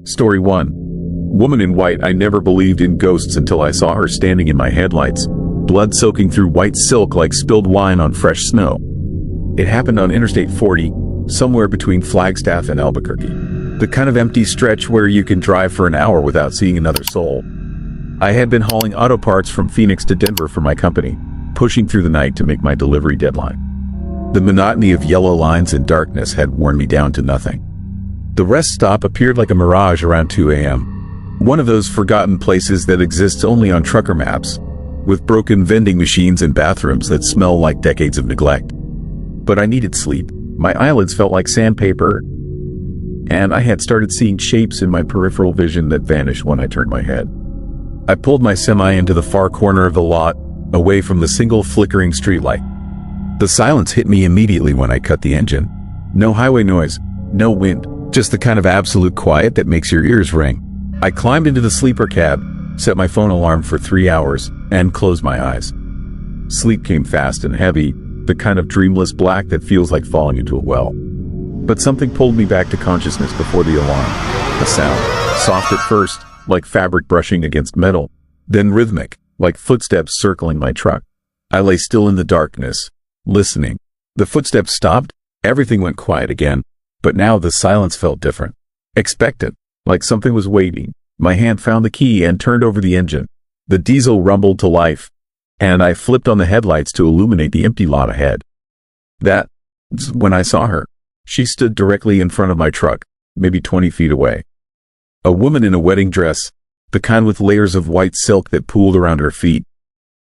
Story 1. Woman in white. I never believed in ghosts until I saw her standing in my headlights, blood soaking through white silk like spilled wine on fresh snow. It happened on Interstate 40, somewhere between Flagstaff and Albuquerque. The kind of empty stretch where you can drive for an hour without seeing another soul. I had been hauling auto parts from Phoenix to Denver for my company, pushing through the night to make my delivery deadline. The monotony of yellow lines and darkness had worn me down to nothing. The rest stop appeared like a mirage around 2 a.m. One of those forgotten places that exists only on trucker maps, with broken vending machines and bathrooms that smell like decades of neglect. But I needed sleep. My eyelids felt like sandpaper, and I had started seeing shapes in my peripheral vision that vanished when I turned my head. I pulled my semi into the far corner of the lot, away from the single flickering streetlight. The silence hit me immediately when I cut the engine. No highway noise, no wind, just the kind of absolute quiet that makes your ears ring. I climbed into the sleeper cab, set my phone alarm for 3 hours, and closed my eyes. Sleep came fast and heavy, the kind of dreamless black that feels like falling into a well. But something pulled me back to consciousness before the alarm. A sound, soft at first, like fabric brushing against metal, then rhythmic, like footsteps circling my truck. I lay still in the darkness, listening. The footsteps stopped, everything went quiet again, but now the silence felt different. Expectant, like something was waiting. My hand found the key and turned over the engine. The diesel rumbled to life, and I flipped on the headlights to illuminate the empty lot ahead. That's when I saw her. She stood directly in front of my truck, maybe 20 feet away. A woman in a wedding dress, the kind with layers of white silk that pooled around her feet.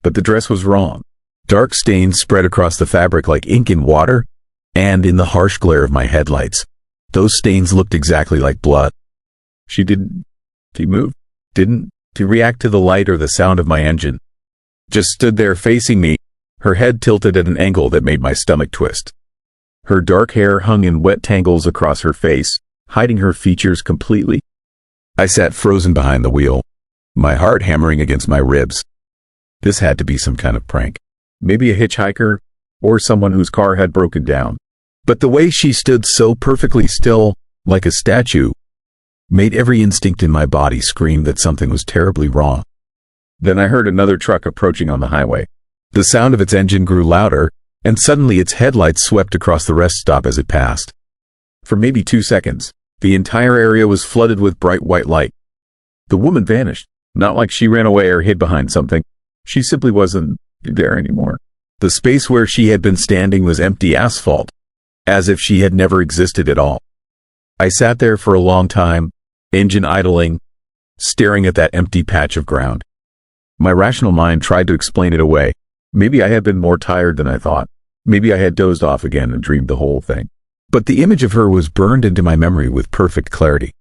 But the dress was wrong. Dark stains spread across the fabric like ink in water, and in the harsh glare of my headlights, those stains looked exactly like blood. She didn't move, didn't react to the light or the sound of my engine. Just stood there facing me, her head tilted at an angle that made my stomach twist. Her dark hair hung in wet tangles across her face, hiding her features completely. I sat frozen behind the wheel, my heart hammering against my ribs. This had to be some kind of prank. Maybe a hitchhiker, or someone whose car had broken down. But the way she stood so perfectly still, like a statue, made every instinct in my body scream that something was terribly wrong. Then I heard another truck approaching on the highway. The sound of its engine grew louder, and suddenly its headlights swept across the rest stop as it passed. For maybe 2 seconds, the entire area was flooded with bright white light. The woman vanished, not like she ran away or hid behind something. She simply wasn't there anymore. The space where she had been standing was empty asphalt, as if she had never existed at all. I sat there for a long time, engine idling, staring at that empty patch of ground. My rational mind tried to explain it away. Maybe I had been more tired than I thought. Maybe I had dozed off again and dreamed the whole thing. But the image of her was burned into my memory with perfect clarity.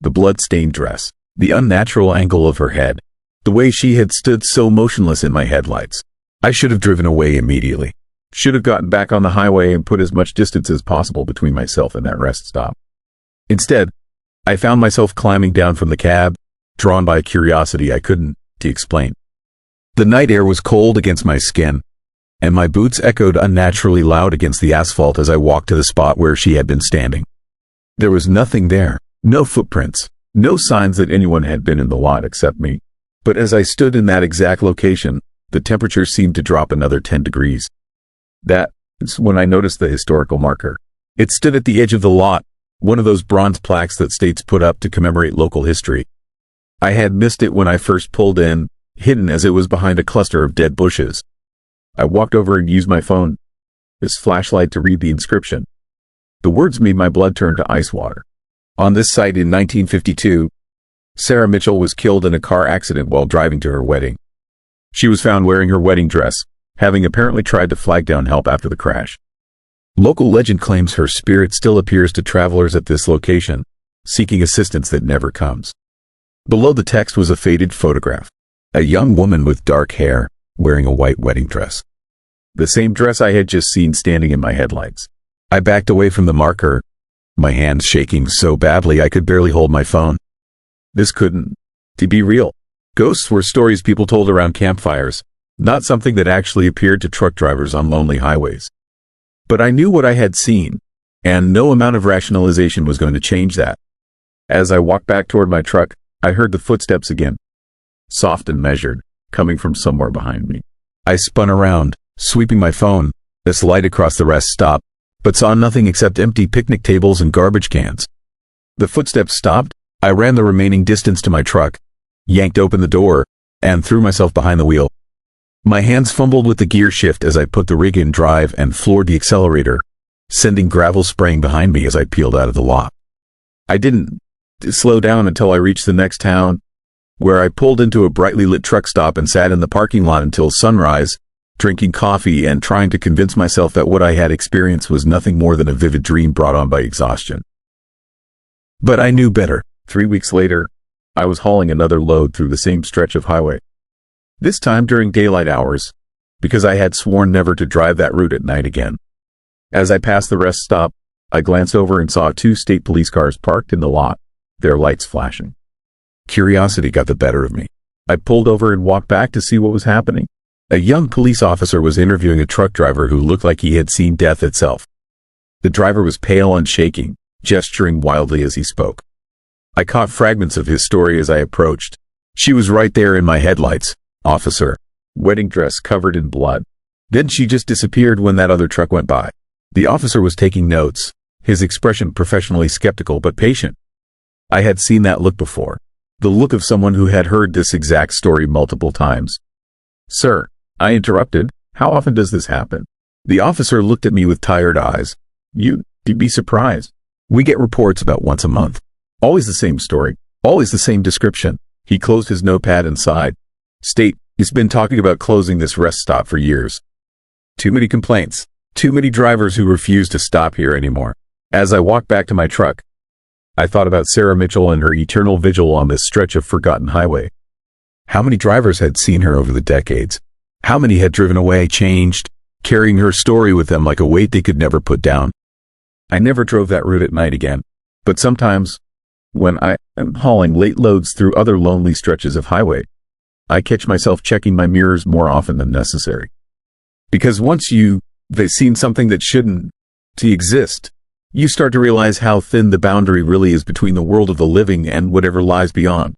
The blood-stained dress, the unnatural angle of her head, the way she had stood so motionless in my headlights. I should have driven away immediately. Should have gotten back on the highway and put as much distance as possible between myself and that rest stop. Instead, I found myself climbing down from the cab, drawn by a curiosity I couldn't explain. The night air was cold against my skin, and my boots echoed unnaturally loud against the asphalt as I walked to the spot where she had been standing. There was nothing there, no footprints, no signs that anyone had been in the lot except me. But as I stood in that exact location, the temperature seemed to drop another 10 degrees. That's when I noticed the historical marker. It stood at the edge of the lot, one of those bronze plaques that states put up to commemorate local history. I had missed it when I first pulled in, hidden as it was behind a cluster of dead bushes. I walked over and used my phone, this flashlight, to read the inscription. The words made my blood turn to ice water. On this site in 1952, Sarah Mitchell was killed in a car accident while driving to her wedding. She was found wearing her wedding dress, having apparently tried to flag down help after the crash. Local legend claims her spirit still appears to travelers at this location, seeking assistance that never comes. Below the text was a faded photograph. A young woman with dark hair, wearing a white wedding dress. The same dress I had just seen standing in my headlights. I backed away from the marker, my hands shaking so badly I could barely hold my phone. This couldn't be real. Ghosts were stories people told around campfires, not something that actually appeared to truck drivers on lonely highways. But I knew what I had seen, and no amount of rationalization was going to change that. As I walked back toward my truck, I heard the footsteps again, soft and measured, coming from somewhere behind me. I spun around, sweeping my phone, this light across the rest stop, but saw nothing except empty picnic tables and garbage cans. The footsteps stopped. I ran the remaining distance to my truck, yanked open the door, and threw myself behind the wheel. My hands fumbled with the gear shift as I put the rig in drive and floored the accelerator, sending gravel spraying behind me as I peeled out of the lot. I didn't slow down until I reached the next town, where I pulled into a brightly lit truck stop and sat in the parking lot until sunrise, drinking coffee and trying to convince myself that what I had experienced was nothing more than a vivid dream brought on by exhaustion. But I knew better. 3 weeks later, I was hauling another load through the same stretch of highway. This time during daylight hours, because I had sworn never to drive that route at night again. As I passed the rest stop, I glanced over and saw 2 state police cars parked in the lot, their lights flashing. Curiosity got the better of me. I pulled over and walked back to see what was happening. A young police officer was interviewing a truck driver who looked like he had seen death itself. The driver was pale and shaking, gesturing wildly as he spoke. I caught fragments of his story as I approached. She was right there in my headlights, officer. Wedding dress covered in blood. Then she just disappeared when that other truck went by. The officer was taking notes, his expression professionally skeptical but patient. I had seen that look before. The look of someone who had heard this exact story multiple times. Sir, I interrupted, how often does this happen? The officer looked at me with tired eyes. You'd be surprised. We get reports about once a month. Always the same story, always the same description. He closed his notepad and sighed. State, he's been talking about closing this rest stop for years. Too many complaints. Too many drivers who refuse to stop here anymore. As I walked back to my truck, I thought about Sarah Mitchell and her eternal vigil on this stretch of forgotten highway. How many drivers had seen her over the decades? How many had driven away, changed, carrying her story with them like a weight they could never put down? I never drove that route at night again, but sometimes, when I am hauling late loads through other lonely stretches of highway, I catch myself checking my mirrors more often than necessary. Because once you've seen something that shouldn't exist, you start to realize how thin the boundary really is between the world of the living and whatever lies beyond.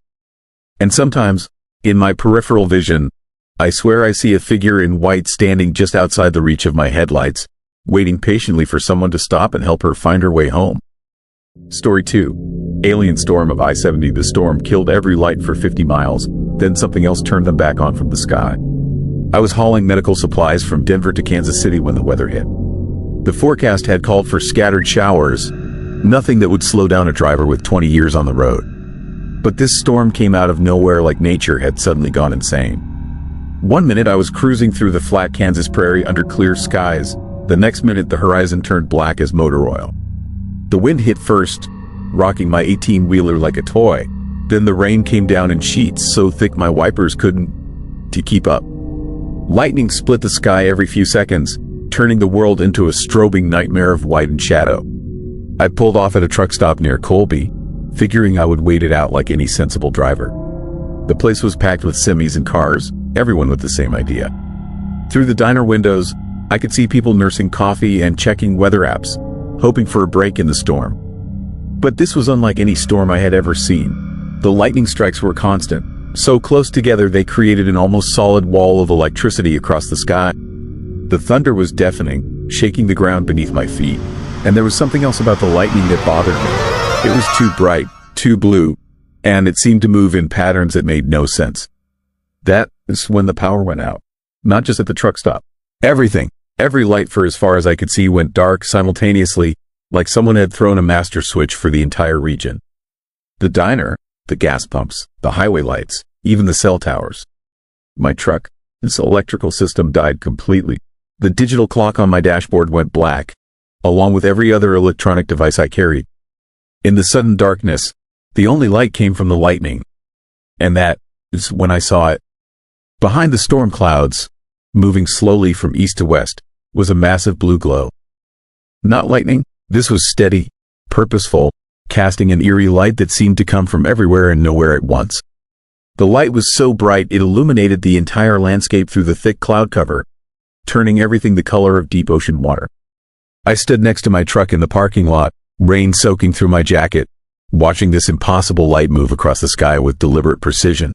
And sometimes, in my peripheral vision, I swear I see a figure in white standing just outside the reach of my headlights, waiting patiently for someone to stop and help her find her way home. Story 2. Alien storm of I-70. The storm killed every light for 50 miles, then something else turned them back on from the sky. I was hauling medical supplies from Denver to Kansas City when the weather hit. The forecast had called for scattered showers, nothing that would slow down a driver with 20 years on the road. But this storm came out of nowhere like nature had suddenly gone insane. One minute I was cruising through the flat Kansas prairie under clear skies. The next minute the horizon turned black as motor oil. The wind hit first, rocking my 18-wheeler like a toy. Then the rain came down in sheets so thick my wipers couldn't keep up. Lightning split the sky every few seconds, turning the world into a strobing nightmare of white and shadow. I pulled off at a truck stop near Colby, figuring I would wait it out like any sensible driver. The place was packed with semis and cars, everyone with the same idea. Through the diner windows, I could see people nursing coffee and checking weather apps, hoping for a break in the storm. But this was unlike any storm I had ever seen. The lightning strikes were constant, so close together they created an almost solid wall of electricity across the sky. The thunder was deafening, shaking the ground beneath my feet, and there was something else about the lightning that bothered me. It was too bright, too blue, and it seemed to move in patterns that made no sense. That is when the power went out. Not just at the truck stop. Everything, every light for as far as I could see went dark simultaneously, like someone had thrown a master switch for the entire region. The diner, the gas pumps, the highway lights, even the cell towers. My truck, its electrical system died completely. The digital clock on my dashboard went black, along with every other electronic device I carried. In the sudden darkness, the only light came from the lightning. And that is when I saw it. Behind the storm clouds, moving slowly from east to west, was a massive blue glow. Not lightning, this was steady, purposeful, casting an eerie light that seemed to come from everywhere and nowhere at once. The light was so bright it illuminated the entire landscape through the thick cloud cover, turning everything the color of deep ocean water. I stood next to my truck in the parking lot, rain soaking through my jacket, watching this impossible light move across the sky with deliberate precision.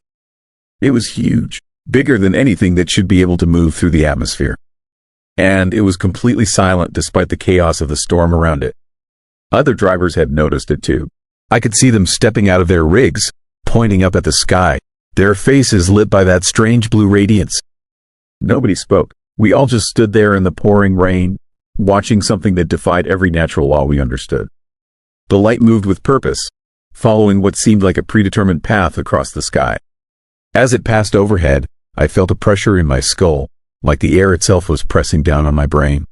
It was huge, bigger than anything that should be able to move through the atmosphere. And it was completely silent despite the chaos of the storm around it. Other drivers had noticed it too. I could see them stepping out of their rigs, pointing up at the sky, their faces lit by that strange blue radiance. Nobody spoke. We all just stood there in the pouring rain, watching something that defied every natural law we understood. The light moved with purpose, following what seemed like a predetermined path across the sky. As it passed overhead, I felt a pressure in my skull, like the air itself was pressing down on my brain.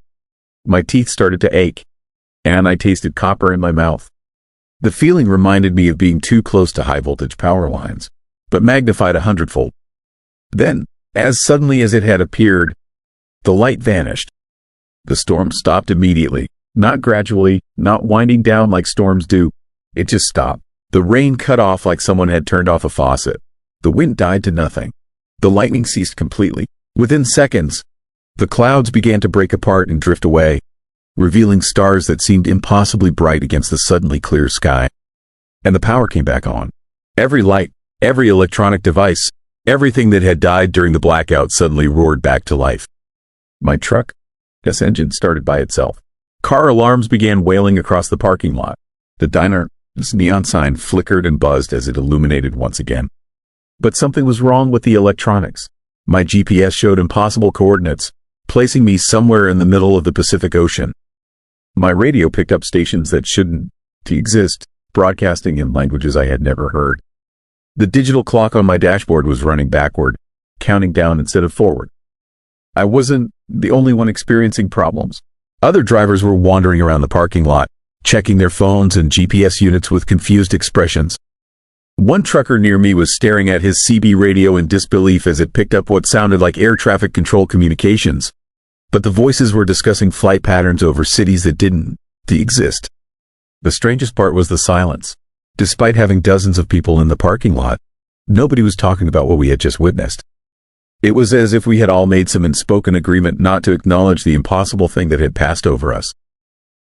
My teeth started to ache, and I tasted copper in my mouth. The feeling reminded me of being too close to high-voltage power lines, but magnified 100-fold. Then, as suddenly as it had appeared, the light vanished. The storm stopped immediately, not gradually, not winding down like storms do. It just stopped. The rain cut off like someone had turned off a faucet. The wind died to nothing. The lightning ceased completely. Within seconds, the clouds began to break apart and drift away, revealing stars that seemed impossibly bright against the suddenly clear sky. And the power came back on. Every light, every electronic device, everything that had died during the blackout suddenly roared back to life. My truck's engine started by itself. Car alarms began wailing across the parking lot. The diner's neon sign flickered and buzzed as it illuminated once again. But something was wrong with the electronics. My GPS showed impossible coordinates, placing me somewhere in the middle of the Pacific Ocean. My radio picked up stations that shouldn't exist, broadcasting in languages I had never heard. The digital clock on my dashboard was running backward, counting down instead of forward. I wasn't the only one experiencing problems. Other drivers were wandering around the parking lot, checking their phones and GPS units with confused expressions. One trucker near me was staring at his CB radio in disbelief as it picked up what sounded like air traffic control communications. But the voices were discussing flight patterns over cities that didn't exist. The strangest part was the silence. Despite having dozens of people in the parking lot, nobody was talking about what we had just witnessed. It was as if we had all made some unspoken agreement not to acknowledge the impossible thing that had passed over us.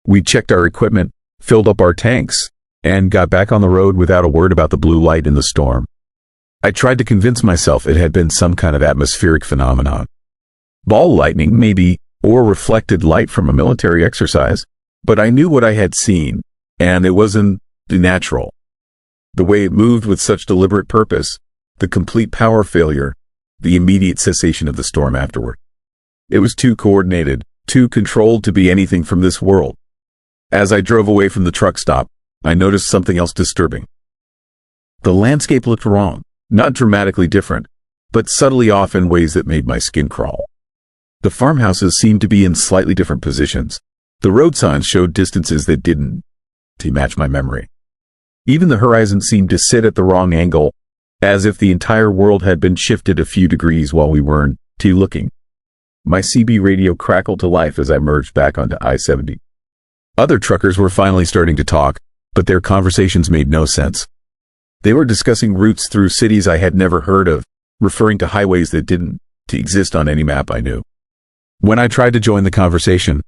We checked our equipment, filled up our tanks, and got back on the road without a word about the blue light in the storm. I tried to convince myself it had been some kind of atmospheric phenomenon. Ball lightning, maybe, or reflected light from a military exercise, but I knew what I had seen, and it wasn't natural. The way it moved with such deliberate purpose, the complete power failure, the immediate cessation of the storm afterward. It was too coordinated, too controlled to be anything from this world. As I drove away from the truck stop, I noticed something else disturbing. The landscape looked wrong, not dramatically different, but subtly off in ways that made my skin crawl. The farmhouses seemed to be in slightly different positions. The road signs showed distances that didn't match my memory. Even the horizon seemed to sit at the wrong angle, as if the entire world had been shifted a few degrees while we weren't looking. My CB radio crackled to life as I merged back onto I-70. Other truckers were finally starting to talk, but their conversations made no sense. They were discussing routes through cities I had never heard of, referring to highways that didn't exist on any map I knew. When I tried to join the conversation,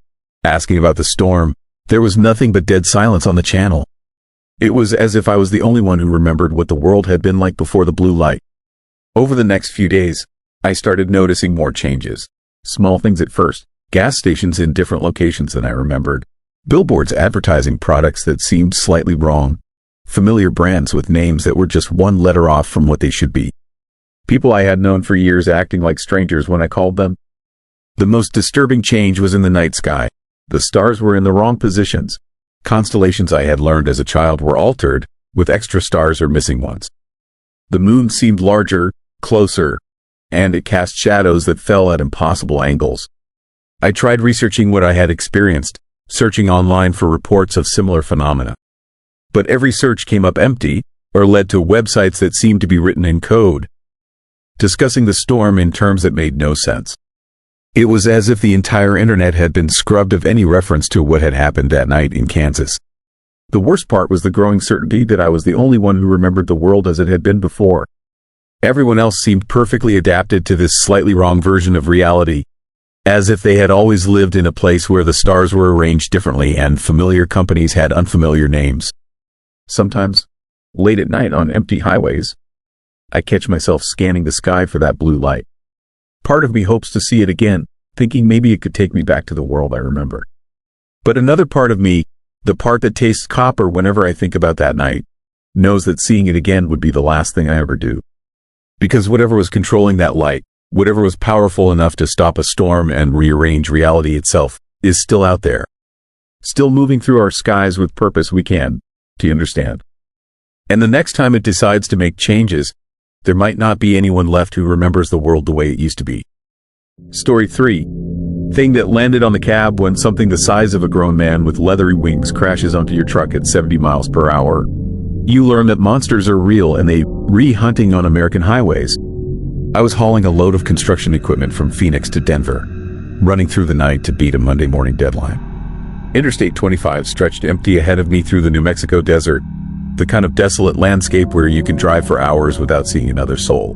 asking about the storm, there was nothing but dead silence on the channel. It was as if I was the only one who remembered what the world had been like before the blue light. Over the next few days, I started noticing more changes. Small things at first, gas stations in different locations than I remembered, billboards advertising products that seemed slightly wrong, familiar brands with names that were just one letter off from what they should be. People I had known for years acting like strangers when I called them. The most disturbing change was in the night sky. The stars were in the wrong positions. Constellations I had learned as a child were altered, with extra stars or missing ones. The moon seemed larger, closer, and it cast shadows that fell at impossible angles. I tried researching what I had experienced, searching online for reports of similar phenomena. But every search came up empty, or led to websites that seemed to be written in code, discussing the storm in terms that made no sense. It was as if the entire internet had been scrubbed of any reference to what had happened that night in Kansas. The worst part was the growing certainty that I was the only one who remembered the world as it had been before. Everyone else seemed perfectly adapted to this slightly wrong version of reality, as if they had always lived in a place where the stars were arranged differently and familiar companies had unfamiliar names. Sometimes, Late at night on empty highways, I catch myself scanning the sky for that blue light. Part of me hopes to see it again, thinking maybe it could take me back to the world I remember. But another part of me, the part that tastes copper whenever I think about that night, knows that seeing it again would be the last thing I ever do. Because whatever was controlling that light, whatever was powerful enough to stop a storm and rearrange reality itself, is still out there. Still moving through our skies with purpose we can, do you understand? And the next time it decides to make changes, there might not be anyone left who remembers the world the way it used to be. Story 3. Thing that landed on the cab when something the size of a grown man with leathery wings crashes onto your truck at 70 miles per hour. You learn that monsters are real and they re-hunting on American highways. I was hauling a load of construction equipment from Phoenix to Denver, running through the night to beat a Monday morning deadline. Interstate 25 stretched empty ahead of me through the New Mexico desert, the kind of desolate landscape where you can drive for hours without seeing another soul.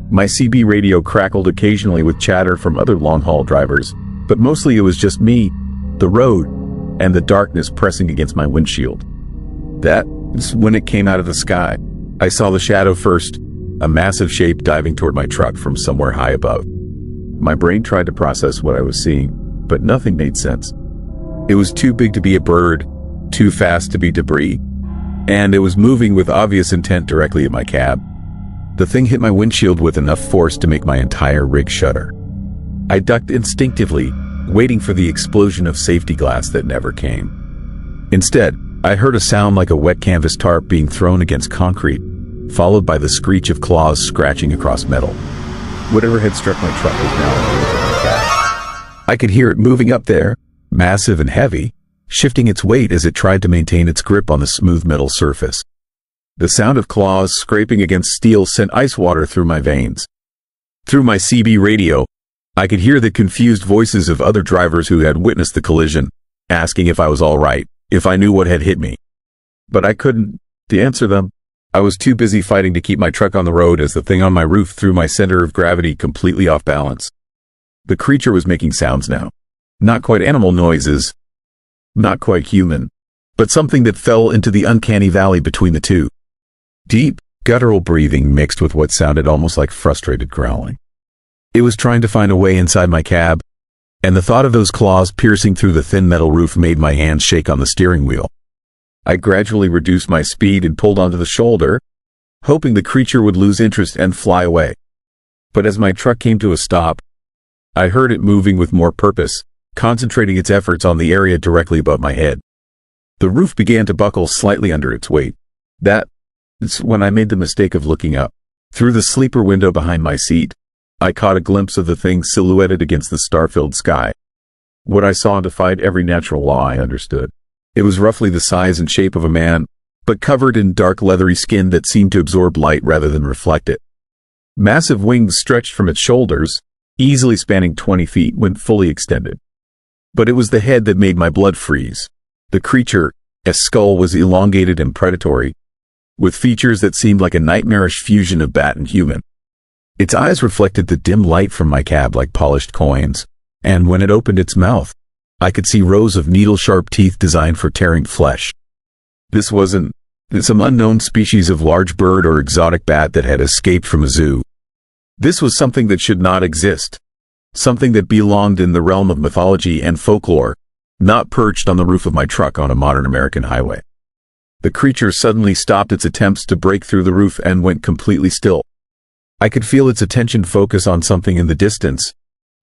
My CB radio crackled occasionally with chatter from other long-haul drivers, but mostly it was just me, the road, and the darkness pressing against my windshield. That is when it came out of the sky. I saw the shadow first, a massive shape diving toward my truck from somewhere high above. My brain tried to process what I was seeing, but nothing made sense. It was too big to be a bird, too fast to be debris, and it was moving with obvious intent directly at my cab. The thing hit my windshield with enough force to make my entire rig shudder. I ducked instinctively, waiting for the explosion of safety glass that never came. Instead, I heard a sound like a wet canvas tarp being thrown against concrete, followed by the screech of claws scratching across metal. Whatever had struck my truck was now underneath my cab. I could hear it moving up there, massive and heavy, shifting its weight as it tried to maintain its grip on the smooth metal surface. The sound of claws scraping against steel sent ice water through my veins. Through my CB radio, I could hear the confused voices of other drivers who had witnessed the collision, asking if I was all right, if I knew what had hit me. But I couldn't answer them. I was too busy fighting to keep my truck on the road as the thing on my roof threw my center of gravity completely off balance. The creature was making sounds now. Not quite animal noises, not quite human, but something that fell into the uncanny valley between the two. Deep, guttural breathing mixed with what sounded almost like frustrated growling. It was trying to find a way inside my cab, and the thought of those claws piercing through the thin metal roof made my hands shake on the steering wheel. I gradually reduced my speed and pulled onto the shoulder, hoping the creature would lose interest and fly away. But as my truck came to a stop, I heard it moving with more purpose, concentrating its efforts on the area directly above my head. The roof began to buckle slightly under its weight. That's when I made the mistake of looking up. Through the sleeper window behind my seat, I caught a glimpse of the thing silhouetted against the star-filled sky. What I saw defied every natural law I understood. It was roughly the size and shape of a man, but covered in dark leathery skin that seemed to absorb light rather than reflect it. Massive wings stretched from its shoulders, easily spanning 20 feet when fully extended. But it was the head that made my blood freeze. The creature's skull was elongated and predatory, with features that seemed like a nightmarish fusion of bat and human. Its eyes reflected the dim light from my cab like polished coins, and when it opened its mouth, I could see rows of needle-sharp teeth designed for tearing flesh. This wasn't some unknown species of large bird or exotic bat that had escaped from a zoo. This was something that should not exist. Something that belonged in the realm of mythology and folklore, not perched on the roof of my truck on a modern American highway. The creature suddenly stopped its attempts to break through the roof and went completely still. I could feel its attention focus on something in the distance,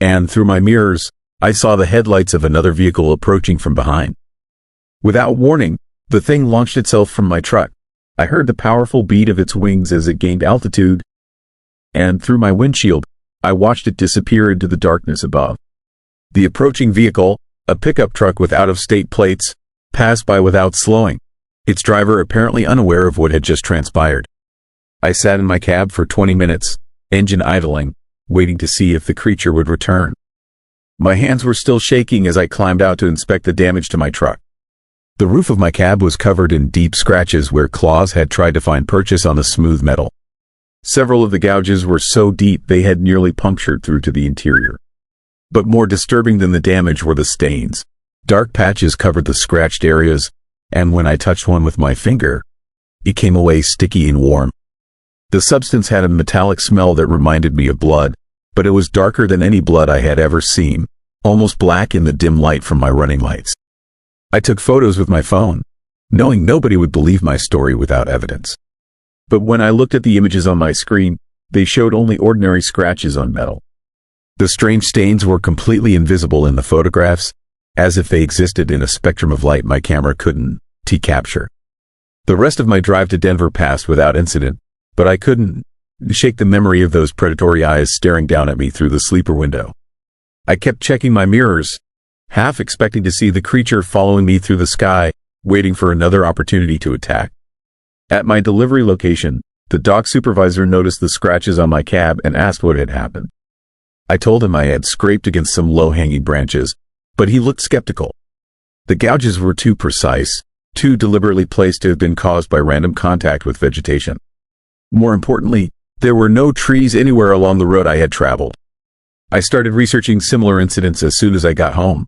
and through my mirrors, I saw the headlights of another vehicle approaching from behind. Without warning, the thing launched itself from my truck. I heard the powerful beat of its wings as it gained altitude, and through my windshield, I watched it disappear into the darkness above. The approaching vehicle, a pickup truck with out-of-state plates, passed by without slowing, its driver apparently unaware of what had just transpired. I sat in my cab for 20 minutes, engine idling, waiting to see if the creature would return. My hands were still shaking as I climbed out to inspect the damage to my truck. The roof of my cab was covered in deep scratches where claws had tried to find purchase on the smooth metal. Several of the gouges were so deep they had nearly punctured through to the interior. But more disturbing than the damage were the stains. Dark patches covered the scratched areas, and when I touched one with my finger, It came away sticky and warm. The substance had a metallic smell that reminded me of blood, but it was darker than any blood I had ever seen, almost black in the dim light from my running lights. I took photos with my phone, knowing nobody would believe my story without evidence. But when I looked at the images on my screen, they showed only ordinary scratches on metal. The strange stains were completely invisible in the photographs, as if they existed in a spectrum of light my camera couldn't capture. The rest of my drive to Denver passed without incident, but I couldn't shake the memory of those predatory eyes staring down at me through the sleeper window. I kept checking my mirrors, half expecting to see the creature following me through the sky, waiting for another opportunity to attack. At my delivery location, the dock supervisor noticed the scratches on my cab and asked what had happened. I told him I had scraped against some low-hanging branches, but he looked skeptical. The gouges were too precise, too deliberately placed to have been caused by random contact with vegetation. More importantly, there were no trees anywhere along the road I had traveled. I started researching similar incidents as soon as I got home,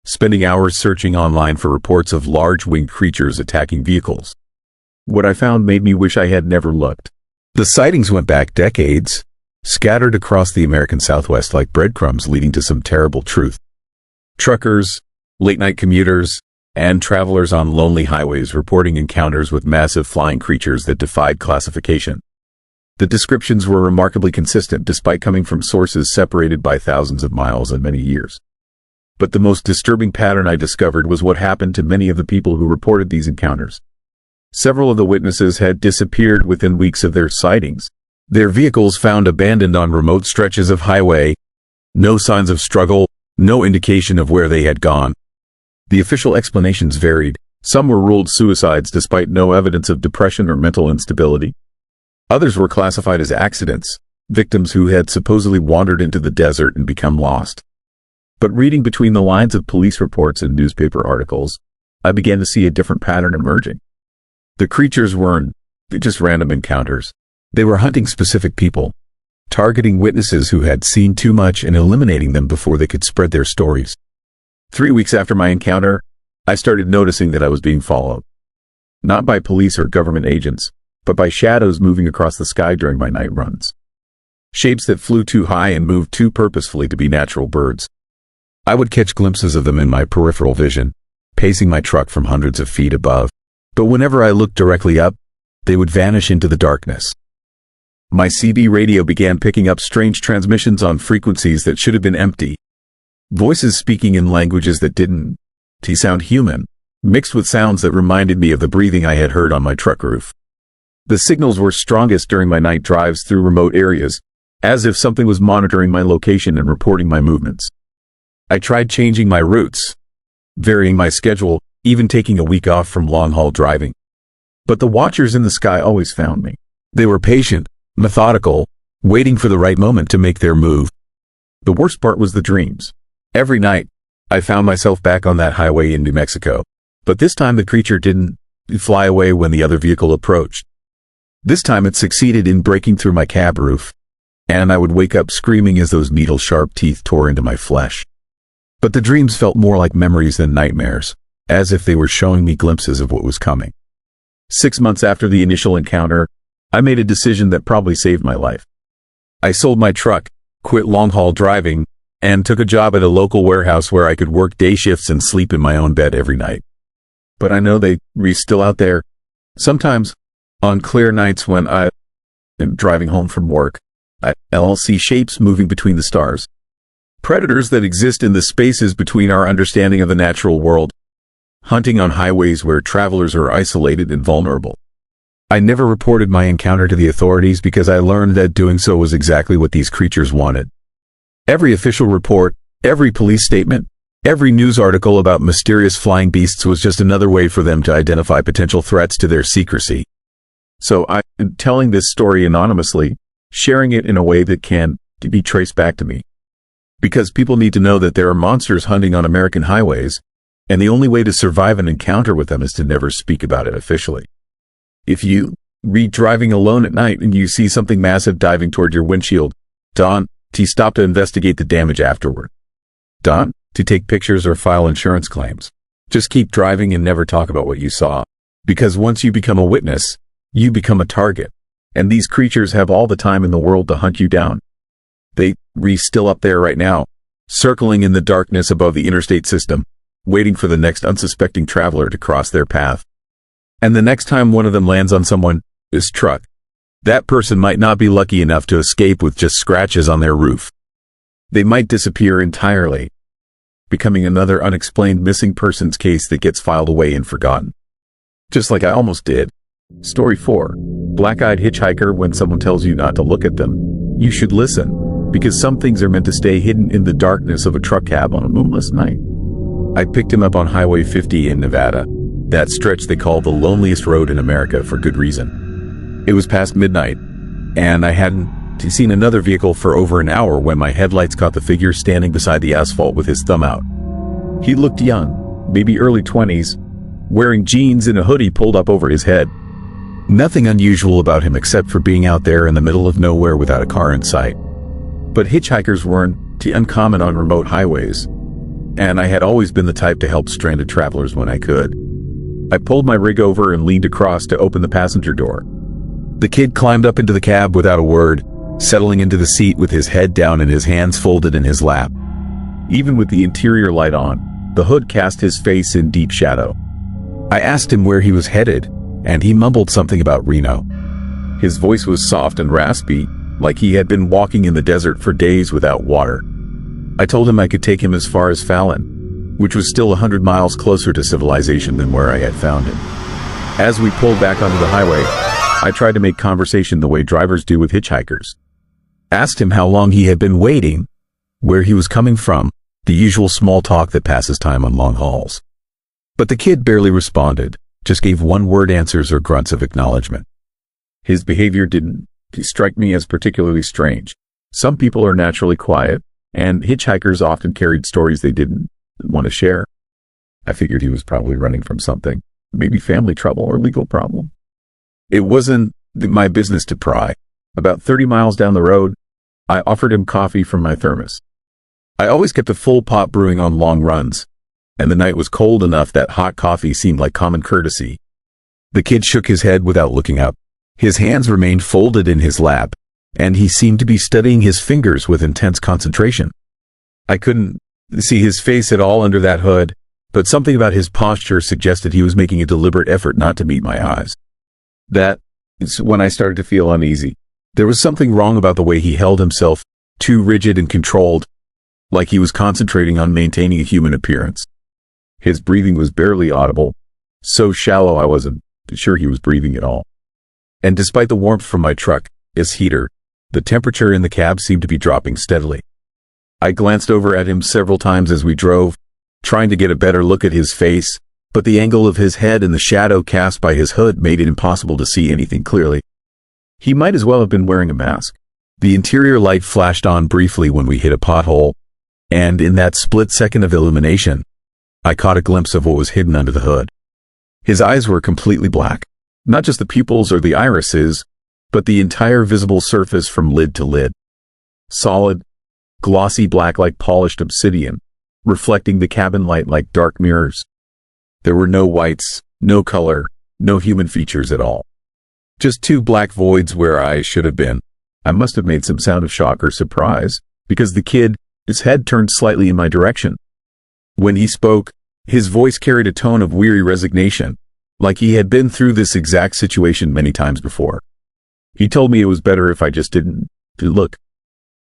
spending hours searching online for reports of large winged creatures attacking vehicles. What I found made me wish I had never looked. The sightings went back decades, scattered across the American Southwest like breadcrumbs leading to some terrible truth. Truckers, late-night commuters, and travelers on lonely highways reporting encounters with massive flying creatures that defied classification. The descriptions were remarkably consistent despite coming from sources separated by thousands of miles and many years. But the most disturbing pattern I discovered was what happened to many of the people who reported these encounters. Several of the witnesses had disappeared within weeks of their sightings. Their vehicles found abandoned on remote stretches of highway. No signs of struggle, no indication of where they had gone. The official explanations varied. Some were ruled suicides despite no evidence of depression or mental instability. Others were classified as accidents, victims who had supposedly wandered into the desert and become lost. But reading between the lines of police reports and newspaper articles, I began to see a different pattern emerging. The creatures weren't just random encounters. They were hunting specific people, targeting witnesses who had seen too much and eliminating them before they could spread their stories. 3 weeks after my encounter, I started noticing that I was being followed. Not by police or government agents, but by shadows moving across the sky during my night runs. Shapes that flew too high and moved too purposefully to be natural birds. I would catch glimpses of them in my peripheral vision, pacing my truck from hundreds of feet above. But whenever I looked directly up, they would vanish into the darkness. My CB radio began picking up strange transmissions on frequencies that should have been empty. Voices speaking in languages that didn't sound human, mixed with sounds that reminded me of the breathing I had heard on my truck roof. The signals were strongest during my night drives through remote areas, as if something was monitoring my location and reporting my movements. I tried changing my routes, varying my schedule, even taking a week off from long-haul driving. But the watchers in the sky always found me. They were patient, methodical, waiting for the right moment to make their move. The worst part was the dreams. Every night, I found myself back on that highway in New Mexico, but this time the creature didn't fly away when the other vehicle approached. This time it succeeded in breaking through my cab roof, and I would wake up screaming as those needle-sharp teeth tore into my flesh. But the dreams felt more like memories than nightmares, as if they were showing me glimpses of what was coming. 6 months after the initial encounter, I made a decision that probably saved my life. I sold my truck, quit long-haul driving, and took a job at a local warehouse where I could work day shifts and sleep in my own bed every night. But I know they're still out there. Sometimes, on clear nights when I am driving home from work, I'll see shapes moving between the stars. Predators that exist in the spaces between our understanding of the natural world, hunting on highways where travelers are isolated and vulnerable. I never reported my encounter to the authorities because I learned that doing so was exactly what these creatures wanted. Every official report, every police statement, every news article about mysterious flying beasts was just another way for them to identify potential threats to their secrecy. So I am telling this story anonymously, sharing it in a way that can be traced back to me. Because people need to know that there are monsters hunting on American highways, and the only way to survive an encounter with them is to never speak about it officially. If you read driving alone at night and you see something massive diving toward your windshield, don't stop to investigate the damage afterward. Don't to take pictures or file insurance claims. Just keep driving and never talk about what you saw. Because once you become a witness, you become a target. And these creatures have all the time in the world to hunt you down. They're still up there right now, circling in the darkness above the interstate system, waiting for the next unsuspecting traveler to cross their path. And the next time one of them lands on someone's truck, that person might not be lucky enough to escape with just scratches on their roof. They might disappear entirely, becoming another unexplained missing persons case that gets filed away and forgotten. Just like I almost did. Story 4. Black-eyed hitchhiker. When someone tells you not to look at them, you should listen, because some things are meant to stay hidden in the darkness of a truck cab on a moonless night. I picked him up on Highway 50 in Nevada, that stretch they call the loneliest road in America for good reason. It was past midnight, and I hadn't seen another vehicle for over an hour when my headlights caught the figure standing beside the asphalt with his thumb out. He looked young, maybe early 20s, wearing jeans and a hoodie pulled up over his head. Nothing unusual about him except for being out there in the middle of nowhere without a car in sight. But hitchhikers weren't uncommon on remote highways, and I had always been the type to help stranded travelers when I could. I pulled my rig over and leaned across to open the passenger door. The kid climbed up into the cab without a word, settling into the seat with his head down and his hands folded in his lap. Even with the interior light on, the hood cast his face in deep shadow. I asked him where he was headed, and he mumbled something about Reno. His voice was soft and raspy, like he had been walking in the desert for days without water. I told him I could take him as far as Fallon, which was still 100 miles closer to civilization than where I had found him. As we pulled back onto the highway, I tried to make conversation the way drivers do with hitchhikers. Asked him how long he had been waiting, where he was coming from, the usual small talk that passes time on long hauls. But the kid barely responded, just gave one-word answers or grunts of acknowledgement. His behavior didn't strike me as particularly strange. Some people are naturally quiet, and hitchhikers often carried stories they didn't want to share. I figured he was probably running from something, maybe family trouble or legal problem. It wasn't my business to pry. About 30 miles down the road, I offered him coffee from my thermos. I always kept a full pot brewing on long runs, and the night was cold enough that hot coffee seemed like common courtesy. The kid shook his head without looking up. His hands remained folded in his lap, and he seemed to be studying his fingers with intense concentration. I couldn't see his face at all under that hood, but something about his posture suggested he was making a deliberate effort not to meet my eyes. That is when I started to feel uneasy. There was something wrong about the way he held himself, too rigid and controlled, like he was concentrating on maintaining a human appearance. His breathing was barely audible, so shallow I wasn't sure he was breathing at all. And despite the warmth from my truck's heater, the temperature in the cab seemed to be dropping steadily. I glanced over at him several times as we drove, trying to get a better look at his face, but the angle of his head and the shadow cast by his hood made it impossible to see anything clearly. He might as well have been wearing a mask. The interior light flashed on briefly when we hit a pothole, and in that split second of illumination, I caught a glimpse of what was hidden under the hood. His eyes were completely black, not just the pupils or the irises, but the entire visible surface from lid to lid. Solid, glossy black like polished obsidian, reflecting the cabin light like dark mirrors. There were no whites, no color, no human features at all. Just two black voids where I should have been. I must have made some sound of shock or surprise, because the kid, his head turned slightly in my direction. When he spoke, his voice carried a tone of weary resignation, like he had been through this exact situation many times before. He told me it was better if I just didn't look.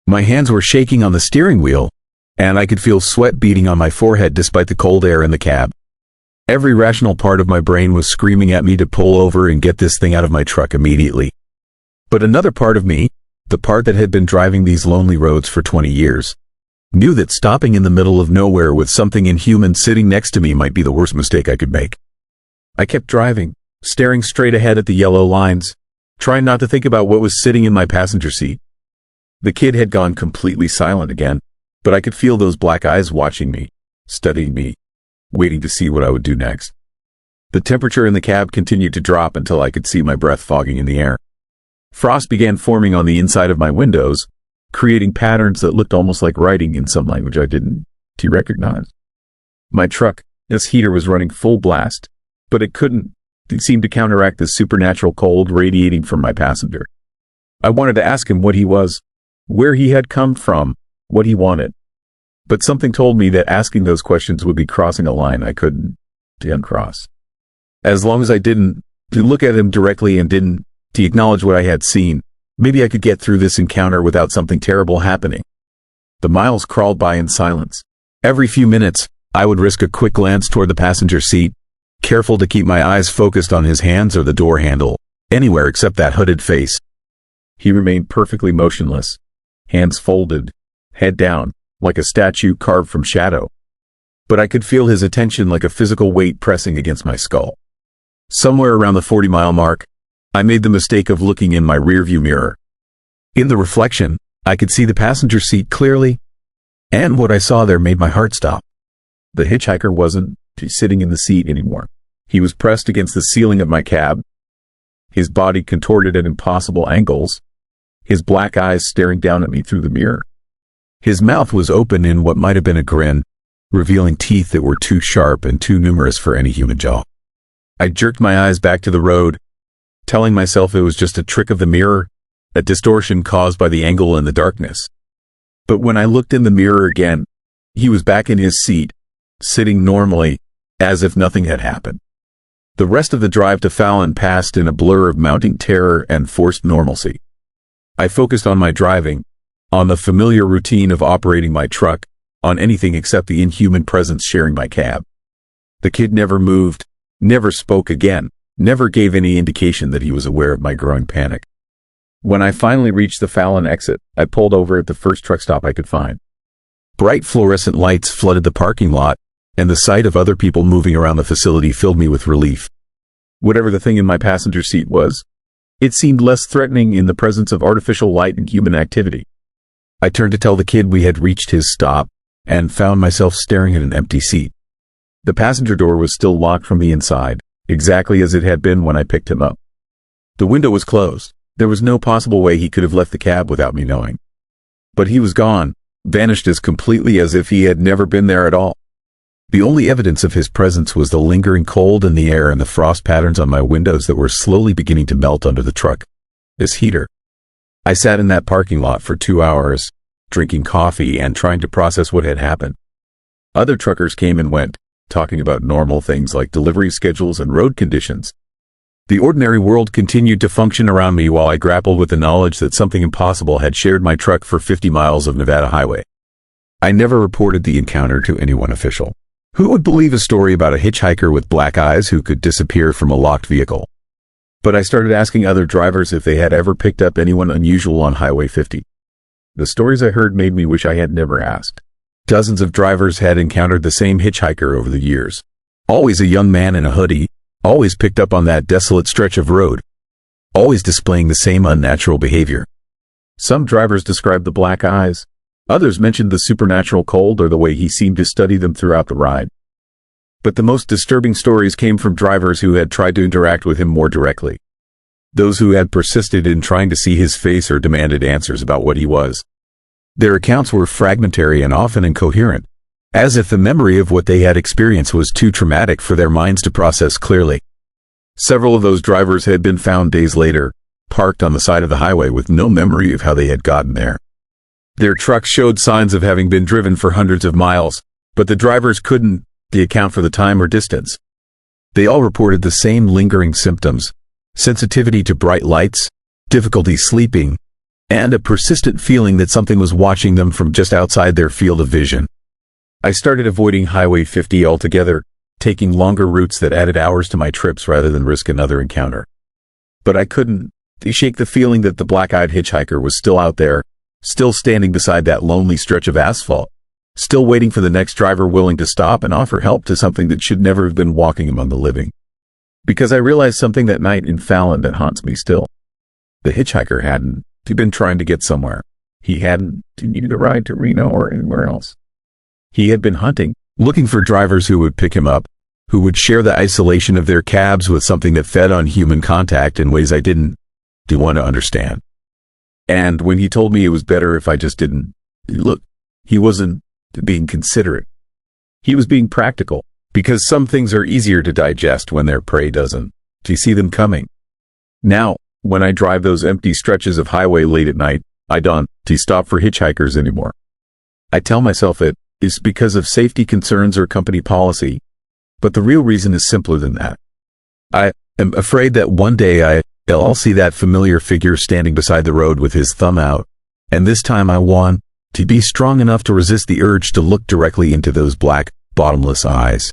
My hands were shaking on the steering wheel, and I could feel sweat beading on my forehead despite the cold air in the cab. Every rational part of my brain was screaming at me to pull over and get this thing out of my truck immediately. But another part of me, the part that had been driving these lonely roads for 20 years, knew that stopping in the middle of nowhere with something inhuman sitting next to me might be the worst mistake I could make. I kept driving, staring straight ahead at the yellow lines, trying not to think about what was sitting in my passenger seat. The kid had gone completely silent again, but I could feel those black eyes watching me, studying me, waiting to see what I would do next. The temperature in the cab continued to drop until I could see my breath fogging in the air. Frost began forming on the inside of my windows, creating patterns that looked almost like writing in some language I didn't recognize. My truck's heater was running full blast, but it couldn't It seemed to counteract the supernatural cold radiating from my passenger. I wanted to ask him what he was, where he had come from, what he wanted. But something told me that asking those questions would be crossing a line I couldn't uncross. As long as I didn't look at him directly and didn't acknowledge what I had seen, maybe I could get through this encounter without something terrible happening. The miles crawled by in silence. Every few minutes, I would risk a quick glance toward the passenger seat, careful to keep my eyes focused on his hands or the door handle, anywhere except that hooded face. He remained perfectly motionless, hands folded, head down, like a statue carved from shadow. But I could feel his attention like a physical weight pressing against my skull. Somewhere around the 40-mile mark, I made the mistake of looking in my rearview mirror. In the reflection, I could see the passenger seat clearly, and what I saw there made my heart stop. The hitchhiker wasn't sitting in the seat anymore. He was pressed against the ceiling of my cab, his body contorted at impossible angles, his black eyes staring down at me through the mirror. His mouth was open in what might have been a grin, revealing teeth that were too sharp and too numerous for any human jaw. I jerked my eyes back to the road, telling myself it was just a trick of the mirror, a distortion caused by the angle and the darkness. But when I looked in the mirror again, he was back in his seat, sitting normally, as if nothing had happened. The rest of the drive to Fallon passed in a blur of mounting terror and forced normalcy. I focused on my driving, on the familiar routine of operating my truck, on anything except the inhuman presence sharing my cab. The kid never moved, never spoke again, never gave any indication that he was aware of my growing panic. When I finally reached the Fallon exit, I pulled over at the first truck stop I could find. Bright fluorescent lights flooded the parking lot, and the sight of other people moving around the facility filled me with relief. Whatever the thing in my passenger seat was, it seemed less threatening in the presence of artificial light and human activity. I turned to tell the kid we had reached his stop, and found myself staring at an empty seat. The passenger door was still locked from the inside, exactly as it had been when I picked him up. The window was closed. There was no possible way he could have left the cab without me knowing. But he was gone, vanished as completely as if he had never been there at all. The only evidence of his presence was the lingering cold in the air and the frost patterns on my windows that were slowly beginning to melt under the truck. This heater. I sat in that parking lot for 2 hours, drinking coffee and trying to process what had happened. Other truckers came and went, talking about normal things like delivery schedules and road conditions. The ordinary world continued to function around me while I grappled with the knowledge that something impossible had shared my truck for 50 miles of Nevada highway. I never reported the encounter to anyone official. Who would believe a story about a hitchhiker with black eyes who could disappear from a locked vehicle? But I started asking other drivers if they had ever picked up anyone unusual on Highway 50. The stories I heard made me wish I had never asked. Dozens of drivers had encountered the same hitchhiker over the years. Always a young man in a hoodie, always picked up on that desolate stretch of road, always displaying the same unnatural behavior. Some drivers described the black eyes. Others mentioned the supernatural cold or the way he seemed to study them throughout the ride. But the most disturbing stories came from drivers who had tried to interact with him more directly. Those who had persisted in trying to see his face or demanded answers about what he was. Their accounts were fragmentary and often incoherent, as if the memory of what they had experienced was too traumatic for their minds to process clearly. Several of those drivers had been found days later, parked on the side of the highway with no memory of how they had gotten there. Their trucks showed signs of having been driven for hundreds of miles, but the drivers couldn't account for the time or distance. They all reported the same lingering symptoms: sensitivity to bright lights, difficulty sleeping, and a persistent feeling that something was watching them from just outside their field of vision. I started avoiding Highway 50 altogether, taking longer routes that added hours to my trips rather than risk another encounter. But I couldn't shake the feeling that the black-eyed hitchhiker was still out there, still standing beside that lonely stretch of asphalt, still waiting for the next driver willing to stop and offer help to something that should never have been walking among the living. Because I realized something that night in Fallon that haunts me still. The hitchhiker hadn't been trying to get somewhere. He hadn't needed a ride to Reno or anywhere else. He had been hunting, looking for drivers who would pick him up, who would share the isolation of their cabs with something that fed on human contact in ways I didn't want to understand. And when he told me it was better if I just didn't look, he wasn't being considerate. He was being practical, because some things are easier to digest when their prey doesn't to see them coming. Now, when I drive those empty stretches of highway late at night, I don't stop for hitchhikers anymore. I tell myself it is because of safety concerns or company policy, but the real reason is simpler than that. I am afraid that one day I'll see that familiar figure standing beside the road with his thumb out, and this time I want to be strong enough to resist the urge to look directly into those black, bottomless eyes.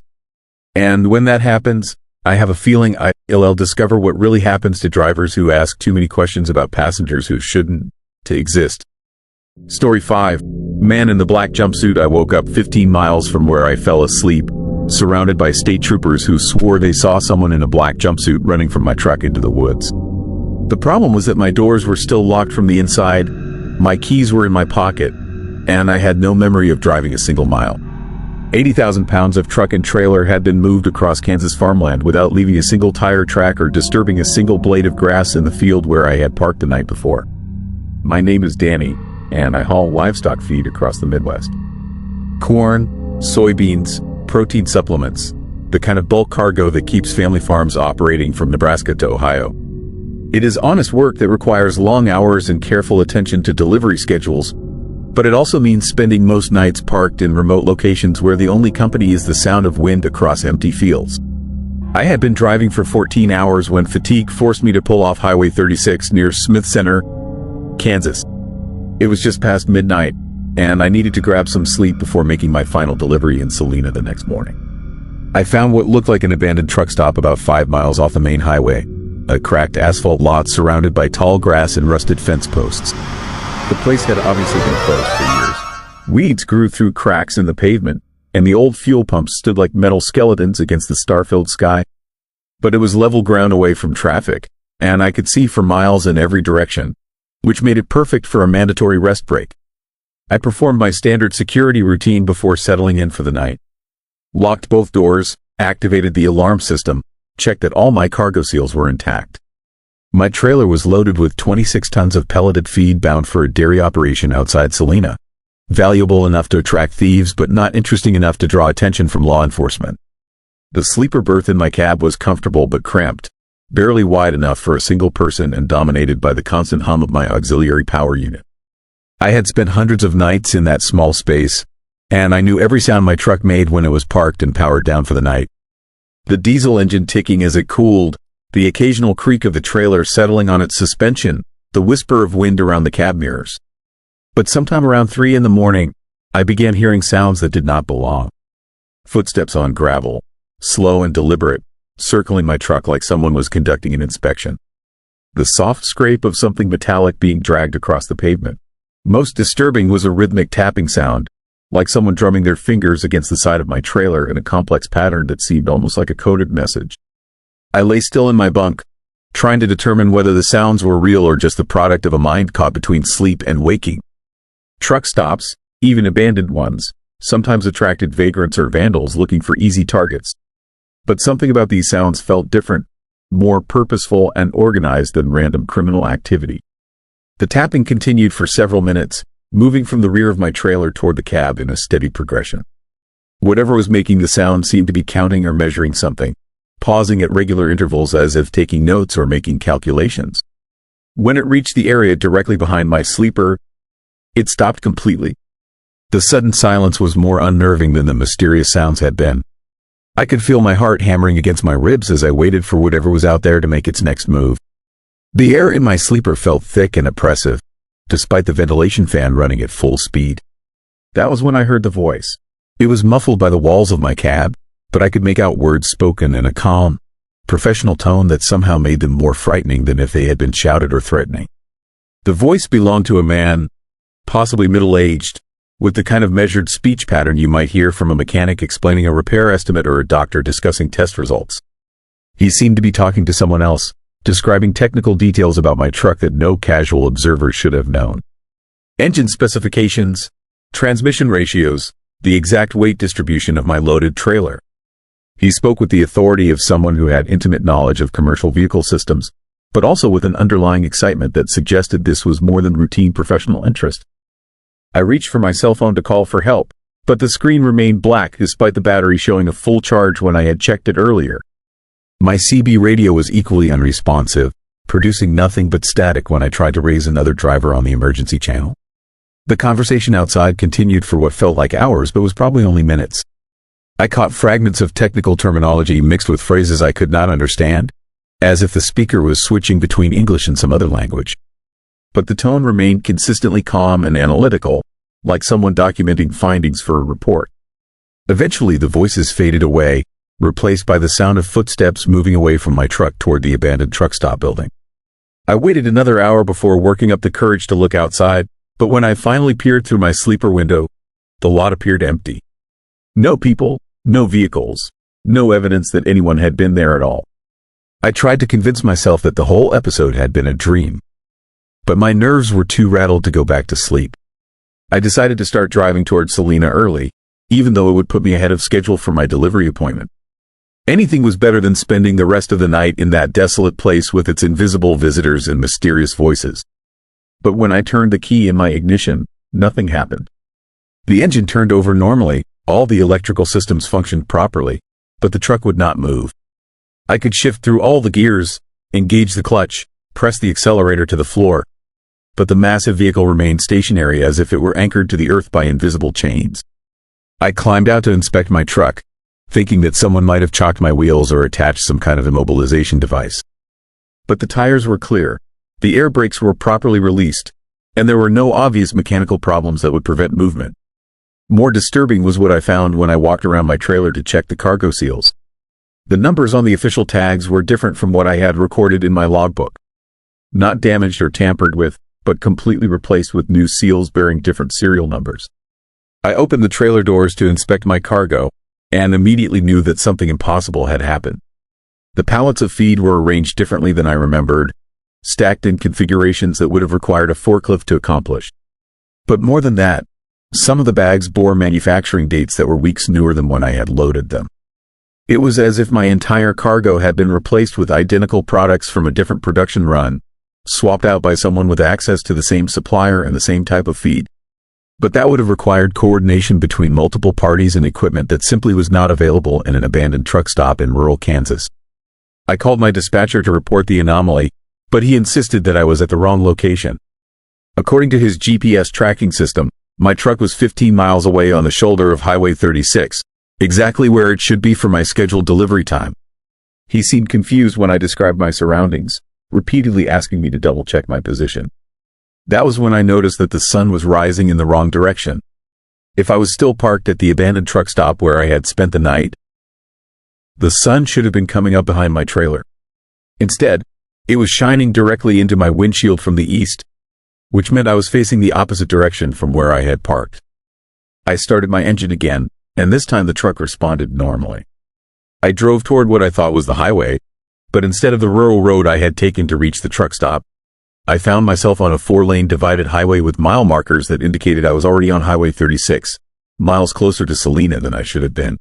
And when that happens, I have a feeling I'll discover what really happens to drivers who ask too many questions about passengers who shouldn't to exist. Story 5. Man in the black jumpsuit. I woke up 15 miles from where I fell asleep, surrounded by state troopers who swore they saw someone in a black jumpsuit running from my truck into the woods. The problem was that my doors were still locked from the inside, my keys were in my pocket, and I had no memory of driving a single mile. 80,000 pounds of truck and trailer had been moved across Kansas farmland without leaving a single tire track or disturbing a single blade of grass in the field where I had parked the night before. My name is Danny, and I haul livestock feed across the Midwest. Corn, soybeans, protein supplements, the kind of bulk cargo that keeps family farms operating from Nebraska to Ohio. It is honest work that requires long hours and careful attention to delivery schedules, but it also means spending most nights parked in remote locations where the only company is the sound of wind across empty fields. I had been driving for 14 hours when fatigue forced me to pull off Highway 36 near Smith Center, Kansas. It was just past midnight, and I needed to grab some sleep before making my final delivery in Salina the next morning. I found what looked like an abandoned truck stop about 5 miles off the main highway, a cracked asphalt lot surrounded by tall grass and rusted fence posts. The place had obviously been closed for years. Weeds grew through cracks in the pavement, and the old fuel pumps stood like metal skeletons against the star-filled sky. But it was level ground away from traffic, and I could see for miles in every direction, which made it perfect for a mandatory rest break. I performed my standard security routine before settling in for the night. Locked both doors, activated the alarm system, checked that all my cargo seals were intact. My trailer was loaded with 26 tons of pelleted feed bound for a dairy operation outside Salina, valuable enough to attract thieves but not interesting enough to draw attention from law enforcement. The sleeper berth in my cab was comfortable but cramped, barely wide enough for a single person and dominated by the constant hum of my auxiliary power unit. I had spent hundreds of nights in that small space, and I knew every sound my truck made when it was parked and powered down for the night. The diesel engine ticking as it cooled, the occasional creak of the trailer settling on its suspension, the whisper of wind around the cab mirrors. But sometime around 3 a.m, I began hearing sounds that did not belong. Footsteps on gravel, slow and deliberate, circling my truck like someone was conducting an inspection. The soft scrape of something metallic being dragged across the pavement. Most disturbing was a rhythmic tapping sound, like someone drumming their fingers against the side of my trailer in a complex pattern that seemed almost like a coded message. I lay still in my bunk, trying to determine whether the sounds were real or just the product of a mind caught between sleep and waking. Truck stops, even abandoned ones, sometimes attracted vagrants or vandals looking for easy targets. But something about these sounds felt different, more purposeful and organized than random criminal activity. The tapping continued for several minutes, moving from the rear of my trailer toward the cab in a steady progression. Whatever was making the sound seemed to be counting or measuring something, pausing at regular intervals as if taking notes or making calculations. When it reached the area directly behind my sleeper, it stopped completely. The sudden silence was more unnerving than the mysterious sounds had been. I could feel my heart hammering against my ribs as I waited for whatever was out there to make its next move. The air in my sleeper felt thick and oppressive, despite the ventilation fan running at full speed. That was when I heard the voice. It was muffled by the walls of my cab, but I could make out words spoken in a calm, professional tone that somehow made them more frightening than if they had been shouted or threatening. The voice belonged to a man, possibly middle-aged, with the kind of measured speech pattern you might hear from a mechanic explaining a repair estimate or a doctor discussing test results. He seemed to be talking to someone else, describing technical details about my truck that no casual observer should have known. Engine specifications, transmission ratios, the exact weight distribution of my loaded trailer. He spoke with the authority of someone who had intimate knowledge of commercial vehicle systems, but also with an underlying excitement that suggested this was more than routine professional interest. I reached for my cell phone to call for help, but the screen remained black despite the battery showing a full charge when I had checked it earlier. My CB radio was equally unresponsive, producing nothing but static when I tried to raise another driver on the emergency channel. The conversation outside continued for what felt like hours but was probably only minutes. I caught fragments of technical terminology mixed with phrases I could not understand, as if the speaker was switching between English and some other language. But the tone remained consistently calm and analytical, like someone documenting findings for a report. Eventually the voices faded away, replaced by the sound of footsteps moving away from my truck toward the abandoned truck stop building. I waited another hour before working up the courage to look outside, but when I finally peered through my sleeper window, the lot appeared empty. No people, no vehicles, no evidence that anyone had been there at all. I tried to convince myself that the whole episode had been a dream, but my nerves were too rattled to go back to sleep. I decided to start driving towards Salina early, even though it would put me ahead of schedule for my delivery appointment. Anything was better than spending the rest of the night in that desolate place with its invisible visitors and mysterious voices. But when I turned the key in my ignition, nothing happened. The engine turned over normally, all the electrical systems functioned properly, but the truck would not move. I could shift through all the gears, engage the clutch, press the accelerator to the floor, but the massive vehicle remained stationary as if it were anchored to the earth by invisible chains. I climbed out to inspect my truck, thinking that someone might have chocked my wheels or attached some kind of immobilization device. But the tires were clear, the air brakes were properly released, and there were no obvious mechanical problems that would prevent movement. More disturbing was what I found when I walked around my trailer to check the cargo seals. The numbers on the official tags were different from what I had recorded in my logbook. Not damaged or tampered with, but completely replaced with new seals bearing different serial numbers. I opened the trailer doors to inspect my cargo, and immediately knew that something impossible had happened. The pallets of feed were arranged differently than I remembered, stacked in configurations that would have required a forklift to accomplish. But more than that, some of the bags bore manufacturing dates that were weeks newer than when I had loaded them. It was as if my entire cargo had been replaced with identical products from a different production run, swapped out by someone with access to the same supplier and the same type of feed. But that would have required coordination between multiple parties and equipment that simply was not available in an abandoned truck stop in rural Kansas. I called my dispatcher to report the anomaly, but he insisted that I was at the wrong location. According to his GPS tracking system, my truck was 15 miles away on the shoulder of Highway 36, exactly where it should be for my scheduled delivery time. He seemed confused when I described my surroundings, repeatedly asking me to double-check my position. That was when I noticed that the sun was rising in the wrong direction. If I was still parked at the abandoned truck stop where I had spent the night, the sun should have been coming up behind my trailer. Instead, it was shining directly into my windshield from the east, which meant I was facing the opposite direction from where I had parked. I started my engine again, and this time the truck responded normally. I drove toward what I thought was the highway, but instead of the rural road I had taken to reach the truck stop, I found myself on a 4-lane divided highway with mile markers that indicated I was already on Highway 36, miles closer to Salina than I should have been.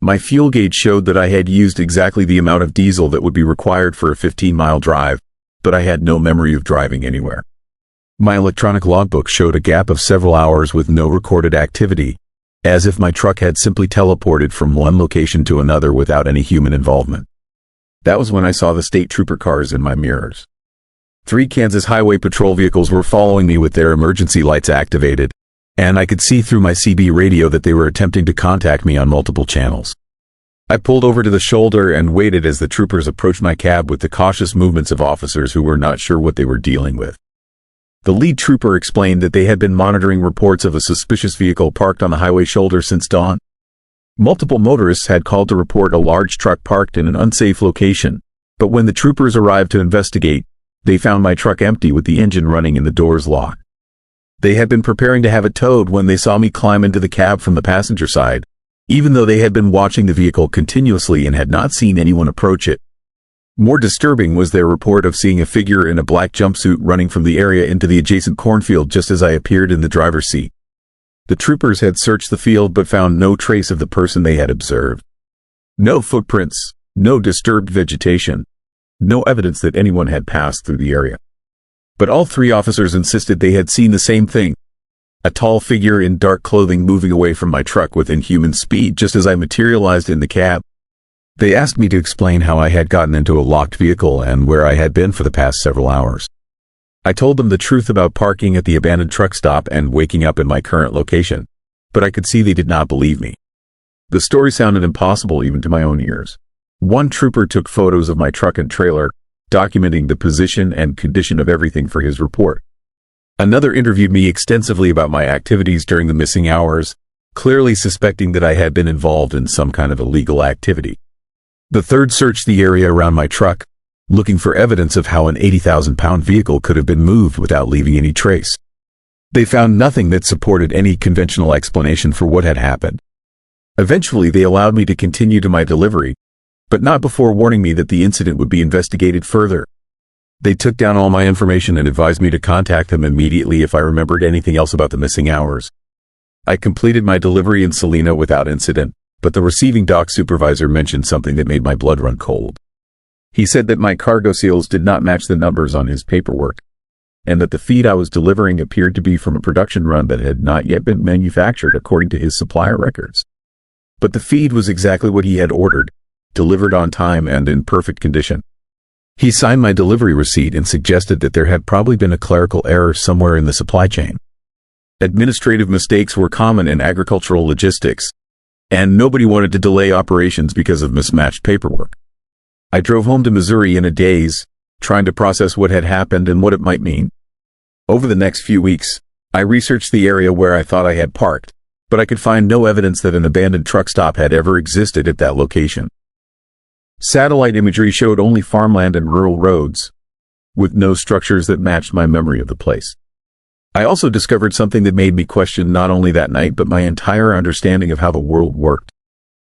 My fuel gauge showed that I had used exactly the amount of diesel that would be required for a 15-mile drive, but I had no memory of driving anywhere. My electronic logbook showed a gap of several hours with no recorded activity, as if my truck had simply teleported from one location to another without any human involvement. That was when I saw the state trooper cars in my mirrors. 3 Kansas Highway Patrol vehicles were following me with their emergency lights activated, and I could see through my CB radio that they were attempting to contact me on multiple channels. I pulled over to the shoulder and waited as the troopers approached my cab with the cautious movements of officers who were not sure what they were dealing with. The lead trooper explained that they had been monitoring reports of a suspicious vehicle parked on the highway shoulder since dawn. Multiple motorists had called to report a large truck parked in an unsafe location, but when the troopers arrived to investigate, they found my truck empty with the engine running and the doors locked. They had been preparing to have it towed when they saw me climb into the cab from the passenger side, even though they had been watching the vehicle continuously and had not seen anyone approach it. More disturbing was their report of seeing a figure in a black jumpsuit running from the area into the adjacent cornfield just as I appeared in the driver's seat. The troopers had searched the field but found no trace of the person they had observed. No footprints, no disturbed vegetation, no evidence that anyone had passed through the area. But all 3 officers insisted they had seen the same thing. A tall figure in dark clothing moving away from my truck with inhuman speed just as I materialized in the cab. They asked me to explain how I had gotten into a locked vehicle and where I had been for the past several hours. I told them the truth about parking at the abandoned truck stop and waking up in my current location, but I could see they did not believe me. The story sounded impossible even to my own ears. One trooper took photos of my truck and trailer, documenting the position and condition of everything for his report. Another interviewed me extensively about my activities during the missing hours, clearly suspecting that I had been involved in some kind of illegal activity. The third searched the area around my truck, looking for evidence of how an 80,000-pound vehicle could have been moved without leaving any trace. They found nothing that supported any conventional explanation for what had happened. Eventually, they allowed me to continue to my delivery, but not before warning me that the incident would be investigated further. They took down all my information and advised me to contact them immediately if I remembered anything else about the missing hours. I completed my delivery in Salina without incident, but the receiving dock supervisor mentioned something that made my blood run cold. He said that my cargo seals did not match the numbers on his paperwork, and that the feed I was delivering appeared to be from a production run that had not yet been manufactured according to his supplier records. But the feed was exactly what he had ordered, delivered on time and in perfect condition. He signed my delivery receipt and suggested that there had probably been a clerical error somewhere in the supply chain. Administrative mistakes were common in agricultural logistics, and nobody wanted to delay operations because of mismatched paperwork. I drove home to Missouri in a daze, trying to process what had happened and what it might mean. Over the next few weeks, I researched the area where I thought I had parked, but I could find no evidence that an abandoned truck stop had ever existed at that location. Satellite imagery showed only farmland and rural roads, with no structures that matched my memory of the place. I also discovered something that made me question not only that night but my entire understanding of how the world worked.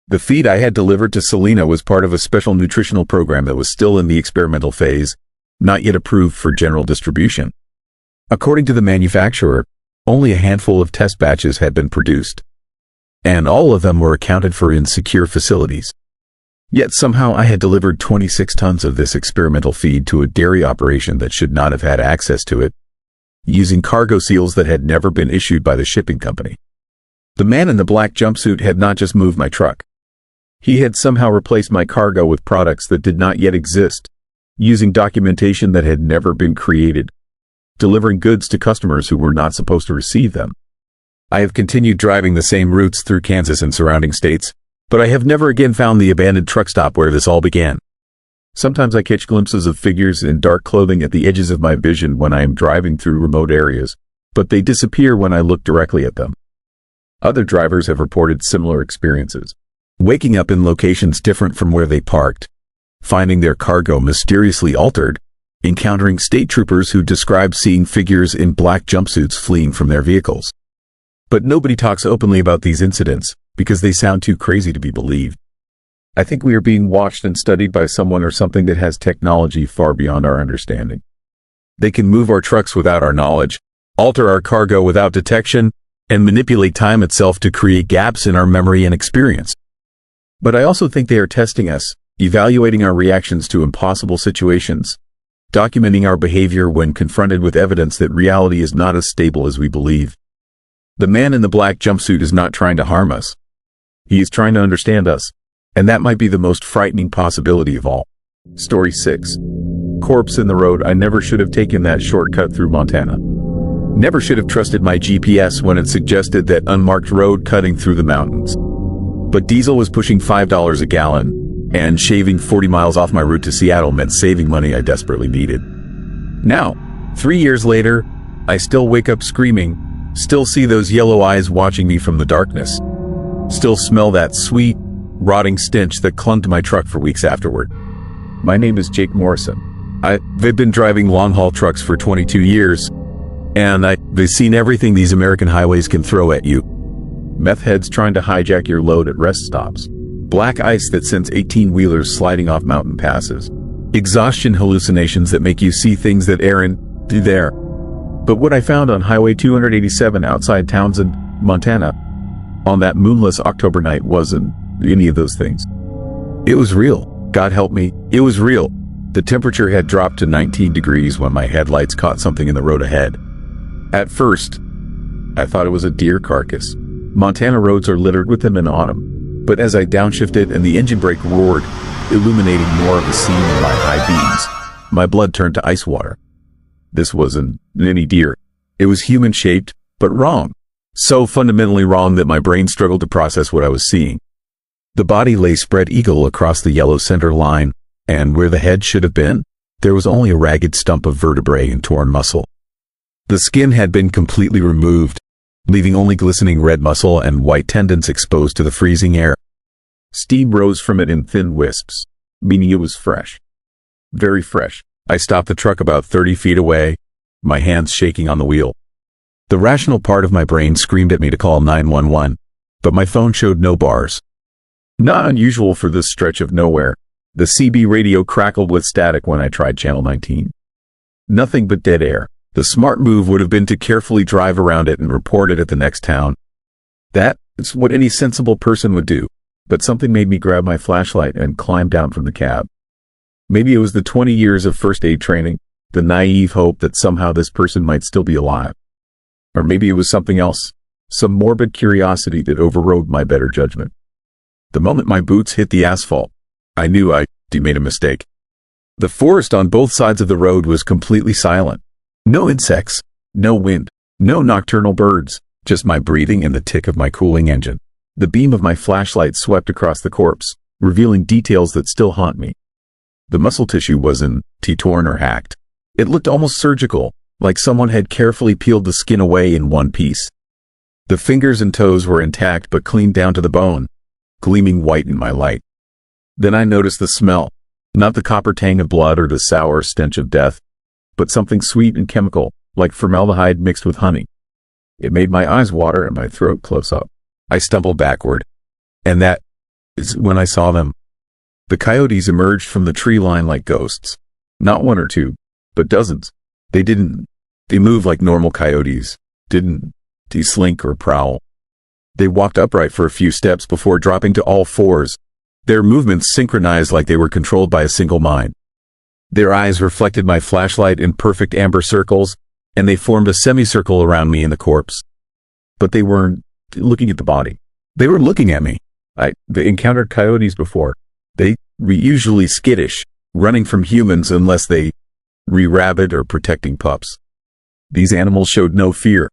The feed I had delivered to Salina was part of a special nutritional program that was still in the experimental phase, not yet approved for general distribution. According to the manufacturer, only a handful of test batches had been produced, and all of them were accounted for in secure facilities. Yet somehow I had delivered 26 tons of this experimental feed to a dairy operation that should not have had access to it, using cargo seals that had never been issued by the shipping company. The man in the black jumpsuit had not just moved my truck. He had somehow replaced my cargo with products that did not yet exist, using documentation that had never been created, delivering goods to customers who were not supposed to receive them. I have continued driving the same routes through Kansas and surrounding states, but I have never again found the abandoned truck stop where this all began. Sometimes I catch glimpses of figures in dark clothing at the edges of my vision when I am driving through remote areas, but they disappear when I look directly at them. Other drivers have reported similar experiences, waking up in locations different from where they parked, finding their cargo mysteriously altered, encountering state troopers who describe seeing figures in black jumpsuits fleeing from their vehicles. But nobody talks openly about these incidents because they sound too crazy to be believed. I think we are being watched and studied by someone or something that has technology far beyond our understanding. They can move our trucks without our knowledge, alter our cargo without detection, and manipulate time itself to create gaps in our memory and experience. But I also think they are testing us, evaluating our reactions to impossible situations, documenting our behavior when confronted with evidence that reality is not as stable as we believe. The man in the black jumpsuit is not trying to harm us. He is trying to understand us, and that might be the most frightening possibility of all. Story 6. Corpse in the road. I never should have taken that shortcut through Montana. Never should have trusted my GPS when it suggested that unmarked road cutting through the mountains. But diesel was pushing $5 a gallon, and shaving 40 miles off my route to Seattle meant saving money I desperately needed. Now, 3 years later, I still wake up screaming, still see those yellow eyes watching me from the darkness, still smell that sweet, rotting stench that clung to my truck for weeks afterward. My name is Jake Morrison. I've been driving long-haul trucks for 22 years, and I've seen everything these American highways can throw at you. Meth heads trying to hijack your load at rest stops. Black ice that sends 18-wheelers sliding off mountain passes. Exhaustion hallucinations that make you see things that aren't there. But what I found on Highway 287 outside Townsend, Montana, on that moonless October night wasn't any of those things. It was real. God help me, it was real. The temperature had dropped to 19 degrees when my headlights caught something in the road ahead. At first, I thought it was a deer carcass. Montana roads are littered with them in autumn. But as I downshifted and the engine brake roared, illuminating more of the scene in my high beams, my blood turned to ice water. This wasn't any deer. It was human-shaped, but wrong. So fundamentally wrong that my brain struggled to process what I was seeing. The body lay spread eagle across the yellow center line, and where the head should have been, there was only a ragged stump of vertebrae and torn muscle. The skin had been completely removed, leaving only glistening red muscle and white tendons exposed to the freezing air. Steam rose from it in thin wisps, meaning it was fresh. Very fresh. I stopped the truck about 30 feet away, my hands shaking on the wheel. The rational part of my brain screamed at me to call 911, but my phone showed no bars. Not unusual for this stretch of nowhere. The CB radio crackled with static when I tried channel 19. Nothing but dead air. The smart move would have been to carefully drive around it and report it at the next town. That is what any sensible person would do, but something made me grab my flashlight and climb down from the cab. Maybe it was the 20 years of first aid training, the naive hope that somehow this person might still be alive. Or maybe it was something else, some morbid curiosity that overrode my better judgment. The moment my boots hit the asphalt, I knew I'd made a mistake. The forest on both sides of the road was completely silent. No insects, no wind, no nocturnal birds, just my breathing and the tick of my cooling engine. The beam of my flashlight swept across the corpse, revealing details that still haunt me. The muscle tissue wasn't torn or hacked. It looked almost surgical, like someone had carefully peeled the skin away in one piece. The fingers and toes were intact but cleaned down to the bone, gleaming white in my light. Then I noticed the smell, not the copper tang of blood or the sour stench of death, but something sweet and chemical, like formaldehyde mixed with honey. It made my eyes water and my throat close up. I stumbled backward, and that is when I saw them. The coyotes emerged from the tree line like ghosts. Not one or two, but dozens. They moved like normal coyotes, didn't slink or prowl. They walked upright for a few steps before dropping to all fours, their movements synchronized like they were controlled by a single mind. Their eyes reflected my flashlight in perfect amber circles, and they formed a semicircle around me and the corpse. But they weren't looking at the body. They were looking at me. They encountered coyotes before. They were usually skittish, running from humans unless they were rabid or protecting pups. These animals showed no fear.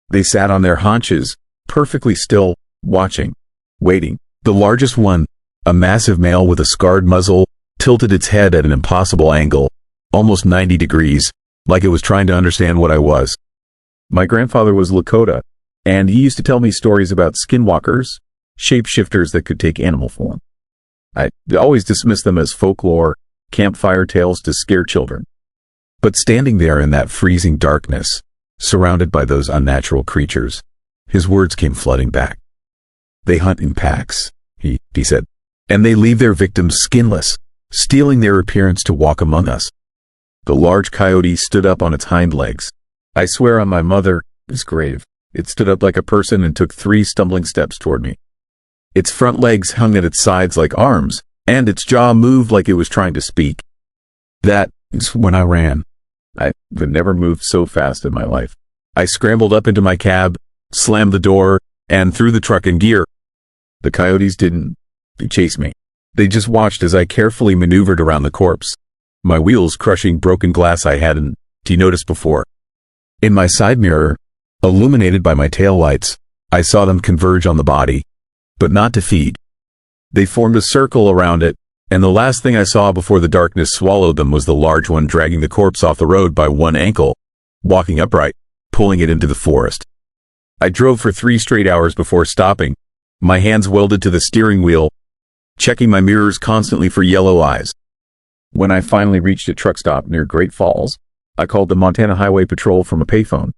They sat on their haunches, perfectly still, watching, waiting. The largest one, a massive male with a scarred muzzle, tilted its head at an impossible angle, almost 90 degrees, like it was trying to understand what I was. My grandfather was Lakota, and he used to tell me stories about skinwalkers, shapeshifters that could take animal form. I always dismissed them as folklore, campfire tales to scare children. But standing there in that freezing darkness, surrounded by those unnatural creatures, his words came flooding back. They hunt in packs, he said, and they leave their victims skinless, stealing their appearance to walk among us. The large coyote stood up on its hind legs. I swear on my mother's grave, it stood up like a person and took 3 stumbling steps toward me. Its front legs hung at its sides like arms, and its jaw moved like it was trying to speak. That is when I ran. I've never moved so fast in my life. I scrambled up into my cab, slammed the door, and threw the truck in gear. The coyotes didn't chase me. They just watched as I carefully maneuvered around the corpse, my wheels crushing broken glass I hadn't noticed before. In my side mirror, illuminated by my taillights, I saw them converge on the body, but not to feed. They formed a circle around it, and the last thing I saw before the darkness swallowed them was the large one dragging the corpse off the road by one ankle, walking upright, pulling it into the forest. I drove for 3 straight hours before stopping, my hands welded to the steering wheel, checking my mirrors constantly for yellow eyes. When I finally reached a truck stop near Great Falls, I called the Montana Highway Patrol from a payphone.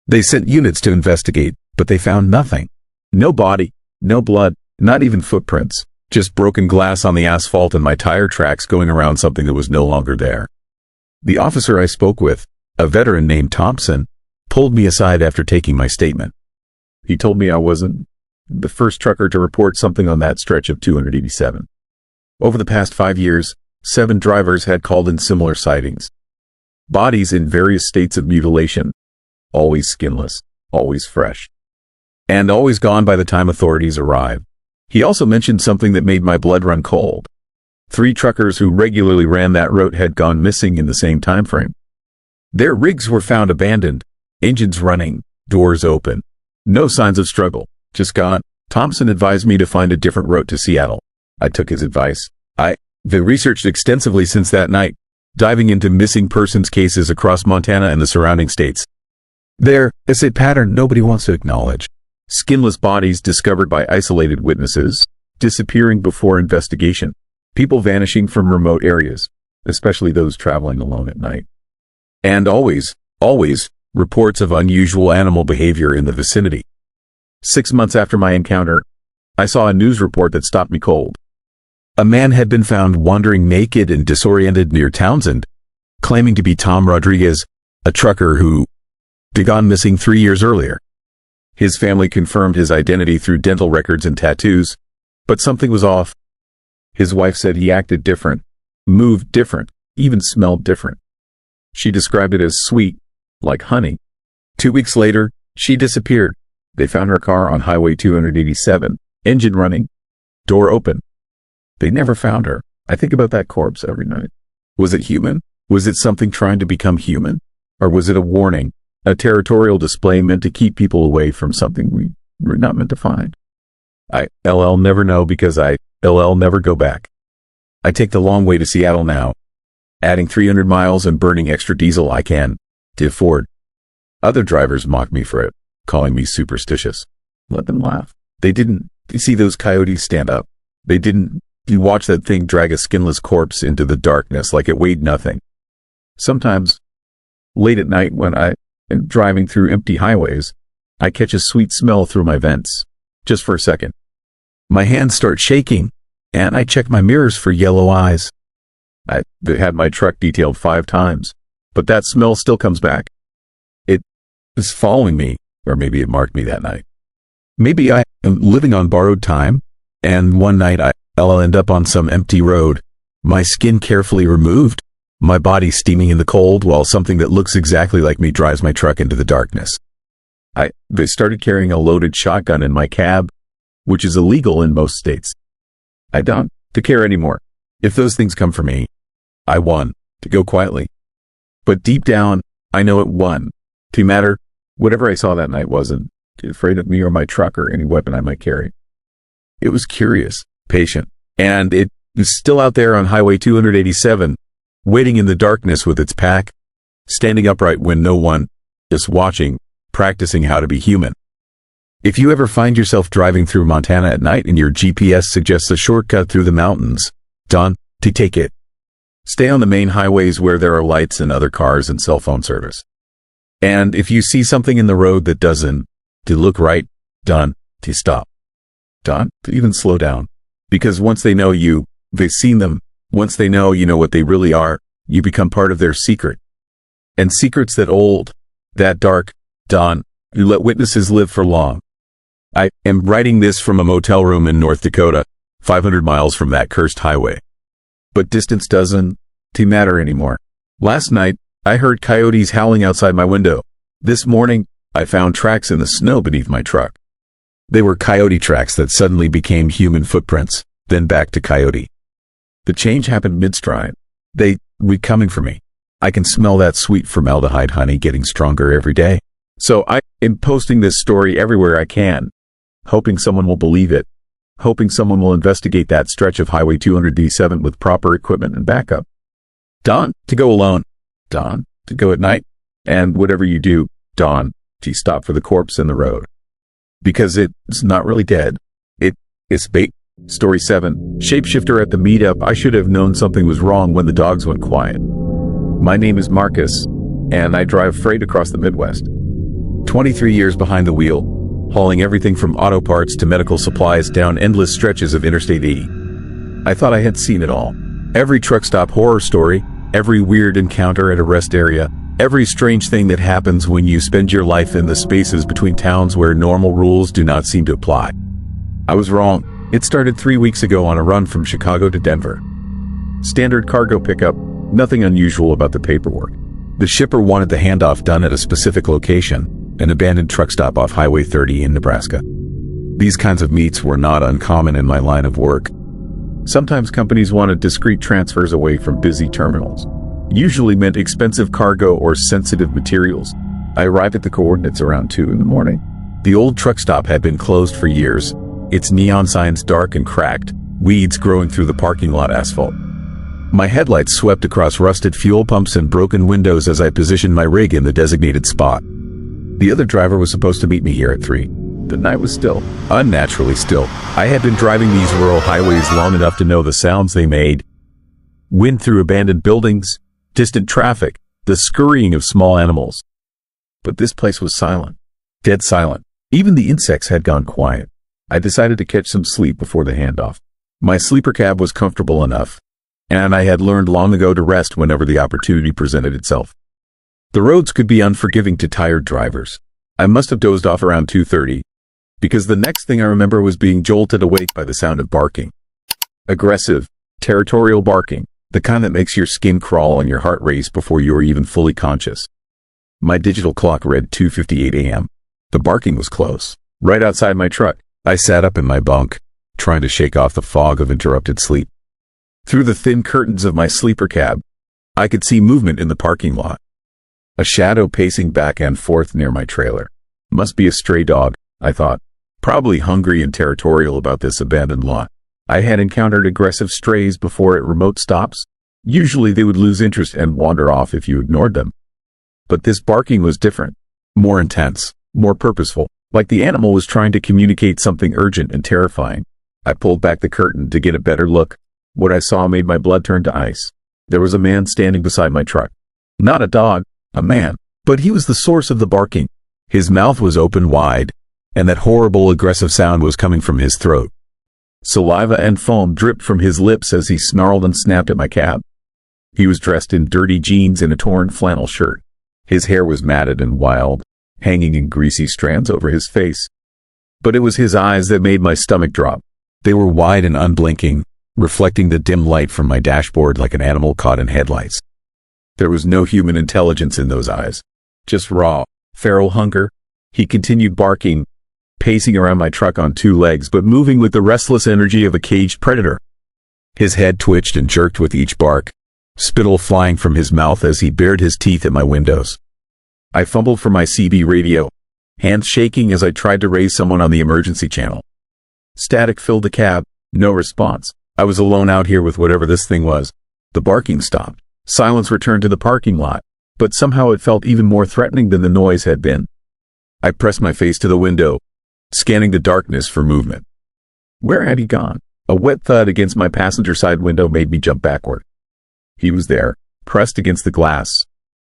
They sent units to investigate, but they found nothing. No body, no blood, not even footprints, just broken glass on the asphalt and my tire tracks going around something that was no longer there. The officer I spoke with, a veteran named Thompson, pulled me aside after taking my statement. He told me I wasn't the first trucker to report something on that stretch of 287. Over the past 5 years, 7 drivers had called in similar sightings. Bodies in various states of mutilation, always skinless, always fresh, and always gone by the time authorities arrived. He also mentioned something that made my blood run cold. 3 truckers who regularly ran that route had gone missing in the same time frame. Their rigs were found abandoned, engines running, doors open. No signs of struggle, just gone. Thompson advised me to find a different route to Seattle. I took his advice. I've researched extensively since that night, diving into missing persons cases across Montana and the surrounding states. There is a pattern nobody wants to acknowledge. Skinless bodies discovered by isolated witnesses, disappearing before investigation, people vanishing from remote areas, especially those traveling alone at night. And always, reports of unusual animal behavior in the vicinity. 6 months after my encounter, I saw a news report that stopped me cold. A man had been found wandering naked and disoriented near Townsend, claiming to be Tom Rodriguez, a trucker who had gone missing 3 years earlier. His family confirmed his identity through dental records and tattoos, but something was off. His wife said he acted different, moved different, even smelled different. She described it as sweet, like honey. 2 weeks later, she disappeared. They found her car on Highway 287, engine running, door open. They never found her. I think about that corpse every night. Was it human? Was it something trying to become human? Or was it a warning, a territorial display meant to keep people away from something we were not meant to find? I'll never know because I'll never go back. I take the long way to Seattle now, adding 300 miles and burning extra diesel I can to afford. Other drivers mock me for it, calling me superstitious. Let them laugh. They didn't. You see those coyotes stand up. They didn't. You watch that thing drag a skinless corpse into the darkness like it weighed nothing. Sometimes, late at night when I am driving through empty highways, I catch a sweet smell through my vents, just for a second. My hands start shaking, and I check my mirrors for yellow eyes. I had my truck detailed 5 times, but that smell still comes back. It is following me, or maybe it marked me that night. Maybe I am living on borrowed time, and one night I'll end up on some empty road, my skin carefully removed, my body steaming in the cold while something that looks exactly like me drives my truck into the darkness. They started carrying a loaded shotgun in my cab, which is illegal in most states. I don't care anymore. If those things come for me, I won, to go quietly. But deep down, I know it won. To matter, whatever I saw that night wasn't afraid of me or my truck or any weapon I might carry. It was curious, patient, and it is still out there on Highway 287, waiting in the darkness with its pack, standing upright when no one is watching, practicing how to be human. If you ever find yourself driving through Montana at night and your GPS suggests a shortcut through the mountains, don't take it. Stay on the main highways where there are lights and other cars and cell phone service. And if you see something in the road that doesn't look right, don't stop. Don't even slow down. Because once they know you, they've seen them. Once they know you know what they really are, you become part of their secret. And secrets that dark, don't let witnesses live for long. I am writing this from a motel room in North Dakota, 500 miles from that cursed highway. But distance doesn't matter anymore. Last night, I heard coyotes howling outside my window. This morning, I found tracks in the snow beneath my truck. They were coyote tracks that suddenly became human footprints, then back to coyote. The change happened mid-stride. They were coming for me. I can smell that sweet formaldehyde honey getting stronger every day. So I am posting this story everywhere I can, hoping someone will believe it, hoping someone will investigate that stretch of Highway 287 with proper equipment and backup. Don't go alone. Don't go at night. And whatever you do, don't stop for the corpse in the road. Because it's not really dead. It's bait. Story 7. Shapeshifter at the meetup. I should have known something was wrong when the dogs went quiet. My name is Marcus, and I drive freight across the Midwest. 23 years behind the wheel, hauling everything from auto parts to medical supplies down endless stretches of Interstate E. I thought I had seen it all. Every truck stop horror story, every weird encounter at a rest area, every strange thing that happens when you spend your life in the spaces between towns where normal rules do not seem to apply. I was wrong. It started 3 weeks ago on a run from Chicago to Denver. Standard cargo pickup, nothing unusual about the paperwork. The shipper wanted the handoff done at a specific location, an abandoned truck stop off Highway 30 in Nebraska. These kinds of meets were not uncommon in my line of work. Sometimes companies wanted discreet transfers away from busy terminals. Usually meant expensive cargo or sensitive materials. I arrived at the coordinates around 2 in the morning. The old truck stop had been closed for years, its neon signs dark and cracked, weeds growing through the parking lot asphalt. My headlights swept across rusted fuel pumps and broken windows as I positioned my rig in the designated spot. The other driver was supposed to meet me here at 3. The night was still, unnaturally still. I had been driving these rural highways long enough to know the sounds they made. Wind through abandoned buildings, distant traffic, the scurrying of small animals. But this place was silent, dead silent. Even the insects had gone quiet. I decided to catch some sleep before the handoff. My sleeper cab was comfortable enough, and I had learned long ago to rest whenever the opportunity presented itself. The roads could be unforgiving to tired drivers. I must have dozed off around 2:30, because the next thing I remember was being jolted awake by the sound of barking. Aggressive, territorial barking, the kind that makes your skin crawl and your heart race before you are even fully conscious. My digital clock read 2:58 a.m. The barking was close, right outside my truck. I sat up in my bunk, trying to shake off the fog of interrupted sleep. Through the thin curtains of my sleeper cab, I could see movement in the parking lot. A shadow pacing back and forth near my trailer. Must be a stray dog, I thought. Probably hungry and territorial about this abandoned lot. I had encountered aggressive strays before at remote stops. Usually they would lose interest and wander off if you ignored them. But this barking was different. More intense, more purposeful, like the animal was trying to communicate something urgent and terrifying. I pulled back the curtain to get a better look. What I saw made my blood turn to ice. There was a man standing beside my truck. Not a dog, a man. But he was the source of the barking. His mouth was open wide, and that horrible aggressive sound was coming from his throat. Saliva and foam dripped from his lips as he snarled and snapped at my cab. He was dressed in dirty jeans and a torn flannel shirt. His hair was matted and wild, hanging in greasy strands over his face. But it was his eyes that made my stomach drop. They were wide and unblinking, reflecting the dim light from my dashboard like an animal caught in headlights. There was no human intelligence in those eyes, just raw, feral hunger. He continued barking, pacing around my truck on 2 legs but moving with the restless energy of a caged predator. His head twitched and jerked with each bark, spittle flying from his mouth as he bared his teeth at my windows. I fumbled for my CB radio, hands shaking as I tried to raise someone on the emergency channel. Static filled the cab, no response. I was alone out here with whatever this thing was. The barking stopped. Silence returned to the parking lot, but somehow it felt even more threatening than the noise had been. I pressed my face to the window, scanning the darkness for movement. Where had he gone? A wet thud against my passenger side window made me jump backward. He was there, pressed against the glass,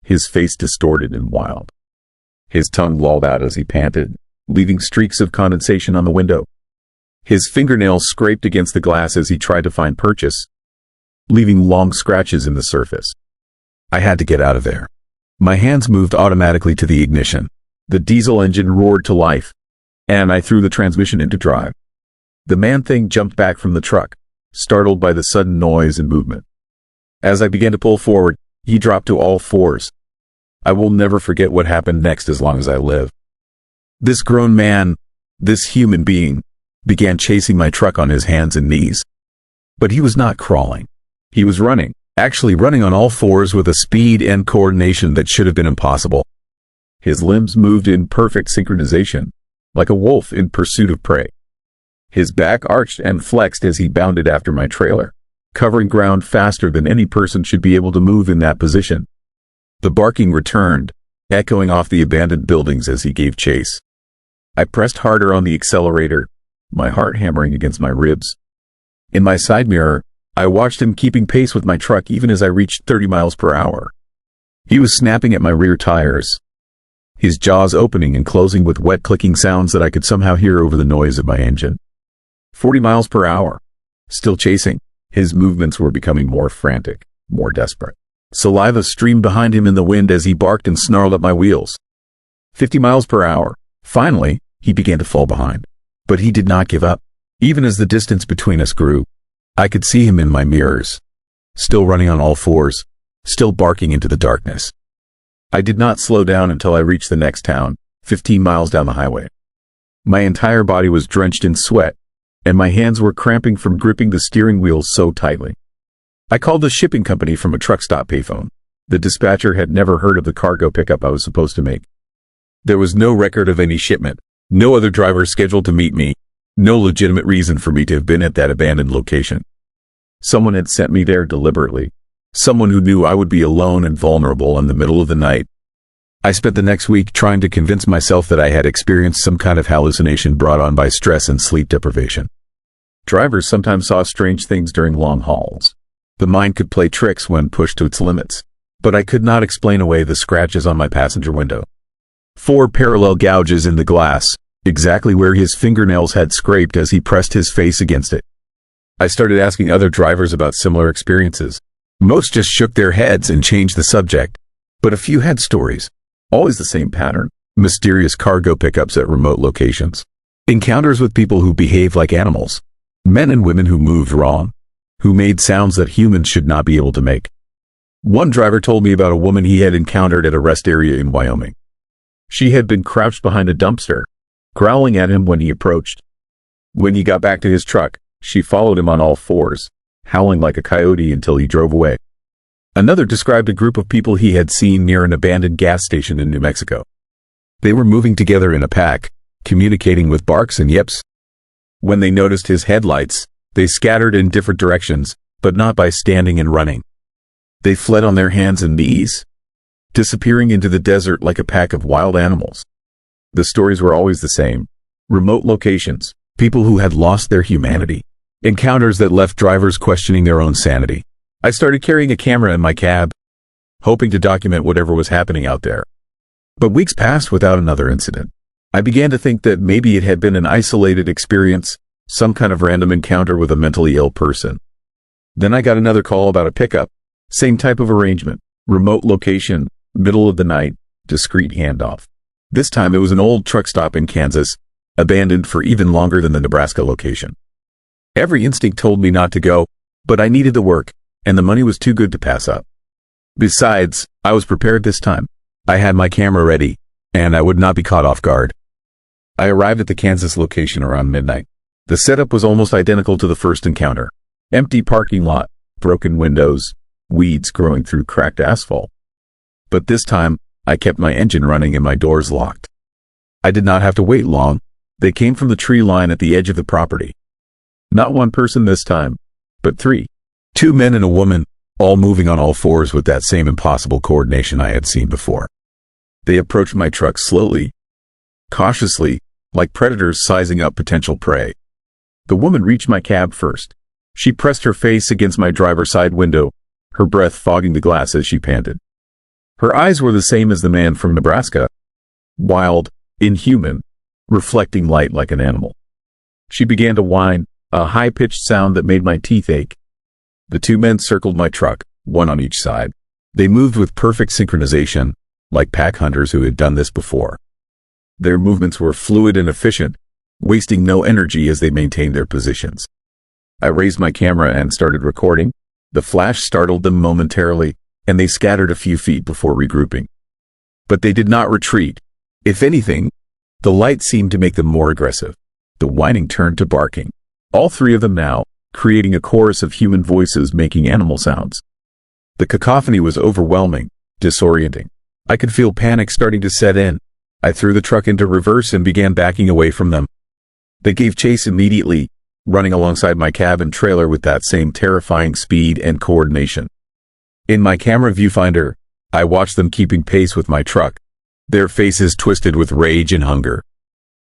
his face distorted and wild. His tongue lolled out as he panted, leaving streaks of condensation on the window. His fingernails scraped against the glass as he tried to find purchase, leaving long scratches in the surface. I had to get out of there. My hands moved automatically to the ignition. The diesel engine roared to life, and I threw the transmission into drive. The man-thing jumped back from the truck, startled by the sudden noise and movement. As I began to pull forward, he dropped to all 4s. I will never forget what happened next as long as I live. This grown man, this human being, began chasing my truck on his hands and knees. But he was not crawling. He was running, actually running on all 4s with a speed and coordination that should have been impossible. His limbs moved in perfect synchronization, like a wolf in pursuit of prey. His back arched and flexed as he bounded after my trailer, covering ground faster than any person should be able to move in that position. The barking returned, echoing off the abandoned buildings as he gave chase. I pressed harder on the accelerator, my heart hammering against my ribs. In my side mirror, I watched him keeping pace with my truck even as I reached 30 miles per hour. He was snapping at my rear tires, his jaws opening and closing with wet clicking sounds that I could somehow hear over the noise of my engine. 40 miles per hour. Still chasing. His movements were becoming more frantic, more desperate. Saliva streamed behind him in the wind as he barked and snarled at my wheels. 50 miles per hour. Finally, he began to fall behind. But he did not give up. Even as the distance between us grew, I could see him in my mirrors, still running on all 4s, still barking into the darkness. I did not slow down until I reached the next town, 15 miles down the highway. My entire body was drenched in sweat, and my hands were cramping from gripping the steering wheel so tightly. I called the shipping company from a truck stop payphone. The dispatcher had never heard of the cargo pickup I was supposed to make. There was no record of any shipment, no other driver scheduled to meet me, no legitimate reason for me to have been at that abandoned location. Someone had sent me there deliberately. Someone who knew I would be alone and vulnerable in the middle of the night. I spent the next week trying to convince myself that I had experienced some kind of hallucination brought on by stress and sleep deprivation. Drivers sometimes saw strange things during long hauls. The mind could play tricks when pushed to its limits, but I could not explain away the scratches on my passenger window. 4 parallel gouges in the glass, exactly where his fingernails had scraped as he pressed his face against it. I started asking other drivers about similar experiences. Most just shook their heads and changed the subject, but a few had stories. Always the same pattern: mysterious cargo pickups at remote locations, encounters with people who behaved like animals, men and women who moved wrong, who made sounds that humans should not be able to make. One driver told me about a woman he had encountered at a rest area in Wyoming. She had been crouched behind a dumpster, growling at him when he approached. When he got back to his truck, she followed him on all fours, howling like a coyote until he drove away. Another described a group of people he had seen near an abandoned gas station in New Mexico. They were moving together in a pack, communicating with barks and yips. When they noticed his headlights, they scattered in different directions, but not by standing and running. They fled on their hands and knees, disappearing into the desert like a pack of wild animals. The stories were always the same: remote locations, people who had lost their humanity, encounters that left drivers questioning their own sanity. I started carrying a camera in my cab, hoping to document whatever was happening out there. But weeks passed without another incident. I began to think that maybe it had been an isolated experience, some kind of random encounter with a mentally ill person. Then I got another call about a pickup. Same type of arrangement: remote location, middle of the night, discreet handoff. This time it was an old truck stop in Kansas, abandoned for even longer than the Nebraska location. Every instinct told me not to go, but I needed the work, and the money was too good to pass up. Besides, I was prepared this time. I had my camera ready, and I would not be caught off guard. I arrived at the Kansas location around midnight. The setup was almost identical to the first encounter: empty parking lot, broken windows, weeds growing through cracked asphalt. But this time, I kept my engine running and my doors locked. I did not have to wait long. They came from the tree line at the edge of the property. Not one person this time, but 3. 2 men and a woman, all moving on all fours with that same impossible coordination I had seen before. They approached my truck slowly, cautiously, like predators sizing up potential prey. The woman reached my cab first. She pressed her face against my driver's side window, her breath fogging the glass as she panted. Her eyes were the same as the man from Nebraska: wild, inhuman, reflecting light like an animal. She began to whine, a high-pitched sound that made my teeth ache. The 2 men circled my truck, one on each side. They moved with perfect synchronization, like pack hunters who had done this before. Their movements were fluid and efficient, wasting no energy as they maintained their positions. I raised my camera and started recording. The flash startled them momentarily, and they scattered a few feet before regrouping. But they did not retreat. If anything, the light seemed to make them more aggressive. The whining turned to barking. All 3 of them now, creating a chorus of human voices making animal sounds. The cacophony was overwhelming, disorienting. I could feel panic starting to set in. I threw the truck into reverse and began backing away from them. They gave chase immediately, running alongside my cab and trailer with that same terrifying speed and coordination. In my camera viewfinder, I watched them keeping pace with my truck, their faces twisted with rage and hunger.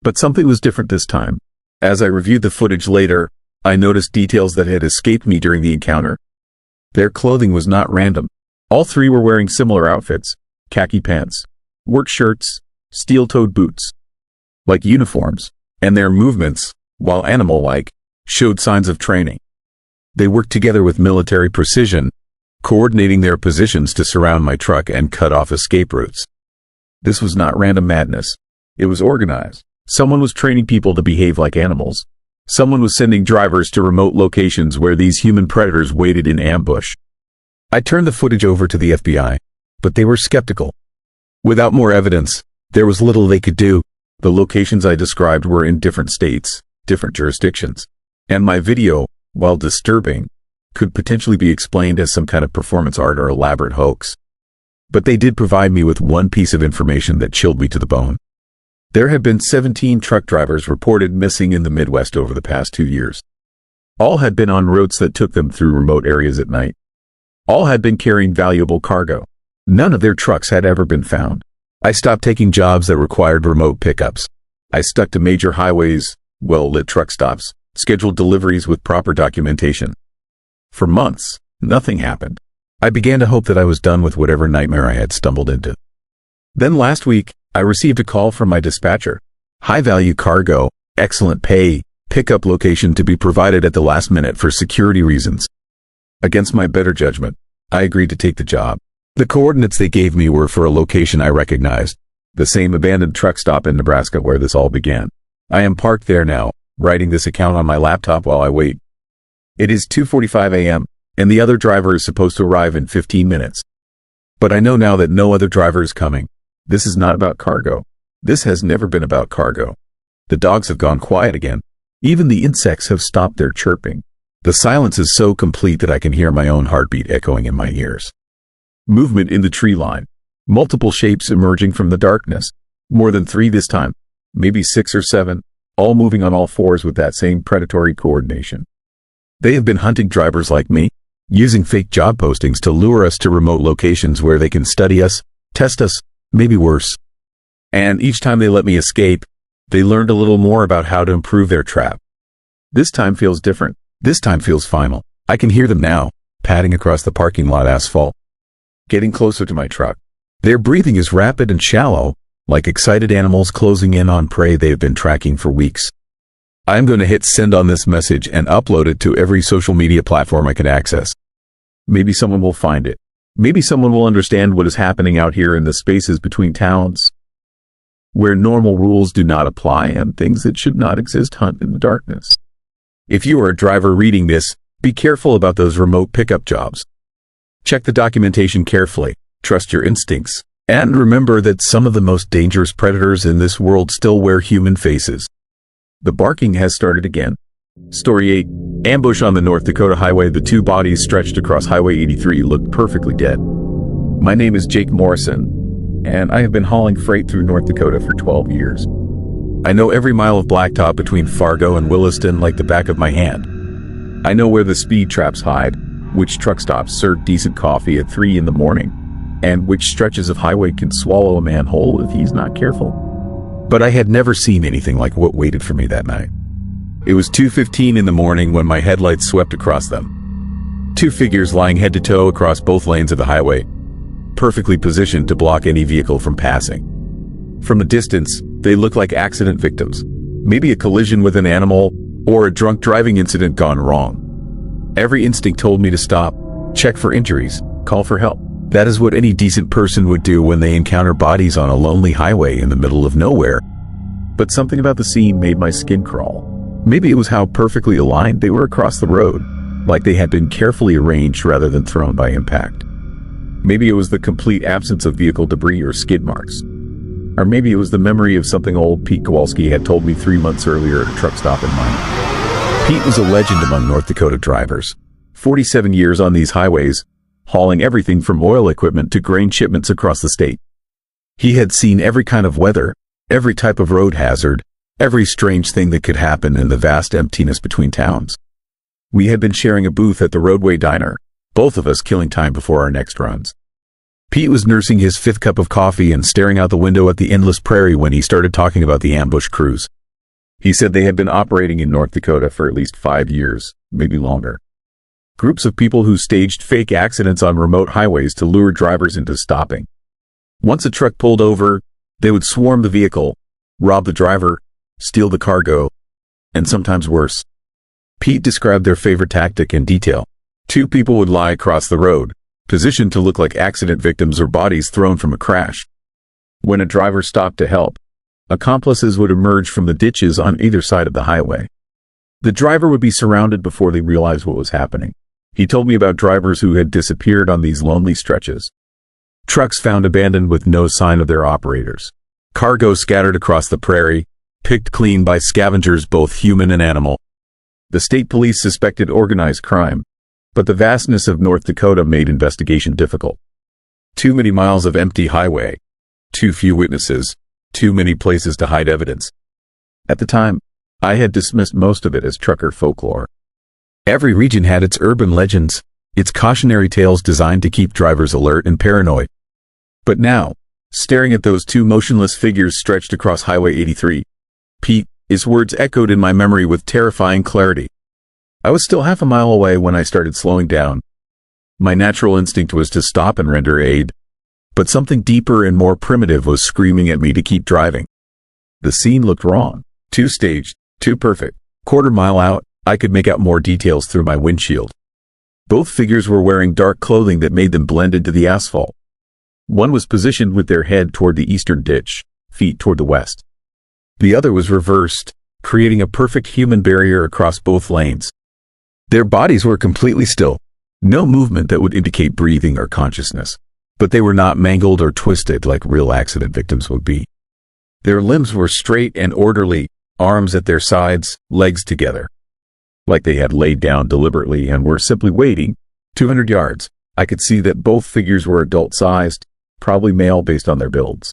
But something was different this time. As I reviewed the footage later, I noticed details that had escaped me during the encounter. Their clothing was not random. All 3 were wearing similar outfits: khaki pants, work shirts, steel-toed boots, like uniforms, and their movements, while animal-like, showed signs of training. They worked together with military precision, coordinating their positions to surround my truck and cut off escape routes. This was not random madness. It was organized. Someone was training people to behave like animals. Someone was sending drivers to remote locations where these human predators waited in ambush. I turned the footage over to the FBI, but they were skeptical. Without more evidence, there was little they could do. The locations I described were in different states, different jurisdictions. And my video, while disturbing, could potentially be explained as some kind of performance art or elaborate hoax. But they did provide me with one piece of information that chilled me to the bone. There have been 17 truck drivers reported missing in the Midwest over the past 2 years. All had been on routes that took them through remote areas at night. All had been carrying valuable cargo. None of their trucks had ever been found. I stopped taking jobs that required remote pickups. I stuck to major highways, well-lit truck stops, scheduled deliveries with proper documentation. For months, nothing happened. I began to hope that I was done with whatever nightmare I had stumbled into. Then last week, I received a call from my dispatcher. High-value cargo, excellent pay, pickup location to be provided at the last minute for security reasons. Against my better judgment, I agreed to take the job. The coordinates they gave me were for a location I recognized, the same abandoned truck stop in Nebraska where this all began. I am parked there now, writing this account on my laptop while I wait. It is 2:45 a.m., and the other driver is supposed to arrive in 15 minutes. But I know now that no other driver is coming. This is not about cargo. This has never been about cargo. The dogs have gone quiet again. Even the insects have stopped their chirping. The silence is so complete that I can hear my own heartbeat echoing in my ears. Movement in the tree line. Multiple shapes emerging from the darkness. More than 3 this time. Maybe 6 or 7, all moving on all fours with that same predatory coordination. They have been hunting drivers like me, using fake job postings to lure us to remote locations where they can study us, test us, maybe worse. And each time they let me escape, they learned a little more about how to improve their trap. This time feels different. This time feels final. I can hear them now, padding across the parking lot asphalt, getting closer to my truck. Their breathing is rapid and shallow, like excited animals closing in on prey they have been tracking for weeks. I'm going to hit send on this message and upload it to every social media platform I can access. Maybe someone will find it. Maybe someone will understand what is happening out here in the spaces between towns, where normal rules do not apply and things that should not exist hunt in the darkness. If you are a driver reading this, be careful about those remote pickup jobs. Check the documentation carefully, trust your instincts, and remember that some of the most dangerous predators in this world still wear human faces. The barking has started again. Story 8. Ambush on the North Dakota highway. The 2 bodies stretched across Highway 83 looked perfectly dead. My name is Jake Morrison, and I have been hauling freight through North Dakota for 12 years. I know every mile of blacktop between Fargo and Williston like the back of my hand. I know where the speed traps hide, which truck stops serve decent coffee at 3 in the morning, and which stretches of highway can swallow a man whole if he's not careful. But I had never seen anything like what waited for me that night. It was 2:15 in the morning when my headlights swept across them. 2 figures lying head to toe across both lanes of the highway, perfectly positioned to block any vehicle from passing. From a distance, they looked like accident victims, maybe a collision with an animal or a drunk driving incident gone wrong. Every instinct told me to stop, check for injuries, call for help. That is what any decent person would do when they encounter bodies on a lonely highway in the middle of nowhere. But something about the scene made my skin crawl. Maybe it was how perfectly aligned they were across the road, like they had been carefully arranged rather than thrown by impact. Maybe it was the complete absence of vehicle debris or skid marks. Or maybe it was the memory of something old Pete Kowalski had told me 3 months earlier at a truck stop in mine. Pete was a legend among North Dakota drivers. 47 years on these highways, hauling everything from oil equipment to grain shipments across the state. He had seen every kind of weather, every type of road hazard, every strange thing that could happen in the vast emptiness between towns. We had been sharing a booth at the Roadway Diner, both of us killing time before our next runs. Pete was nursing his 5th cup of coffee and staring out the window at the endless prairie when he started talking about the ambush crews. He said they had been operating in North Dakota for at least 5 years, maybe longer. Groups of people who staged fake accidents on remote highways to lure drivers into stopping. Once a truck pulled over, they would swarm the vehicle, rob the driver, steal the cargo, and sometimes worse. Pete described their favorite tactic in detail. 2 people would lie across the road, positioned to look like accident victims or bodies thrown from a crash. When a driver stopped to help, accomplices would emerge from the ditches on either side of the highway. The driver would be surrounded before they realized what was happening. He told me about drivers who had disappeared on these lonely stretches. Trucks found abandoned with no sign of their operators. Cargo scattered across the prairie, picked clean by scavengers both human and animal. The state police suspected organized crime, but the vastness of North Dakota made investigation difficult. Too many miles of empty highway, too few witnesses, too many places to hide evidence. At the time, I had dismissed most of it as trucker folklore. Every region had its urban legends, its cautionary tales designed to keep drivers alert and paranoid. But now, staring at those two motionless figures stretched across Highway 83, Pete, his words echoed in my memory with terrifying clarity. I was still half a mile away when I started slowing down. My natural instinct was to stop and render aid, but something deeper and more primitive was screaming at me to keep driving. The scene looked wrong, too staged, too perfect. Quarter mile out, I could make out more details through my windshield. Both figures were wearing dark clothing that made them blend into the asphalt. One was positioned with their head toward the eastern ditch, feet toward the west. The other was reversed, creating a perfect human barrier across both lanes. Their bodies were completely still, no movement that would indicate breathing or consciousness, but they were not mangled or twisted like real accident victims would be. Their limbs were straight and orderly, arms at their sides, legs together, like they had laid down deliberately and were simply waiting. 200 yards, I could see that both figures were adult-sized, probably male based on their builds.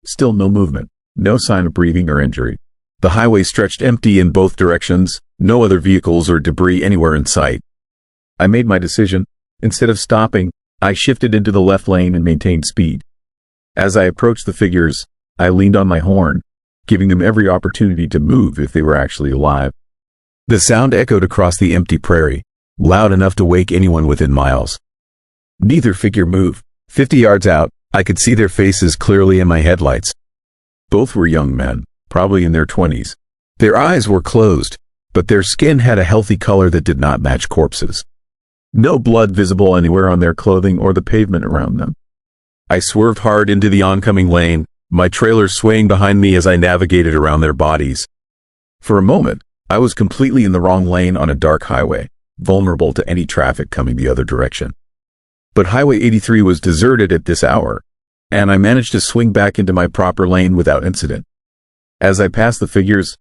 Still no movement, no sign of breathing or injury. The highway stretched empty in both directions, no other vehicles or debris anywhere in sight. I made my decision. Instead of stopping, I shifted into the left lane and maintained speed. As I approached the figures, I leaned on my horn, giving them every opportunity to move if they were actually alive. The sound echoed across the empty prairie, loud enough to wake anyone within miles. Neither figure moved. 50 yards out, I could see their faces clearly in my headlights. Both were young men, probably in their 20s. Their eyes were closed, but their skin had a healthy color that did not match corpses. No blood visible anywhere on their clothing or the pavement around them. I swerved hard into the oncoming lane, my trailer swaying behind me as I navigated around their bodies. For a moment, I was completely in the wrong lane on a dark highway, vulnerable to any traffic coming the other direction. But Highway 83 was deserted at this hour, and I managed to swing back into my proper lane without incident. As I passed the figures,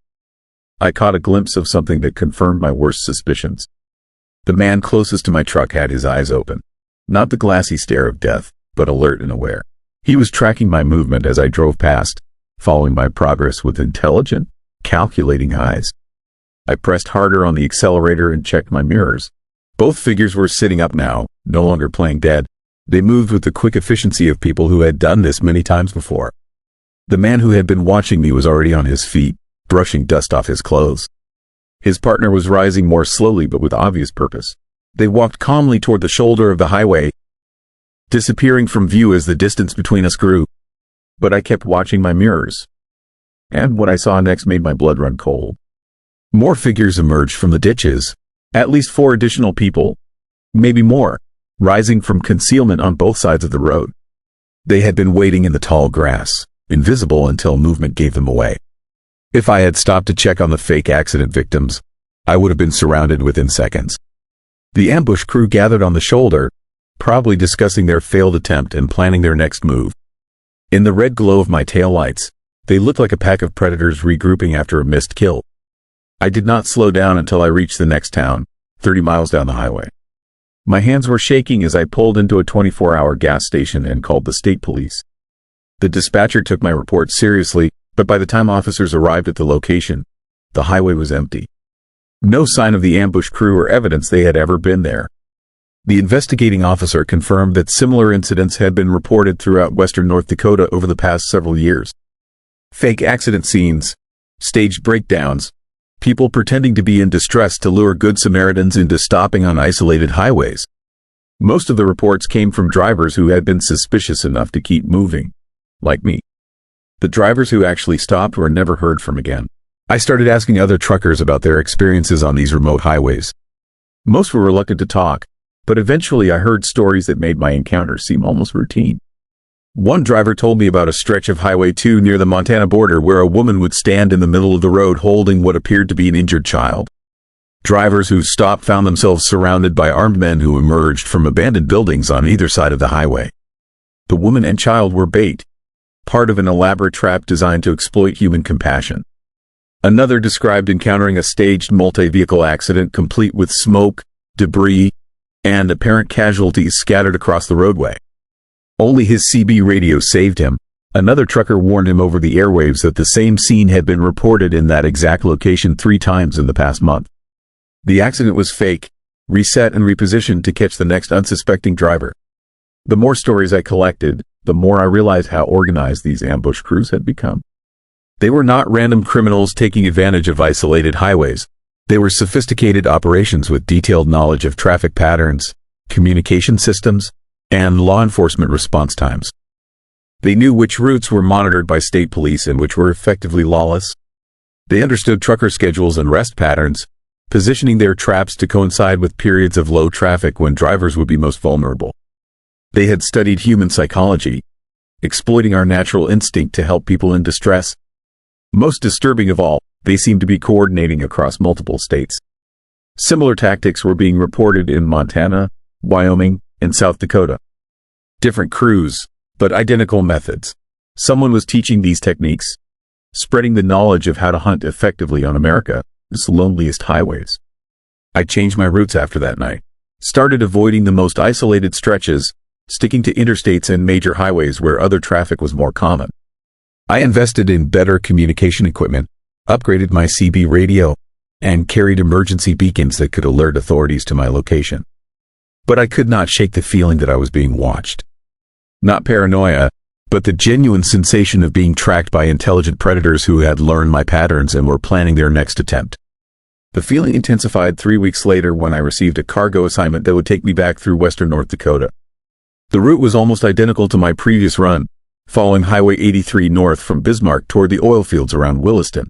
I caught a glimpse of something that confirmed my worst suspicions. The man closest to my truck had his eyes open, not the glassy stare of death, but alert and aware. He was tracking my movement as I drove past, following my progress with intelligent, calculating eyes. I pressed harder on the accelerator and checked my mirrors. Both figures were sitting up now, no longer playing dead. They moved with the quick efficiency of people who had done this many times before. The man who had been watching me was already on his feet, brushing dust off his clothes. His partner was rising more slowly but with obvious purpose. They walked calmly toward the shoulder of the highway, disappearing from view as the distance between us grew. But I kept watching my mirrors, and what I saw next made my blood run cold. More figures emerged from the ditches, at least 4 additional people, maybe more, rising from concealment on both sides of the road. They had been waiting in the tall grass, invisible until movement gave them away. If I had stopped to check on the fake accident victims, I would have been surrounded within seconds. The ambush crew gathered on the shoulder, probably discussing their failed attempt and planning their next move. In the red glow of my taillights, they looked like a pack of predators regrouping after a missed kill. I did not slow down until I reached the next town, 30 miles down the highway. My hands were shaking as I pulled into a 24-hour gas station and called the state police. The dispatcher took my report seriously, but by the time officers arrived at the location, the highway was empty. No sign of the ambush crew or evidence they had ever been there. The investigating officer confirmed that similar incidents had been reported throughout western North Dakota over the past several years. Fake accident scenes, staged breakdowns, people pretending to be in distress to lure Good Samaritans into stopping on isolated highways. Most of the reports came from drivers who had been suspicious enough to keep moving, like me. The drivers who actually stopped were never heard from again. I started asking other truckers about their experiences on these remote highways. Most were reluctant to talk, but eventually I heard stories that made my encounters seem almost routine. One driver told me about a stretch of Highway 2 near the Montana border where a woman would stand in the middle of the road holding what appeared to be an injured child. Drivers who stopped found themselves surrounded by armed men who emerged from abandoned buildings on either side of the highway. The woman and child were bait, part of an elaborate trap designed to exploit human compassion. Another described encountering a staged multi-vehicle accident complete with smoke, debris, and apparent casualties scattered across the roadway. Only his CB radio saved him. Another trucker warned him over the airwaves that the same scene had been reported in that exact location 3 times in the past month. The accident was fake, reset and repositioned to catch the next unsuspecting driver. The more stories I collected, the more I realized how organized these ambush crews had become. They were not random criminals taking advantage of isolated highways. They were sophisticated operations with detailed knowledge of traffic patterns, communication systems, and law enforcement response times. They knew which routes were monitored by state police and which were effectively lawless. They understood trucker schedules and rest patterns, positioning their traps to coincide with periods of low traffic when drivers would be most vulnerable. They had studied human psychology, exploiting our natural instinct to help people in distress. Most disturbing of all, they seemed to be coordinating across multiple states. Similar tactics were being reported in Montana, Wyoming, and South Dakota. Different crews, but identical methods. Someone was teaching these techniques, spreading the knowledge of how to hunt effectively on America's loneliest highways. I changed my routes after that night, started avoiding the most isolated stretches, sticking to interstates and major highways where other traffic was more common. I invested in better communication equipment, upgraded my CB radio, and carried emergency beacons that could alert authorities to my location. But I could not shake the feeling that I was being watched. Not paranoia, but the genuine sensation of being tracked by intelligent predators who had learned my patterns and were planning their next attempt. The feeling intensified 3 weeks later when I received a cargo assignment that would take me back through western North Dakota. The route was almost identical to my previous run, following Highway 83 north from Bismarck toward the oil fields around Williston.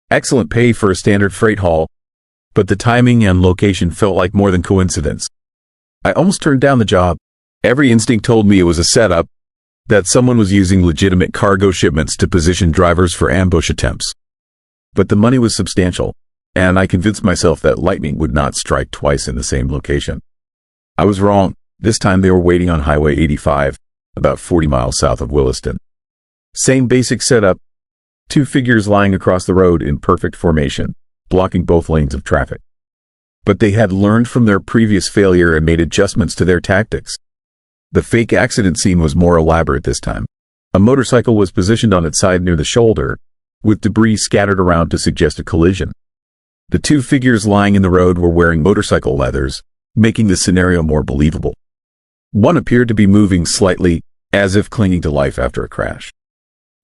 Excellent pay for a standard freight haul, but the timing and location felt like more than coincidence. I almost turned down the job. Every instinct told me it was a setup, that someone was using legitimate cargo shipments to position drivers for ambush attempts. But the money was substantial, and I convinced myself that lightning would not strike twice in the same location. I was wrong. This time they were waiting on Highway 85, about 40 miles south of Williston. Same basic setup, 2 figures lying across the road in perfect formation, blocking both lanes of traffic. But they had learned from their previous failure and made adjustments to their tactics. The fake accident scene was more elaborate this time. A motorcycle was positioned on its side near the shoulder, with debris scattered around to suggest a collision. The 2 figures lying in the road were wearing motorcycle leathers, making the scenario more believable. One appeared to be moving slightly, as if clinging to life after a crash.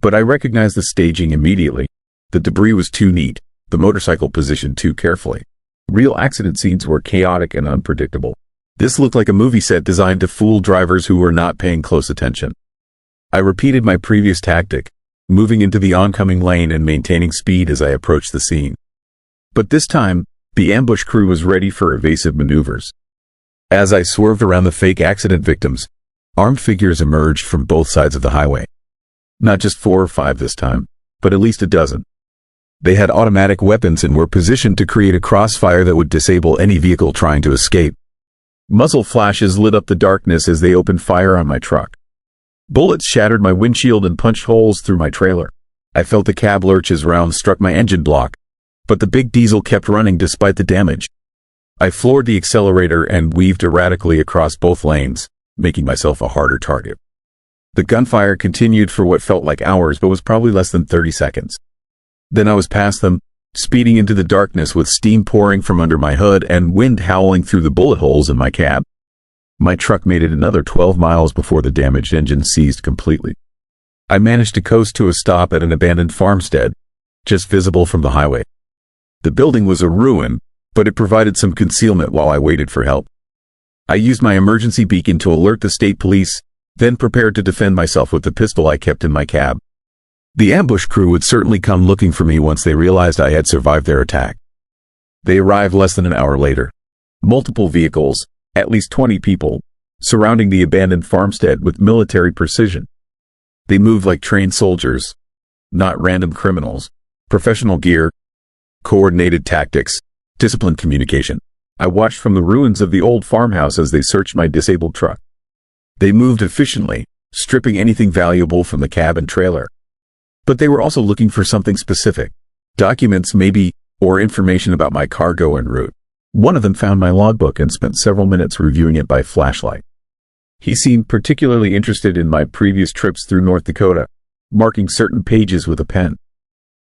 But I recognized the staging immediately. The debris was too neat, the motorcycle positioned too carefully. Real accident scenes were chaotic and unpredictable. This looked like a movie set designed to fool drivers who were not paying close attention. I repeated my previous tactic, moving into the oncoming lane and maintaining speed as I approached the scene. But this time, the ambush crew was ready for evasive maneuvers. As I swerved around the fake accident victims, armed figures emerged from both sides of the highway. Not just 4 or 5 this time, but at least a dozen. They had automatic weapons and were positioned to create a crossfire that would disable any vehicle trying to escape. Muzzle flashes lit up the darkness as they opened fire on my truck. Bullets shattered my windshield and punched holes through my trailer. I felt the cab lurch as rounds struck my engine block, but the big diesel kept running despite the damage. I floored the accelerator and weaved erratically across both lanes, making myself a harder target. The gunfire continued for what felt like hours but was probably less than 30 seconds. Then I was past them, speeding into the darkness with steam pouring from under my hood and wind howling through the bullet holes in my cab. My truck made it another 12 miles before the damaged engine seized completely. I managed to coast to a stop at an abandoned farmstead, just visible from the highway. The building was a ruin, but it provided some concealment while I waited for help. I used my emergency beacon to alert the state police, then prepared to defend myself with the pistol I kept in my cab. The ambush crew would certainly come looking for me once they realized I had survived their attack. They arrived less than an hour later. Multiple vehicles, at least 20 people, surrounding the abandoned farmstead with military precision. They moved like trained soldiers, not random criminals. Professional gear, coordinated tactics, disciplined communication. I watched from the ruins of the old farmhouse as they searched my disabled truck. They moved efficiently, stripping anything valuable from the cab and trailer. But they were also looking for something specific. Documents, maybe, or information about my cargo en route. One of them found my logbook and spent several minutes reviewing it by flashlight. He seemed particularly interested in my previous trips through North Dakota, marking certain pages with a pen.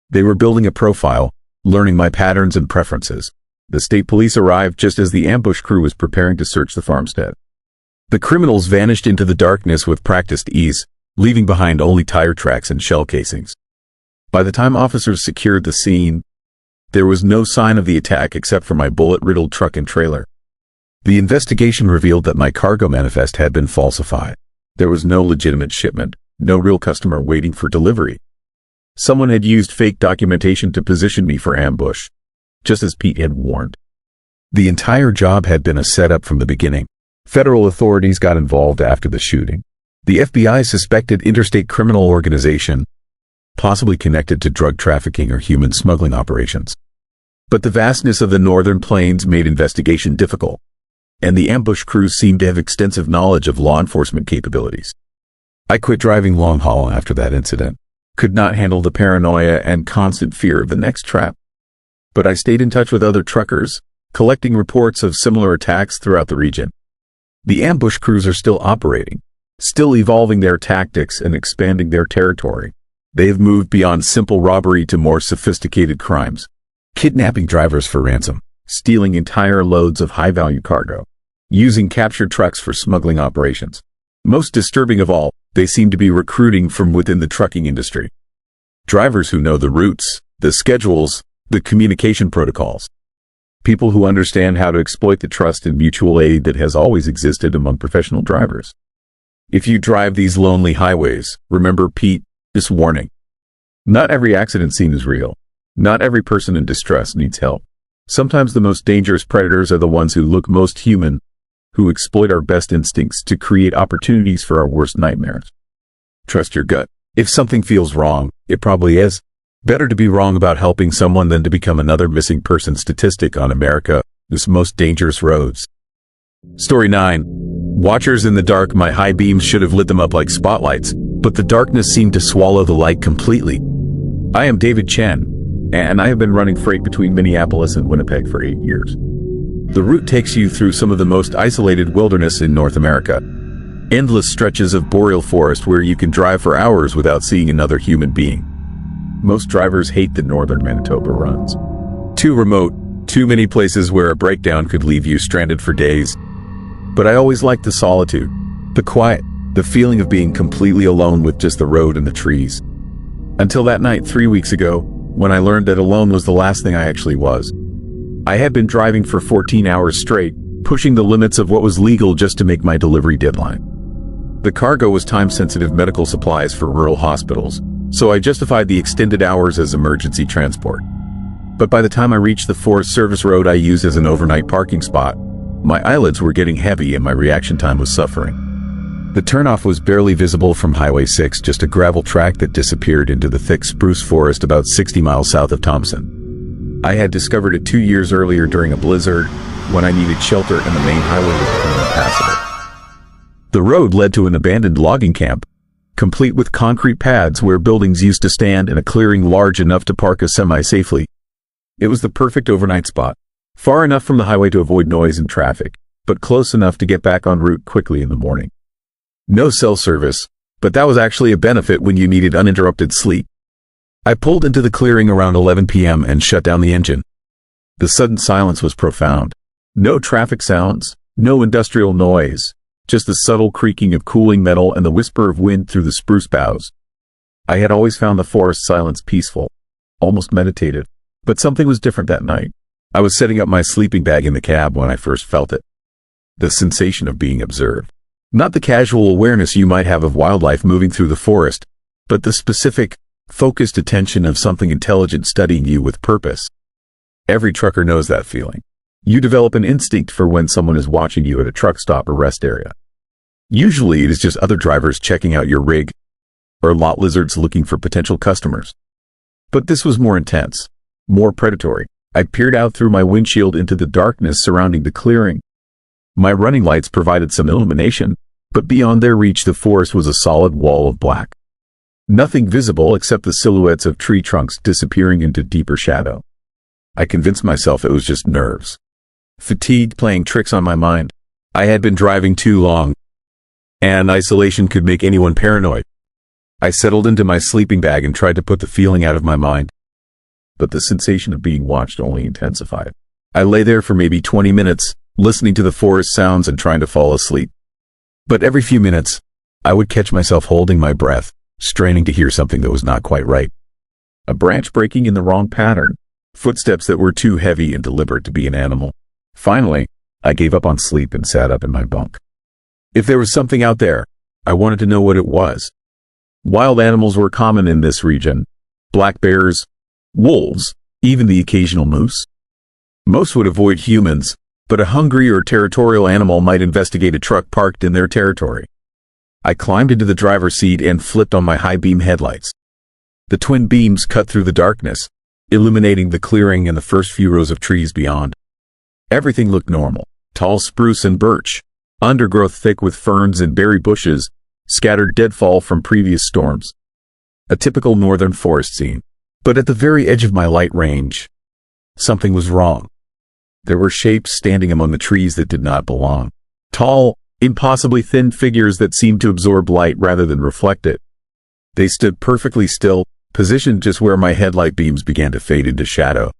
They were building a profile, learning my patterns and preferences. The state police arrived just as the ambush crew was preparing to search the farmstead. The criminals vanished into the darkness with practiced ease, leaving behind only tire tracks and shell casings. By the time officers secured the scene, there was no sign of the attack except for my bullet-riddled truck and trailer. The investigation revealed that my cargo manifest had been falsified. There was no legitimate shipment, no real customer waiting for delivery. Someone had used fake documentation to position me for ambush, just as Pete had warned. The entire job had been a setup from the beginning. Federal authorities got involved after the shooting. The FBI suspected interstate criminal organization, possibly connected to drug trafficking or human smuggling operations. But the vastness of the northern plains made investigation difficult, and the ambush crews seemed to have extensive knowledge of law enforcement capabilities. I quit driving long haul after that incident. Could not handle the paranoia and constant fear of the next trap. But I stayed in touch with other truckers, collecting reports of similar attacks throughout the region. The ambush crews are still operating, still evolving their tactics and expanding their territory. They have moved beyond simple robbery to more sophisticated crimes, kidnapping drivers for ransom, stealing entire loads of high-value cargo, using captured trucks for smuggling operations. Most disturbing of all, they seem to be recruiting from within the trucking industry. Drivers who know the routes, the schedules, the communication protocols. People who understand how to exploit the trust and mutual aid that has always existed among professional drivers. If you drive these lonely highways, remember Pete, this warning. Not every accident scene is real. Not every person in distress needs help. Sometimes the most dangerous predators are the ones who look most human, who exploit our best instincts to create opportunities for our worst nightmares. Trust your gut. If something feels wrong, it probably is. Better to be wrong about helping someone than to become another missing person statistic on America's most dangerous roads. Story 9. Watchers in the dark. My high beams should have lit them up like spotlights, but the darkness seemed to swallow the light completely. I am David Chen, and I have been running freight between Minneapolis and Winnipeg for 8 years. The route takes you through some of the most isolated wilderness in North America. Endless stretches of boreal forest where you can drive for hours without seeing another human being. Most drivers hate the northern Manitoba runs. Too remote, too many places where a breakdown could leave you stranded for days. But I always liked the solitude, the quiet, the feeling of being completely alone with just the road and the trees. Until that night 3 weeks ago, when I learned that alone was the last thing I actually was. I had been driving for 14 hours straight, pushing the limits of what was legal just to make my delivery deadline. The cargo was time-sensitive medical supplies for rural hospitals, so I justified the extended hours as emergency transport. But by the time I reached the Forest Service road I use as an overnight parking spot, my eyelids were getting heavy and my reaction time was suffering. The turnoff was barely visible from Highway 6, just a gravel track that disappeared into the thick spruce forest about 60 miles south of Thompson. I had discovered it 2 years earlier during a blizzard, when I needed shelter and the main highway was becoming impassable. The road led to an abandoned logging camp, complete with concrete pads where buildings used to stand and a clearing large enough to park a semi safely. It was the perfect overnight spot, far enough from the highway to avoid noise and traffic, but close enough to get back en route quickly in the morning. No cell service, but that was actually a benefit when you needed uninterrupted sleep. I pulled into the clearing around 11 p.m. and shut down the engine. The sudden silence was profound. No traffic sounds, no industrial noise, just the subtle creaking of cooling metal and the whisper of wind through the spruce boughs. I had always found the forest silence peaceful, almost meditative, but something was different that night. I was setting up my sleeping bag in the cab when I first felt it. The sensation of being observed. Not the casual awareness you might have of wildlife moving through the forest, but the specific, focused attention of something intelligent studying you with purpose. Every trucker knows that feeling. You develop an instinct for when someone is watching you at a truck stop or rest area. Usually it is just other drivers checking out your rig, or lot lizards looking for potential customers. But this was more intense, more predatory. I peered out through my windshield into the darkness surrounding the clearing. My running lights provided some illumination, But beyond their reach, the forest was a solid wall of black. Nothing visible except the silhouettes of tree trunks disappearing into deeper shadow. I convinced myself it was just nerves. Fatigue playing tricks on my mind. I had been driving too long, and isolation could make anyone paranoid. I settled into my sleeping bag and tried to put the feeling out of my mind. But the sensation of being watched only intensified. I lay there for maybe 20 minutes, listening to the forest sounds and trying to fall asleep. But every few minutes, I would catch myself holding my breath, straining to hear something that was not quite right. A branch breaking in the wrong pattern, footsteps that were too heavy and deliberate to be an animal. Finally, I gave up on sleep and sat up in my bunk. If there was something out there, I wanted to know what it was. Wild animals were common in this region. Black bears, wolves, even the occasional moose. Most would avoid humans, but a hungry or territorial animal might investigate a truck parked in their territory. I climbed into the driver's seat and flipped on my high-beam headlights. The twin beams cut through the darkness, illuminating the clearing and the first few rows of trees beyond. Everything looked normal. Tall spruce and birch, undergrowth thick with ferns and berry bushes, scattered deadfall from previous storms. A typical northern forest scene. But at the very edge of my light range, something was wrong. There were shapes standing among the trees that did not belong. Tall, impossibly thin figures that seemed to absorb light rather than reflect it. They stood perfectly still, positioned just where my headlight beams began to fade into shadow.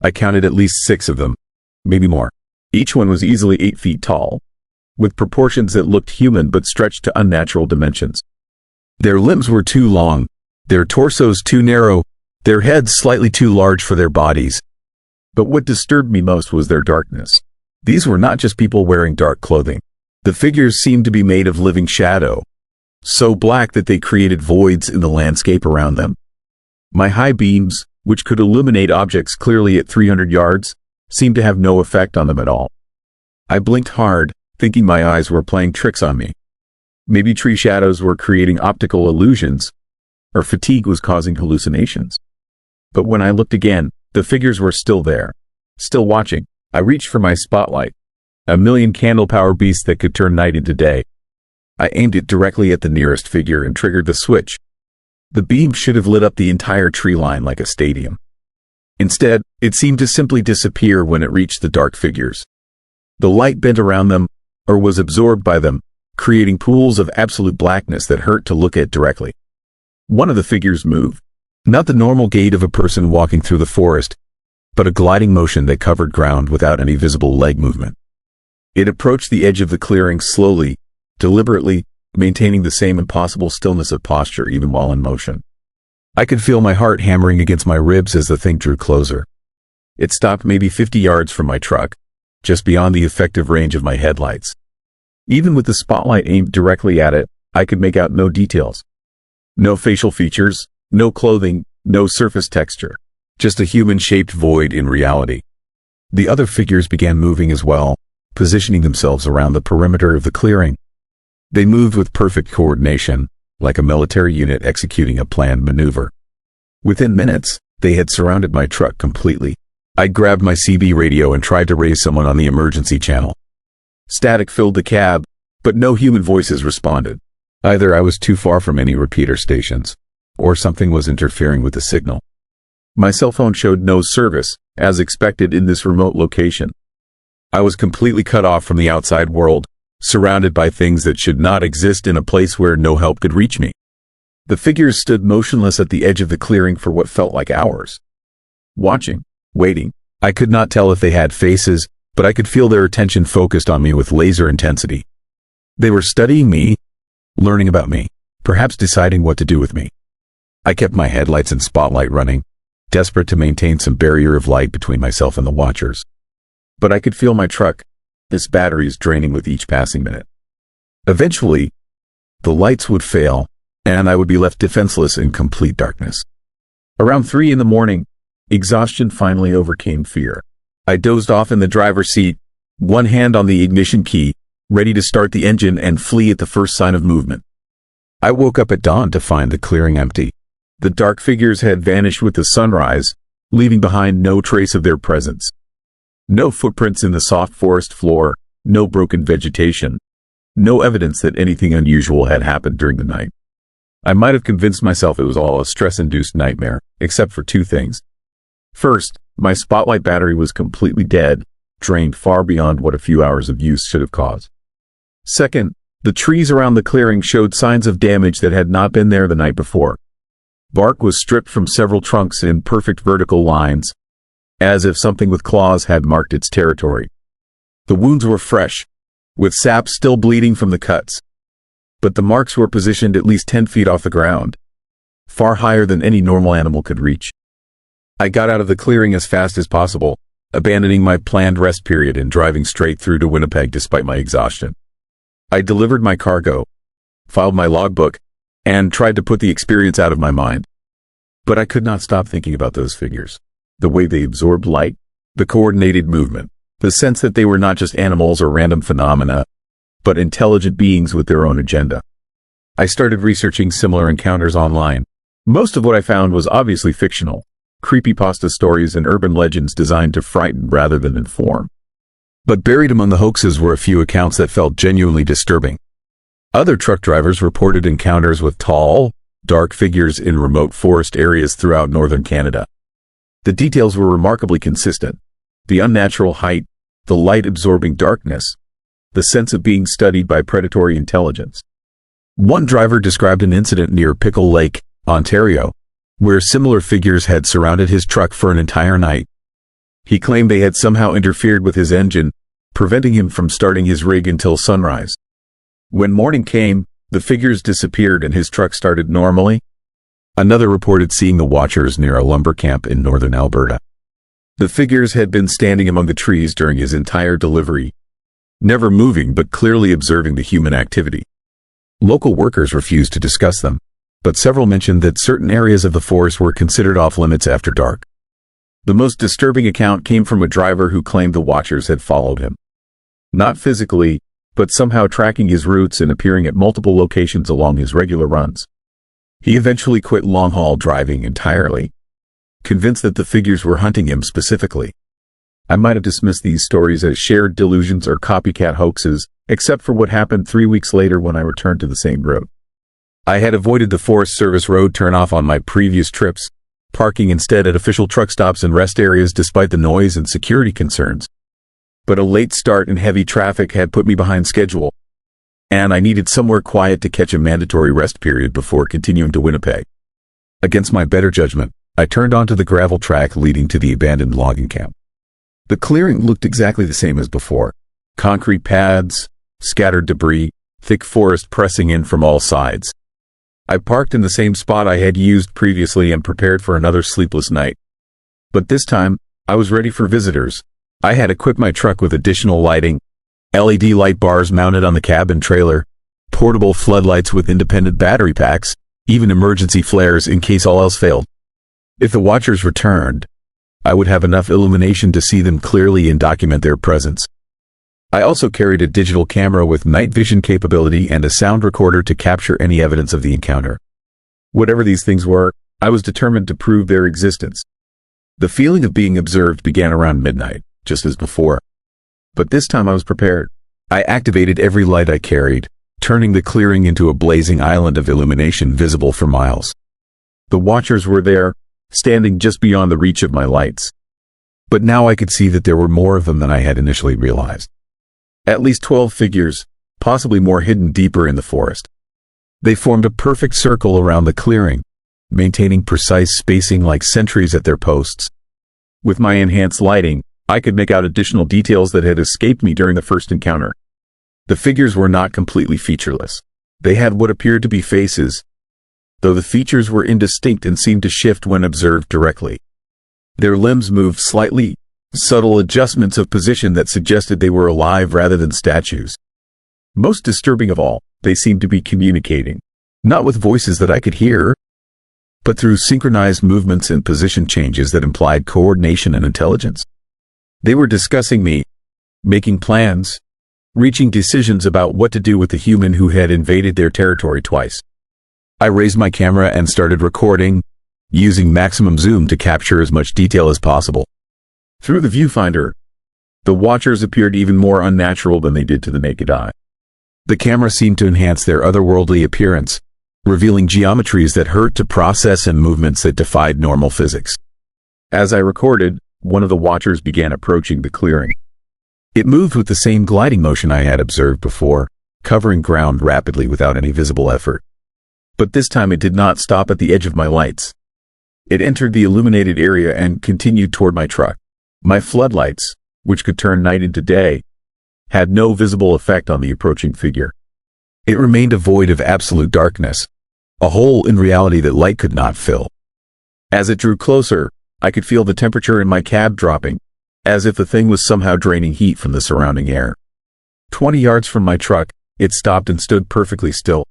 I counted at least 6 of them, maybe more. Each one was easily 8 feet tall, with proportions that looked human but stretched to unnatural dimensions. Their limbs were too long, their torsos too narrow, their heads slightly too large for their bodies. But what disturbed me most was their darkness. These were not just people wearing dark clothing. The figures seemed to be made of living shadow, so black that they created voids in the landscape around them. My high beams, which could illuminate objects clearly at 300 yards, seemed to have no effect on them at all. I blinked hard, thinking my eyes were playing tricks on me. Maybe tree shadows were creating optical illusions, or fatigue was causing hallucinations. But when I looked again, the figures were still there, still watching. I reached for my spotlight, a million candle power beast that could turn night into day. I aimed it directly at the nearest figure and triggered the switch. The beam should have lit up the entire tree line like a stadium. Instead, it seemed to simply disappear when it reached the dark figures. The light bent around them, or was absorbed by them, creating pools of absolute blackness that hurt to look at directly. One of the figures moved. Not the normal gait of a person walking through the forest, but a gliding motion that covered ground without any visible leg movement. It approached the edge of the clearing slowly, deliberately, maintaining the same impossible stillness of posture even while in motion. I could feel my heart hammering against my ribs as the thing drew closer. It stopped maybe 50 yards from my truck, just beyond the effective range of my headlights. Even with the spotlight aimed directly at it, I could make out no details. No facial features, no clothing, no surface texture. Just a human-shaped void in reality. The other figures began moving as well, positioning themselves around the perimeter of the clearing. They moved with perfect coordination, like a military unit executing a planned maneuver. Within minutes, they had surrounded my truck completely. I grabbed my CB radio and tried to raise someone on the emergency channel. Static filled the cab, but no human voices responded. Either I was too far from any repeater stations, or something was interfering with the signal. My cell phone showed no service, as expected in this remote location. I was completely cut off from the outside world, surrounded by things that should not exist in a place where no help could reach me. The figures stood motionless at the edge of the clearing for what felt like hours. Watching, waiting. I could not tell if they had faces, but I could feel their attention focused on me with laser intensity. They were studying me, learning about me, perhaps deciding what to do with me. I kept my headlights and spotlight running, desperate to maintain some barrier of light between myself and the watchers. But I could feel my truck, its batteries draining with each passing minute. Eventually, the lights would fail, and I would be left defenseless in complete darkness. Around 3 a.m, exhaustion finally overcame fear. I dozed off in the driver's seat, one hand on the ignition key, ready to start the engine and flee at the first sign of movement. I woke up at dawn to find the clearing empty. The dark figures had vanished with the sunrise, leaving behind no trace of their presence. No footprints in the soft forest floor, no broken vegetation. No evidence that anything unusual had happened during the night. I might have convinced myself it was all a stress-induced nightmare, except for two things. First, my spotlight battery was completely dead, drained far beyond what a few hours of use should have caused. Second, the trees around the clearing showed signs of damage that had not been there the night before. Bark was stripped from several trunks in perfect vertical lines, as if something with claws had marked its territory. The wounds were fresh, with sap still bleeding from the cuts. But the marks were positioned at least 10 feet off the ground, far higher than any normal animal could reach. I got out of the clearing as fast as possible, abandoning my planned rest period and driving straight through to Winnipeg despite my exhaustion. I delivered my cargo, filed my logbook, and tried to put the experience out of my mind. But I could not stop thinking about those figures. The way they absorbed light, the coordinated movement, the sense that they were not just animals or random phenomena, but intelligent beings with their own agenda. I started researching similar encounters online. Most of what I found was obviously fictional, creepypasta stories and urban legends designed to frighten rather than inform. But buried among the hoaxes were a few accounts that felt genuinely disturbing. Other truck drivers reported encounters with tall, dark figures in remote forest areas throughout northern Canada. The details were remarkably consistent. The unnatural height, the light-absorbing darkness, the sense of being studied by predatory intelligence. One driver described an incident near Pickle Lake, Ontario, where similar figures had surrounded his truck for an entire night. He claimed they had somehow interfered with his engine, preventing him from starting his rig until sunrise. When morning came, the figures disappeared and his truck started normally. Another reported seeing the watchers near a lumber camp in northern Alberta. The figures had been standing among the trees during his entire delivery, never moving but clearly observing the human activity. Local workers refused to discuss them, but several mentioned that certain areas of the forest were considered off-limits after dark. The most disturbing account came from a driver who claimed the watchers had followed him. Not physically, but somehow tracking his routes and appearing at multiple locations along his regular runs. He eventually quit long-haul driving entirely, convinced that the figures were hunting him specifically. I might have dismissed these stories as shared delusions or copycat hoaxes, except for what happened 3 weeks later when I returned to the same road. I had avoided the Forest Service road turnoff on my previous trips, parking instead at official truck stops and rest areas despite the noise and security concerns. But a late start and heavy traffic had put me behind schedule, and I needed somewhere quiet to catch a mandatory rest period before continuing to Winnipeg. Against my better judgment, I turned onto the gravel track leading to the abandoned logging camp. The clearing looked exactly the same as before. Concrete pads, scattered debris, thick forest pressing in from all sides. I parked in the same spot I had used previously and prepared for another sleepless night. But this time, I was ready for visitors. I had equipped my truck with additional lighting, LED light bars mounted on the cabin trailer, portable floodlights with independent battery packs, even emergency flares in case all else failed. If the watchers returned, I would have enough illumination to see them clearly and document their presence. I also carried a digital camera with night vision capability and a sound recorder to capture any evidence of the encounter. Whatever these things were, I was determined to prove their existence. The feeling of being observed began around midnight, just as before. But this time I was prepared. I activated every light I carried, turning the clearing into a blazing island of illumination visible for miles. The watchers were there, standing just beyond the reach of my lights. But now I could see that there were more of them than I had initially realized. At least 12 figures, possibly more hidden deeper in the forest. They formed a perfect circle around the clearing, maintaining precise spacing like sentries at their posts. With my enhanced lighting, I could make out additional details that had escaped me during the first encounter. The figures were not completely featureless. They had what appeared to be faces, though the features were indistinct and seemed to shift when observed directly. Their limbs moved slightly, subtle adjustments of position that suggested they were alive rather than statues. Most disturbing of all, they seemed to be communicating, not with voices that I could hear, but through synchronized movements and position changes that implied coordination and intelligence. They were discussing me, making plans, reaching decisions about what to do with the human who had invaded their territory twice. I raised my camera and started recording, using maximum zoom to capture as much detail as possible. Through the viewfinder, the watchers appeared even more unnatural than they did to the naked eye. The camera seemed to enhance their otherworldly appearance, revealing geometries that hurt to process and movements that defied normal physics. As I recorded, one of the watchers began approaching the clearing. It moved with the same gliding motion I had observed before, covering ground rapidly without any visible effort. But this time it did not stop at the edge of my lights. It entered the illuminated area and continued toward my truck. My floodlights, which could turn night into day, had no visible effect on the approaching figure. It remained a void of absolute darkness, a hole in reality that light could not fill. As it drew closer, I could feel the temperature in my cab dropping, as if the thing was somehow draining heat from the surrounding air. 20 yards from my truck, it stopped and stood perfectly still,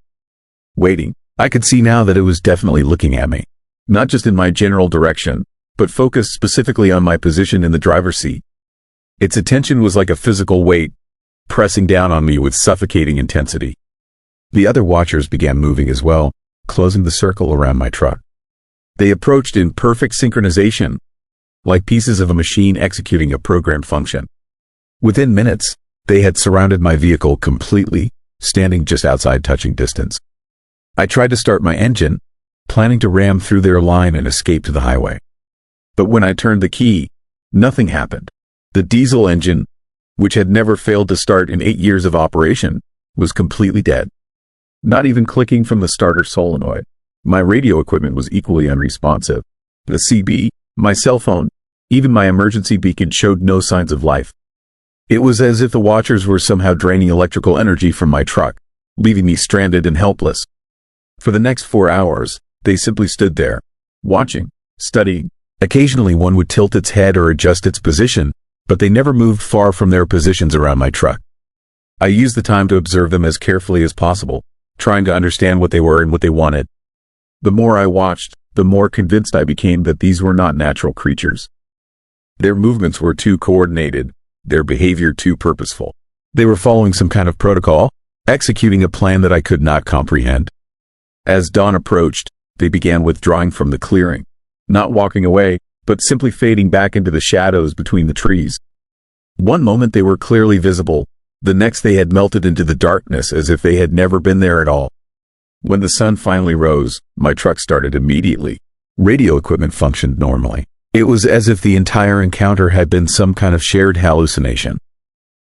waiting. I could see now that it was definitely looking at me. Not just in my general direction, but focused specifically on my position in the driver's seat. Its attention was like a physical weight, pressing down on me with suffocating intensity. The other watchers began moving as well, closing the circle around my truck. They approached in perfect synchronization, like pieces of a machine executing a programmed function. Within minutes, they had surrounded my vehicle completely, standing just outside touching distance. I tried to start my engine, planning to ram through their line and escape to the highway. But when I turned the key, nothing happened. The diesel engine, which had never failed to start in 8 years of operation, was completely dead. Not even clicking from the starter solenoid. My radio equipment was equally unresponsive. The CB, my cell phone, even my emergency beacon showed no signs of life. It was as if the watchers were somehow draining electrical energy from my truck, leaving me stranded and helpless. For the next 4 hours, they simply stood there, watching, studying. Occasionally one would tilt its head or adjust its position, but they never moved far from their positions around my truck. I used the time to observe them as carefully as possible, trying to understand what they were and what they wanted. The more I watched, the more convinced I became that these were not natural creatures. Their movements were too coordinated, their behavior too purposeful. They were following some kind of protocol, executing a plan that I could not comprehend. As dawn approached, they began withdrawing from the clearing, not walking away, but simply fading back into the shadows between the trees. One moment they were clearly visible, the next they had melted into the darkness as if they had never been there at all. When the sun finally rose, my truck started immediately. Radio equipment functioned normally. It was as if the entire encounter had been some kind of shared hallucination.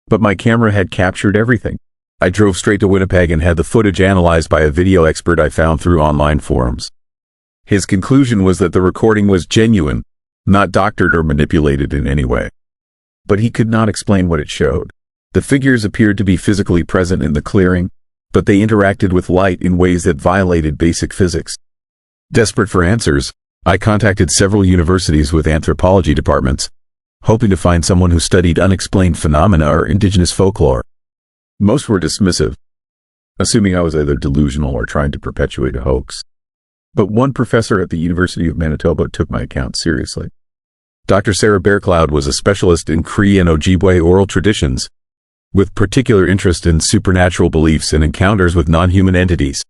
But my camera had captured everything. I drove straight to Winnipeg and had the footage analyzed by a video expert I found through online forums. His conclusion was that the recording was genuine, not doctored or manipulated in any way. But he could not explain what it showed. The figures appeared to be physically present in the clearing, but they interacted with light in ways that violated basic physics. Desperate for answers, I contacted several universities with anthropology departments, hoping to find someone who studied unexplained phenomena or indigenous folklore. Most were dismissive, assuming I was either delusional or trying to perpetuate a hoax. But one professor at the University of Manitoba took my account seriously. Dr. Sarah Bearcloud was a specialist in Cree and Ojibwe oral traditions, with particular interest in supernatural beliefs and encounters with non-human entities.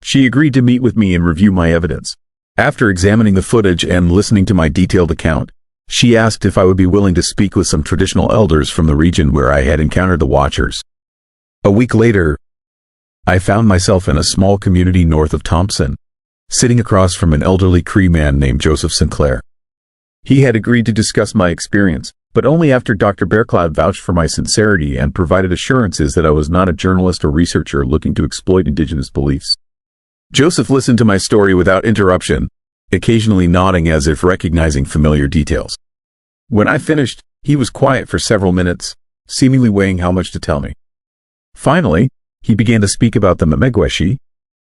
She agreed to meet with me and review my evidence. After examining the footage and listening to my detailed account, she asked if I would be willing to speak with some traditional elders from the region where I had encountered the watchers. A week later, I found myself in a small community north of Thompson, sitting across from an elderly Cree man named Joseph Sinclair. He had agreed to discuss my experience, but only after Dr. Bearcloud vouched for my sincerity and provided assurances that I was not a journalist or researcher looking to exploit indigenous beliefs. Joseph listened to my story without interruption, occasionally nodding as if recognizing familiar details. When I finished, he was quiet for several minutes, seemingly weighing how much to tell me. Finally, he began to speak about the Memegweshi,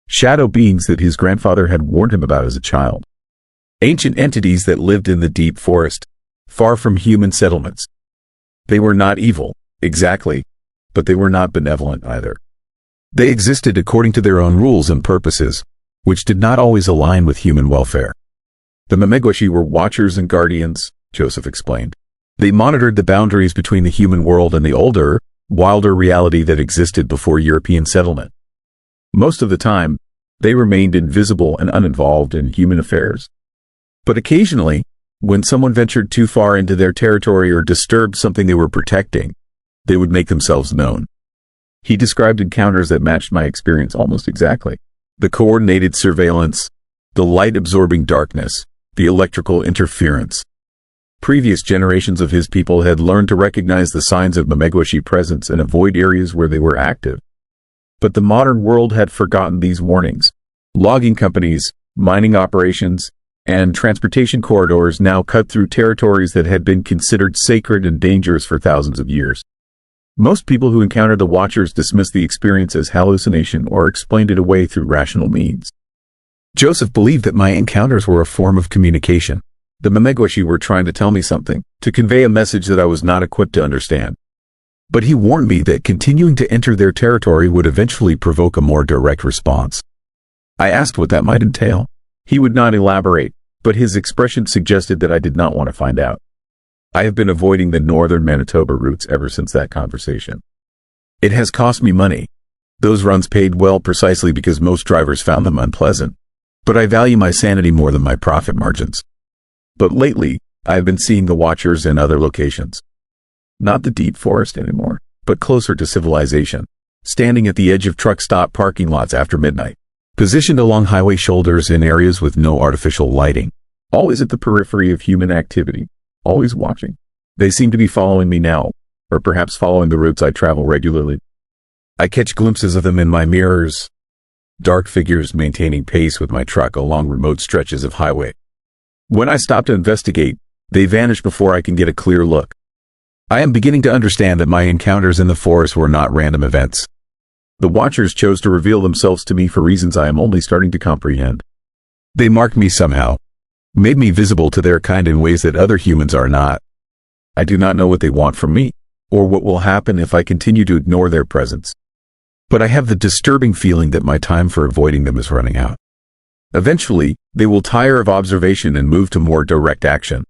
shadow beings that his grandfather had warned him about as a child. Ancient entities that lived in the deep forest, far from human settlements. They were not evil, exactly, but they were not benevolent either. They existed according to their own rules and purposes, which did not always align with human welfare. The Memegweshi were watchers and guardians, Joseph explained. They monitored the boundaries between the human world and the older, wilder reality that existed before European settlement. Most of the time, they remained invisible and uninvolved in human affairs. But occasionally, when someone ventured too far into their territory or disturbed something they were protecting, they would make themselves known. He described encounters that matched my experience almost exactly. The coordinated surveillance, the light-absorbing darkness, the electrical interference. Previous generations of his people had learned to recognize the signs of Mamegwashi presence and avoid areas where they were active. But the modern world had forgotten these warnings. Logging companies, mining operations, and transportation corridors now cut through territories that had been considered sacred and dangerous for thousands of years. Most people who encountered the Watchers dismissed the experience as hallucination or explained it away through rational means. Joseph believed that my encounters were a form of communication. The Mamegwashi were trying to tell me something, to convey a message that I was not equipped to understand. But he warned me that continuing to enter their territory would eventually provoke a more direct response. I asked what that might entail. He would not elaborate, but his expression suggested that I did not want to find out. I have been avoiding the northern Manitoba routes ever since that conversation. It has cost me money. Those runs paid well precisely because most drivers found them unpleasant. But I value my sanity more than my profit margins. But lately, I have been seeing the Watchers in other locations. Not the deep forest anymore, but closer to civilization, standing at the edge of truck stop parking lots after midnight, positioned along highway shoulders in areas with no artificial lighting, always at the periphery of human activity, always watching. They seem to be following me now, or perhaps following the routes I travel regularly. I catch glimpses of them in my mirrors, dark figures maintaining pace with my truck along remote stretches of highway. When I stop to investigate, they vanish before I can get a clear look. I am beginning to understand that my encounters in the forest were not random events. The Watchers chose to reveal themselves to me for reasons I am only starting to comprehend. They marked me somehow, made me visible to their kind in ways that other humans are not. I do not know what they want from me, or what will happen if I continue to ignore their presence. But I have the disturbing feeling that my time for avoiding them is running out. Eventually, they will tire of observation and move to more direct action.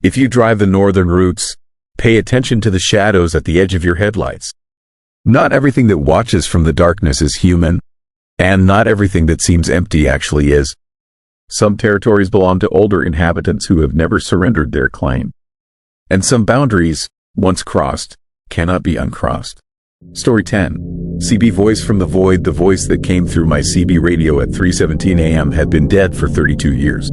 If you drive the northern routes, pay attention to the shadows at the edge of your headlights. Not everything that watches from the darkness is human, and not everything that seems empty actually is. Some territories belong to older inhabitants who have never surrendered their claim. And some boundaries, once crossed, cannot be uncrossed. Story 10. CB Voice from the Void. The voice that came through my CB radio at 3:17 a.m. had been dead for 32 years.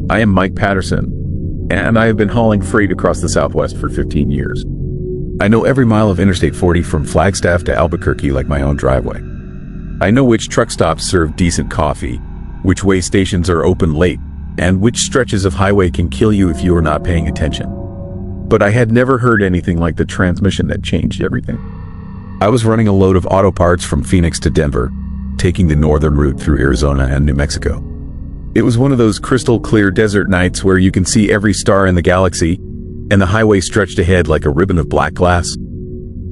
I am Mike Patterson, and I have been hauling freight across the Southwest for 15 years. I know every mile of Interstate 40 from Flagstaff to Albuquerque like my own driveway. I know which truck stops serve decent coffee, which way stations are open late, and which stretches of highway can kill you if you are not paying attention. But I had never heard anything like the transmission that changed everything. I was running a load of auto parts from Phoenix to Denver, taking the northern route through Arizona and New Mexico. It was one of those crystal clear desert nights where you can see every star in the galaxy, and the highway stretched ahead like a ribbon of black glass.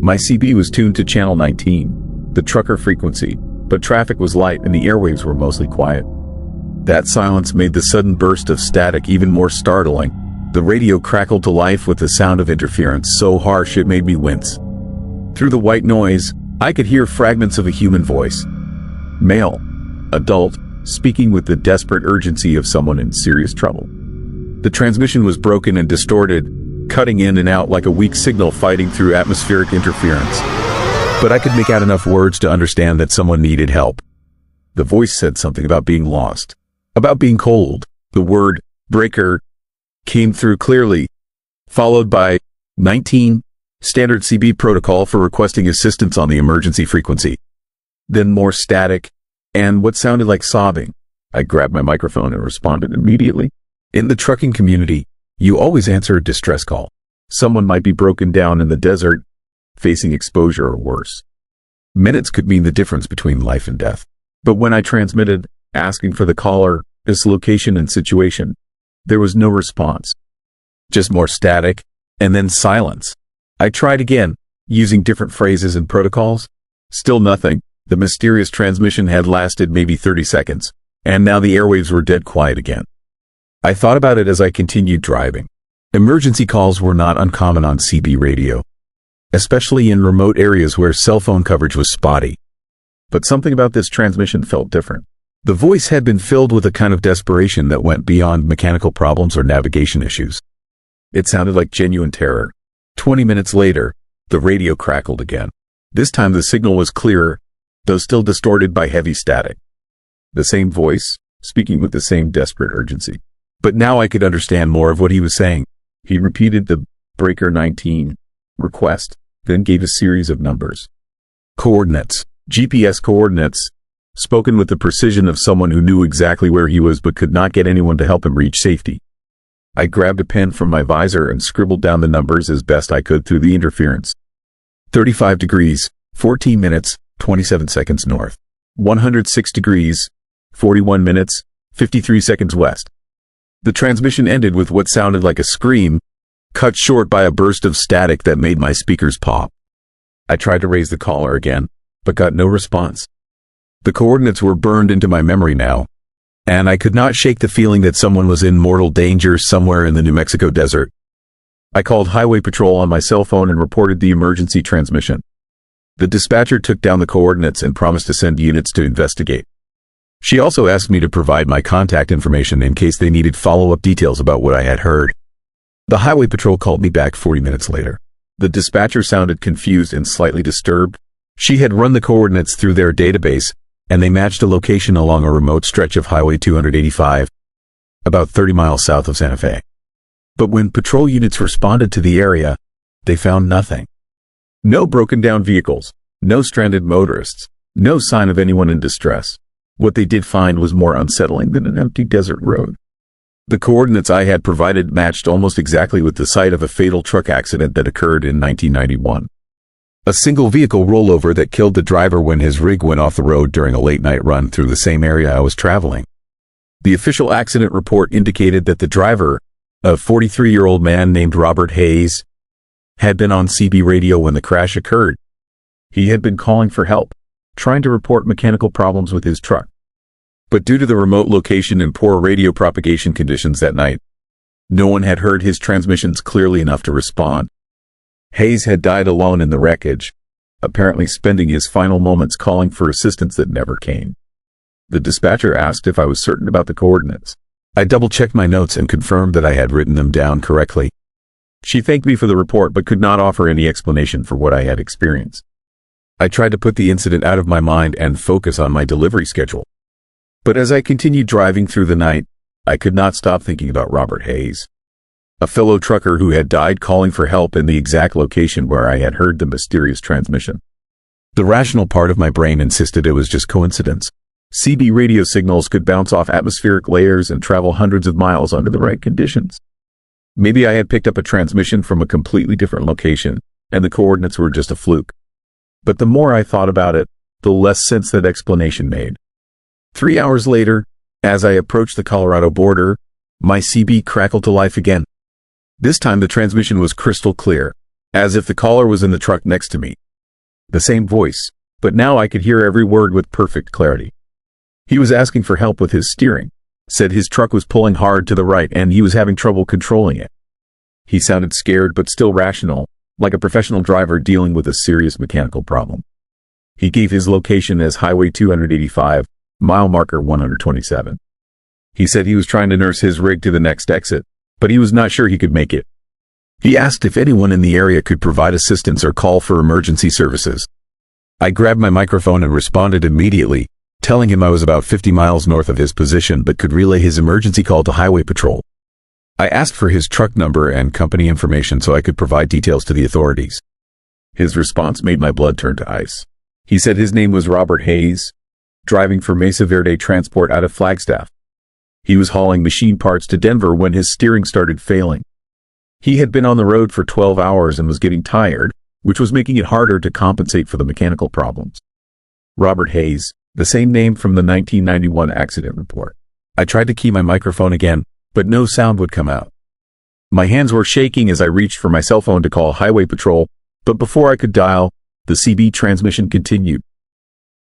My CB was tuned to channel 19, the trucker frequency, but traffic was light and the airwaves were mostly quiet. That silence made the sudden burst of static even more startling. The radio crackled to life with the sound of interference so harsh it made me wince. Through the white noise, I could hear fragments of a human voice. Male, adult, speaking with the desperate urgency of someone in serious trouble. The transmission was broken and distorted, cutting in and out like a weak signal fighting through atmospheric interference. But I could make out enough words to understand that someone needed help. The voice said something about being lost, about being cold. The word, breaker, came through clearly, followed by 19, standard CB protocol for requesting assistance on the emergency frequency. Then more static, and what sounded like sobbing. I grabbed my microphone and responded immediately. In the trucking community, you always answer a distress call. Someone might be broken down in the desert, facing exposure or worse. Minutes could mean the difference between life and death. But when I transmitted, asking for the caller, his location and situation, there was no response. Just more static, and then silence. I tried again, using different phrases and protocols. Still nothing. The mysterious transmission had lasted maybe 30 seconds, and now the airwaves were dead quiet again. I thought about it as I continued driving. Emergency calls were not uncommon on CB radio, especially in remote areas where cell phone coverage was spotty. But something about this transmission felt different. The voice had been filled with a kind of desperation that went beyond mechanical problems or navigation issues. It sounded like genuine terror. 20 minutes later, the radio crackled again. This time the signal was clearer, though still distorted by heavy static. The same voice, speaking with the same desperate urgency. But now I could understand more of what he was saying. He repeated the breaker 19 request, then gave a series of numbers. Coordinates, GPS coordinates, spoken with the precision of someone who knew exactly where he was but could not get anyone to help him reach safety. I grabbed a pen from my visor and scribbled down the numbers as best I could through the interference. 35 degrees, 14 minutes, 27 seconds north. 106 degrees, 41 minutes, 53 seconds west. The transmission ended with what sounded like a scream, cut short by a burst of static that made my speakers pop. I tried to raise the caller again, but got no response. The coordinates were burned into my memory now, and I could not shake the feeling that someone was in mortal danger somewhere in the New Mexico desert. I called Highway Patrol on my cell phone and reported the emergency transmission. The dispatcher took down the coordinates and promised to send units to investigate. She also asked me to provide my contact information in case they needed follow-up details about what I had heard. The Highway Patrol called me back 40 minutes later. The dispatcher sounded confused and slightly disturbed. She had run the coordinates through their database, and they matched a location along a remote stretch of Highway 285, about 30 miles south of Santa Fe. But when patrol units responded to the area, they found nothing. No broken-down vehicles, no stranded motorists, no sign of anyone in distress. What they did find was more unsettling than an empty desert road. The coordinates I had provided matched almost exactly with the site of a fatal truck accident that occurred in 1991. A single vehicle rollover that killed the driver when his rig went off the road during a late-night run through the same area I was traveling. The official accident report indicated that the driver, a 43-year-old man named Robert Hayes, had been on CB radio when the crash occurred. He had been calling for help, trying to report mechanical problems with his truck. But due to the remote location and poor radio propagation conditions that night, no one had heard his transmissions clearly enough to respond. Hayes had died alone in the wreckage, apparently spending his final moments calling for assistance that never came. The dispatcher asked if I was certain about the coordinates. I double-checked my notes and confirmed that I had written them down correctly. She thanked me for the report but could not offer any explanation for what I had experienced. I tried to put the incident out of my mind and focus on my delivery schedule. But as I continued driving through the night, I could not stop thinking about Robert Hayes, a fellow trucker who had died calling for help in the exact location where I had heard the mysterious transmission. The rational part of my brain insisted it was just coincidence. CB radio signals could bounce off atmospheric layers and travel hundreds of miles under the right conditions. Maybe I had picked up a transmission from a completely different location, and the coordinates were just a fluke. But the more I thought about it, the less sense that explanation made. 3 hours later, as I approached the Colorado border, my CB crackled to life again. This time the transmission was crystal clear, as if the caller was in the truck next to me. The same voice, but now I could hear every word with perfect clarity. He was asking for help with his steering, said his truck was pulling hard to the right and he was having trouble controlling it. He sounded scared but still rational, like a professional driver dealing with a serious mechanical problem. He gave his location as Highway 285, mile marker 127. He said he was trying to nurse his rig to the next exit, but he was not sure he could make it. He asked if anyone in the area could provide assistance or call for emergency services. I grabbed my microphone and responded immediately, telling him I was about 50 miles north of his position but could relay his emergency call to Highway Patrol. I asked for his truck number and company information so I could provide details to the authorities. His response made my blood turn to ice. He said his name was Robert Hayes, driving for Mesa Verde Transport out of Flagstaff. He was hauling machine parts to Denver when his steering started failing. He had been on the road for 12 hours and was getting tired, which was making it harder to compensate for the mechanical problems. Robert Hayes, the same name from the 1991 accident report. I tried to key my microphone again, but no sound would come out. My hands were shaking as I reached for my cell phone to call Highway Patrol, but before I could dial, the CB transmission continued.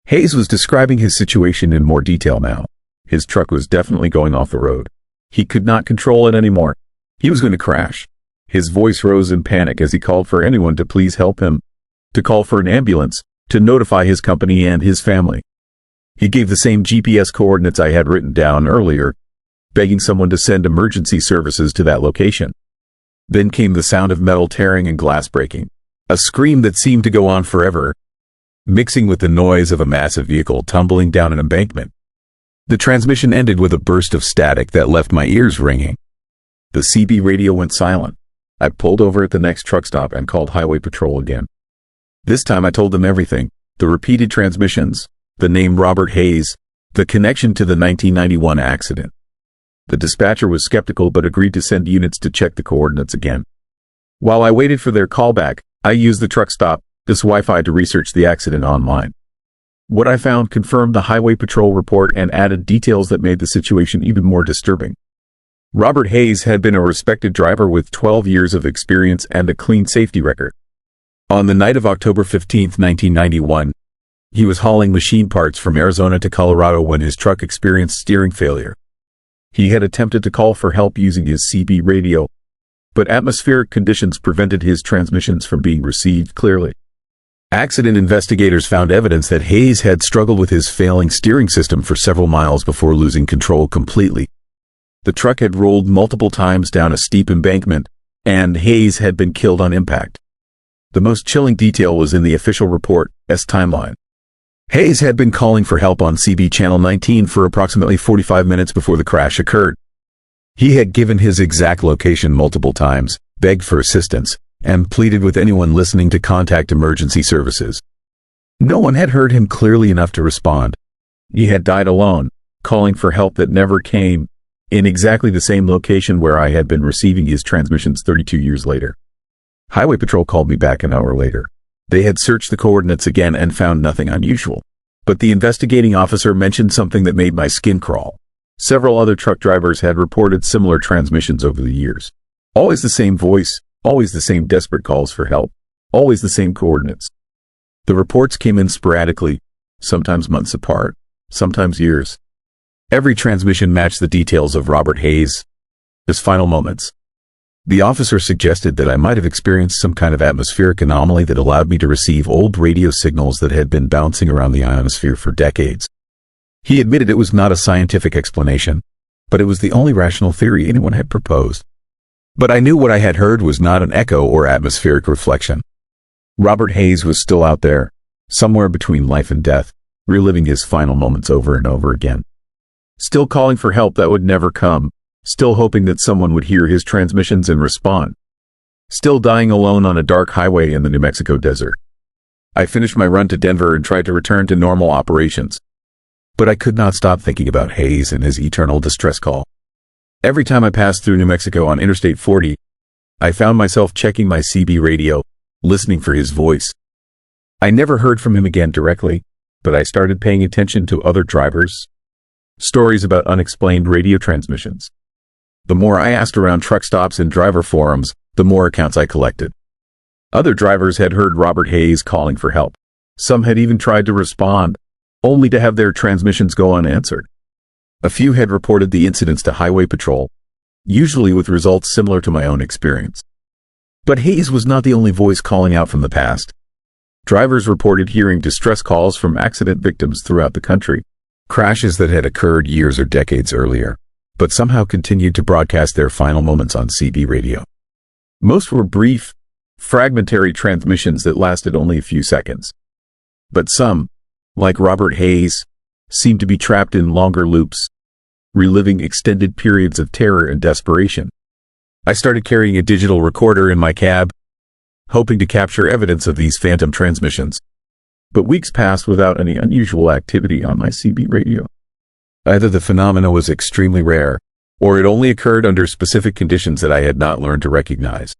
Hayes was describing his situation in more detail now. His truck was definitely going off the road. He could not control it anymore. He was going to crash. His voice rose in panic as he called for anyone to please help him, to call for an ambulance, to notify his company and his family. He gave the same GPS coordinates I had written down earlier, begging someone to send emergency services to that location. Then came the sound of metal tearing and glass breaking, a scream that seemed to go on forever, mixing with the noise of a massive vehicle tumbling down an embankment. The transmission ended with a burst of static that left my ears ringing. The CB radio went silent. I pulled over at the next truck stop and called Highway Patrol again. This time I told them everything: the repeated transmissions, the name Robert Hayes, the connection to the 1991 accident. The dispatcher was skeptical but agreed to send units to check the coordinates again. While I waited for their callback, I used the truck stop, this Wi-Fi, to research the accident online. What I found confirmed the Highway Patrol report and added details that made the situation even more disturbing. Robert Hayes had been a respected driver with 12 years of experience and a clean safety record. On the night of October 15, 1991, he was hauling machine parts from Arizona to Colorado when his truck experienced steering failure. He had attempted to call for help using his CB radio, but atmospheric conditions prevented his transmissions from being received clearly. Accident investigators found evidence that Hayes had struggled with his failing steering system for several miles before losing control completely. The truck had rolled multiple times down a steep embankment, and Hayes had been killed on impact. The most chilling detail was in the official report's timeline. Hayes had been calling for help on CB Channel 19 for approximately 45 minutes before the crash occurred. He had given his exact location multiple times, begged for assistance, and pleaded with anyone listening to contact emergency services. No one had heard him clearly enough to respond. He had died alone, calling for help that never came, in exactly the same location where I had been receiving his transmissions 32 years later. Highway Patrol called me back an hour later. They had searched the coordinates again and found nothing unusual. But the investigating officer mentioned something that made my skin crawl. Several other truck drivers had reported similar transmissions over the years. Always the same voice, always the same desperate calls for help, always the same coordinates. The reports came in sporadically, sometimes months apart, sometimes years. Every transmission matched the details of Robert Hayes' final moments. The officer suggested that I might have experienced some kind of atmospheric anomaly that allowed me to receive old radio signals that had been bouncing around the ionosphere for decades. He admitted it was not a scientific explanation, but it was the only rational theory anyone had proposed. But I knew what I had heard was not an echo or atmospheric reflection. Robert Hayes was still out there, somewhere between life and death, reliving his final moments over and over again. Still calling for help that would never come. Still hoping that someone would hear his transmissions and respond. Still dying alone on a dark highway in the New Mexico desert. I finished my run to Denver and tried to return to normal operations. But I could not stop thinking about Hayes and his eternal distress call. Every time I passed through New Mexico on Interstate 40, I found myself checking my CB radio, listening for his voice. I never heard from him again directly, but I started paying attention to other drivers' stories about unexplained radio transmissions. The more I asked around truck stops and driver forums, the more accounts I collected. Other drivers had heard Robert Hayes calling for help. Some had even tried to respond, only to have their transmissions go unanswered. A few had reported the incidents to Highway Patrol, usually with results similar to my own experience. But Hayes was not the only voice calling out from the past. Drivers reported hearing distress calls from accident victims throughout the country, crashes that had occurred years or decades earlier, but somehow continued to broadcast their final moments on CB radio. Most were brief, fragmentary transmissions that lasted only a few seconds. But some, like Robert Hayes, seemed to be trapped in longer loops, reliving extended periods of terror and desperation. I started carrying a digital recorder in my cab, hoping to capture evidence of these phantom transmissions. But weeks passed without any unusual activity on my CB radio. Either the phenomena was extremely rare, or it only occurred under specific conditions that I had not learned to recognize.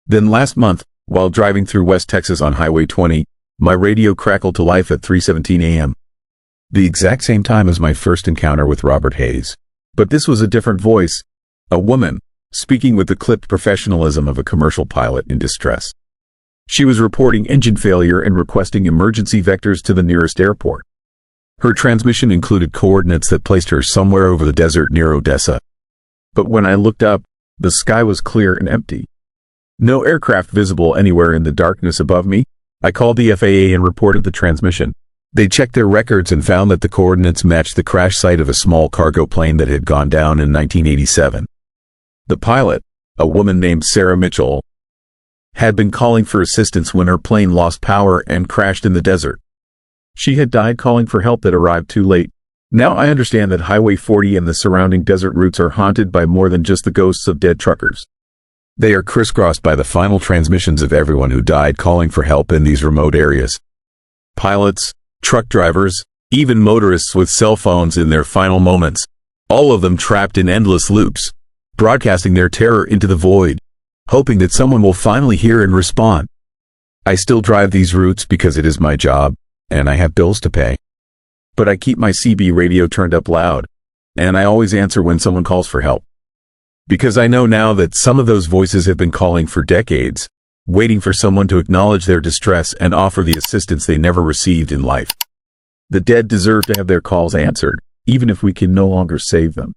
Then last month, while driving through West Texas on Highway 20, my radio crackled to life at 3:17 a.m. The exact same time as my first encounter with Robert Hayes. But this was a different voice, a woman, speaking with the clipped professionalism of a commercial pilot in distress. She was reporting engine failure and requesting emergency vectors to the nearest airport. Her transmission included coordinates that placed her somewhere over the desert near Odessa. But when I looked up, the sky was clear and empty. No aircraft visible anywhere in the darkness above me. I called the FAA and reported the transmission. They checked their records and found that the coordinates matched the crash site of a small cargo plane that had gone down in 1987. The pilot, a woman named Sarah Mitchell, had been calling for assistance when her plane lost power and crashed in the desert. She had died calling for help that arrived too late. Now I understand that Highway 40 and the surrounding desert routes are haunted by more than just the ghosts of dead truckers. They are crisscrossed by the final transmissions of everyone who died calling for help in these remote areas. Pilots, truck drivers, even motorists with cell phones in their final moments. All of them trapped in endless loops, broadcasting their terror into the void, hoping that someone will finally hear and respond. I still drive these routes because it is my job, and I have bills to pay. But I keep my CB radio turned up loud, and I always answer when someone calls for help. Because I know now that some of those voices have been calling for decades, waiting for someone to acknowledge their distress and offer the assistance they never received in life. The dead deserve to have their calls answered, even if we can no longer save them.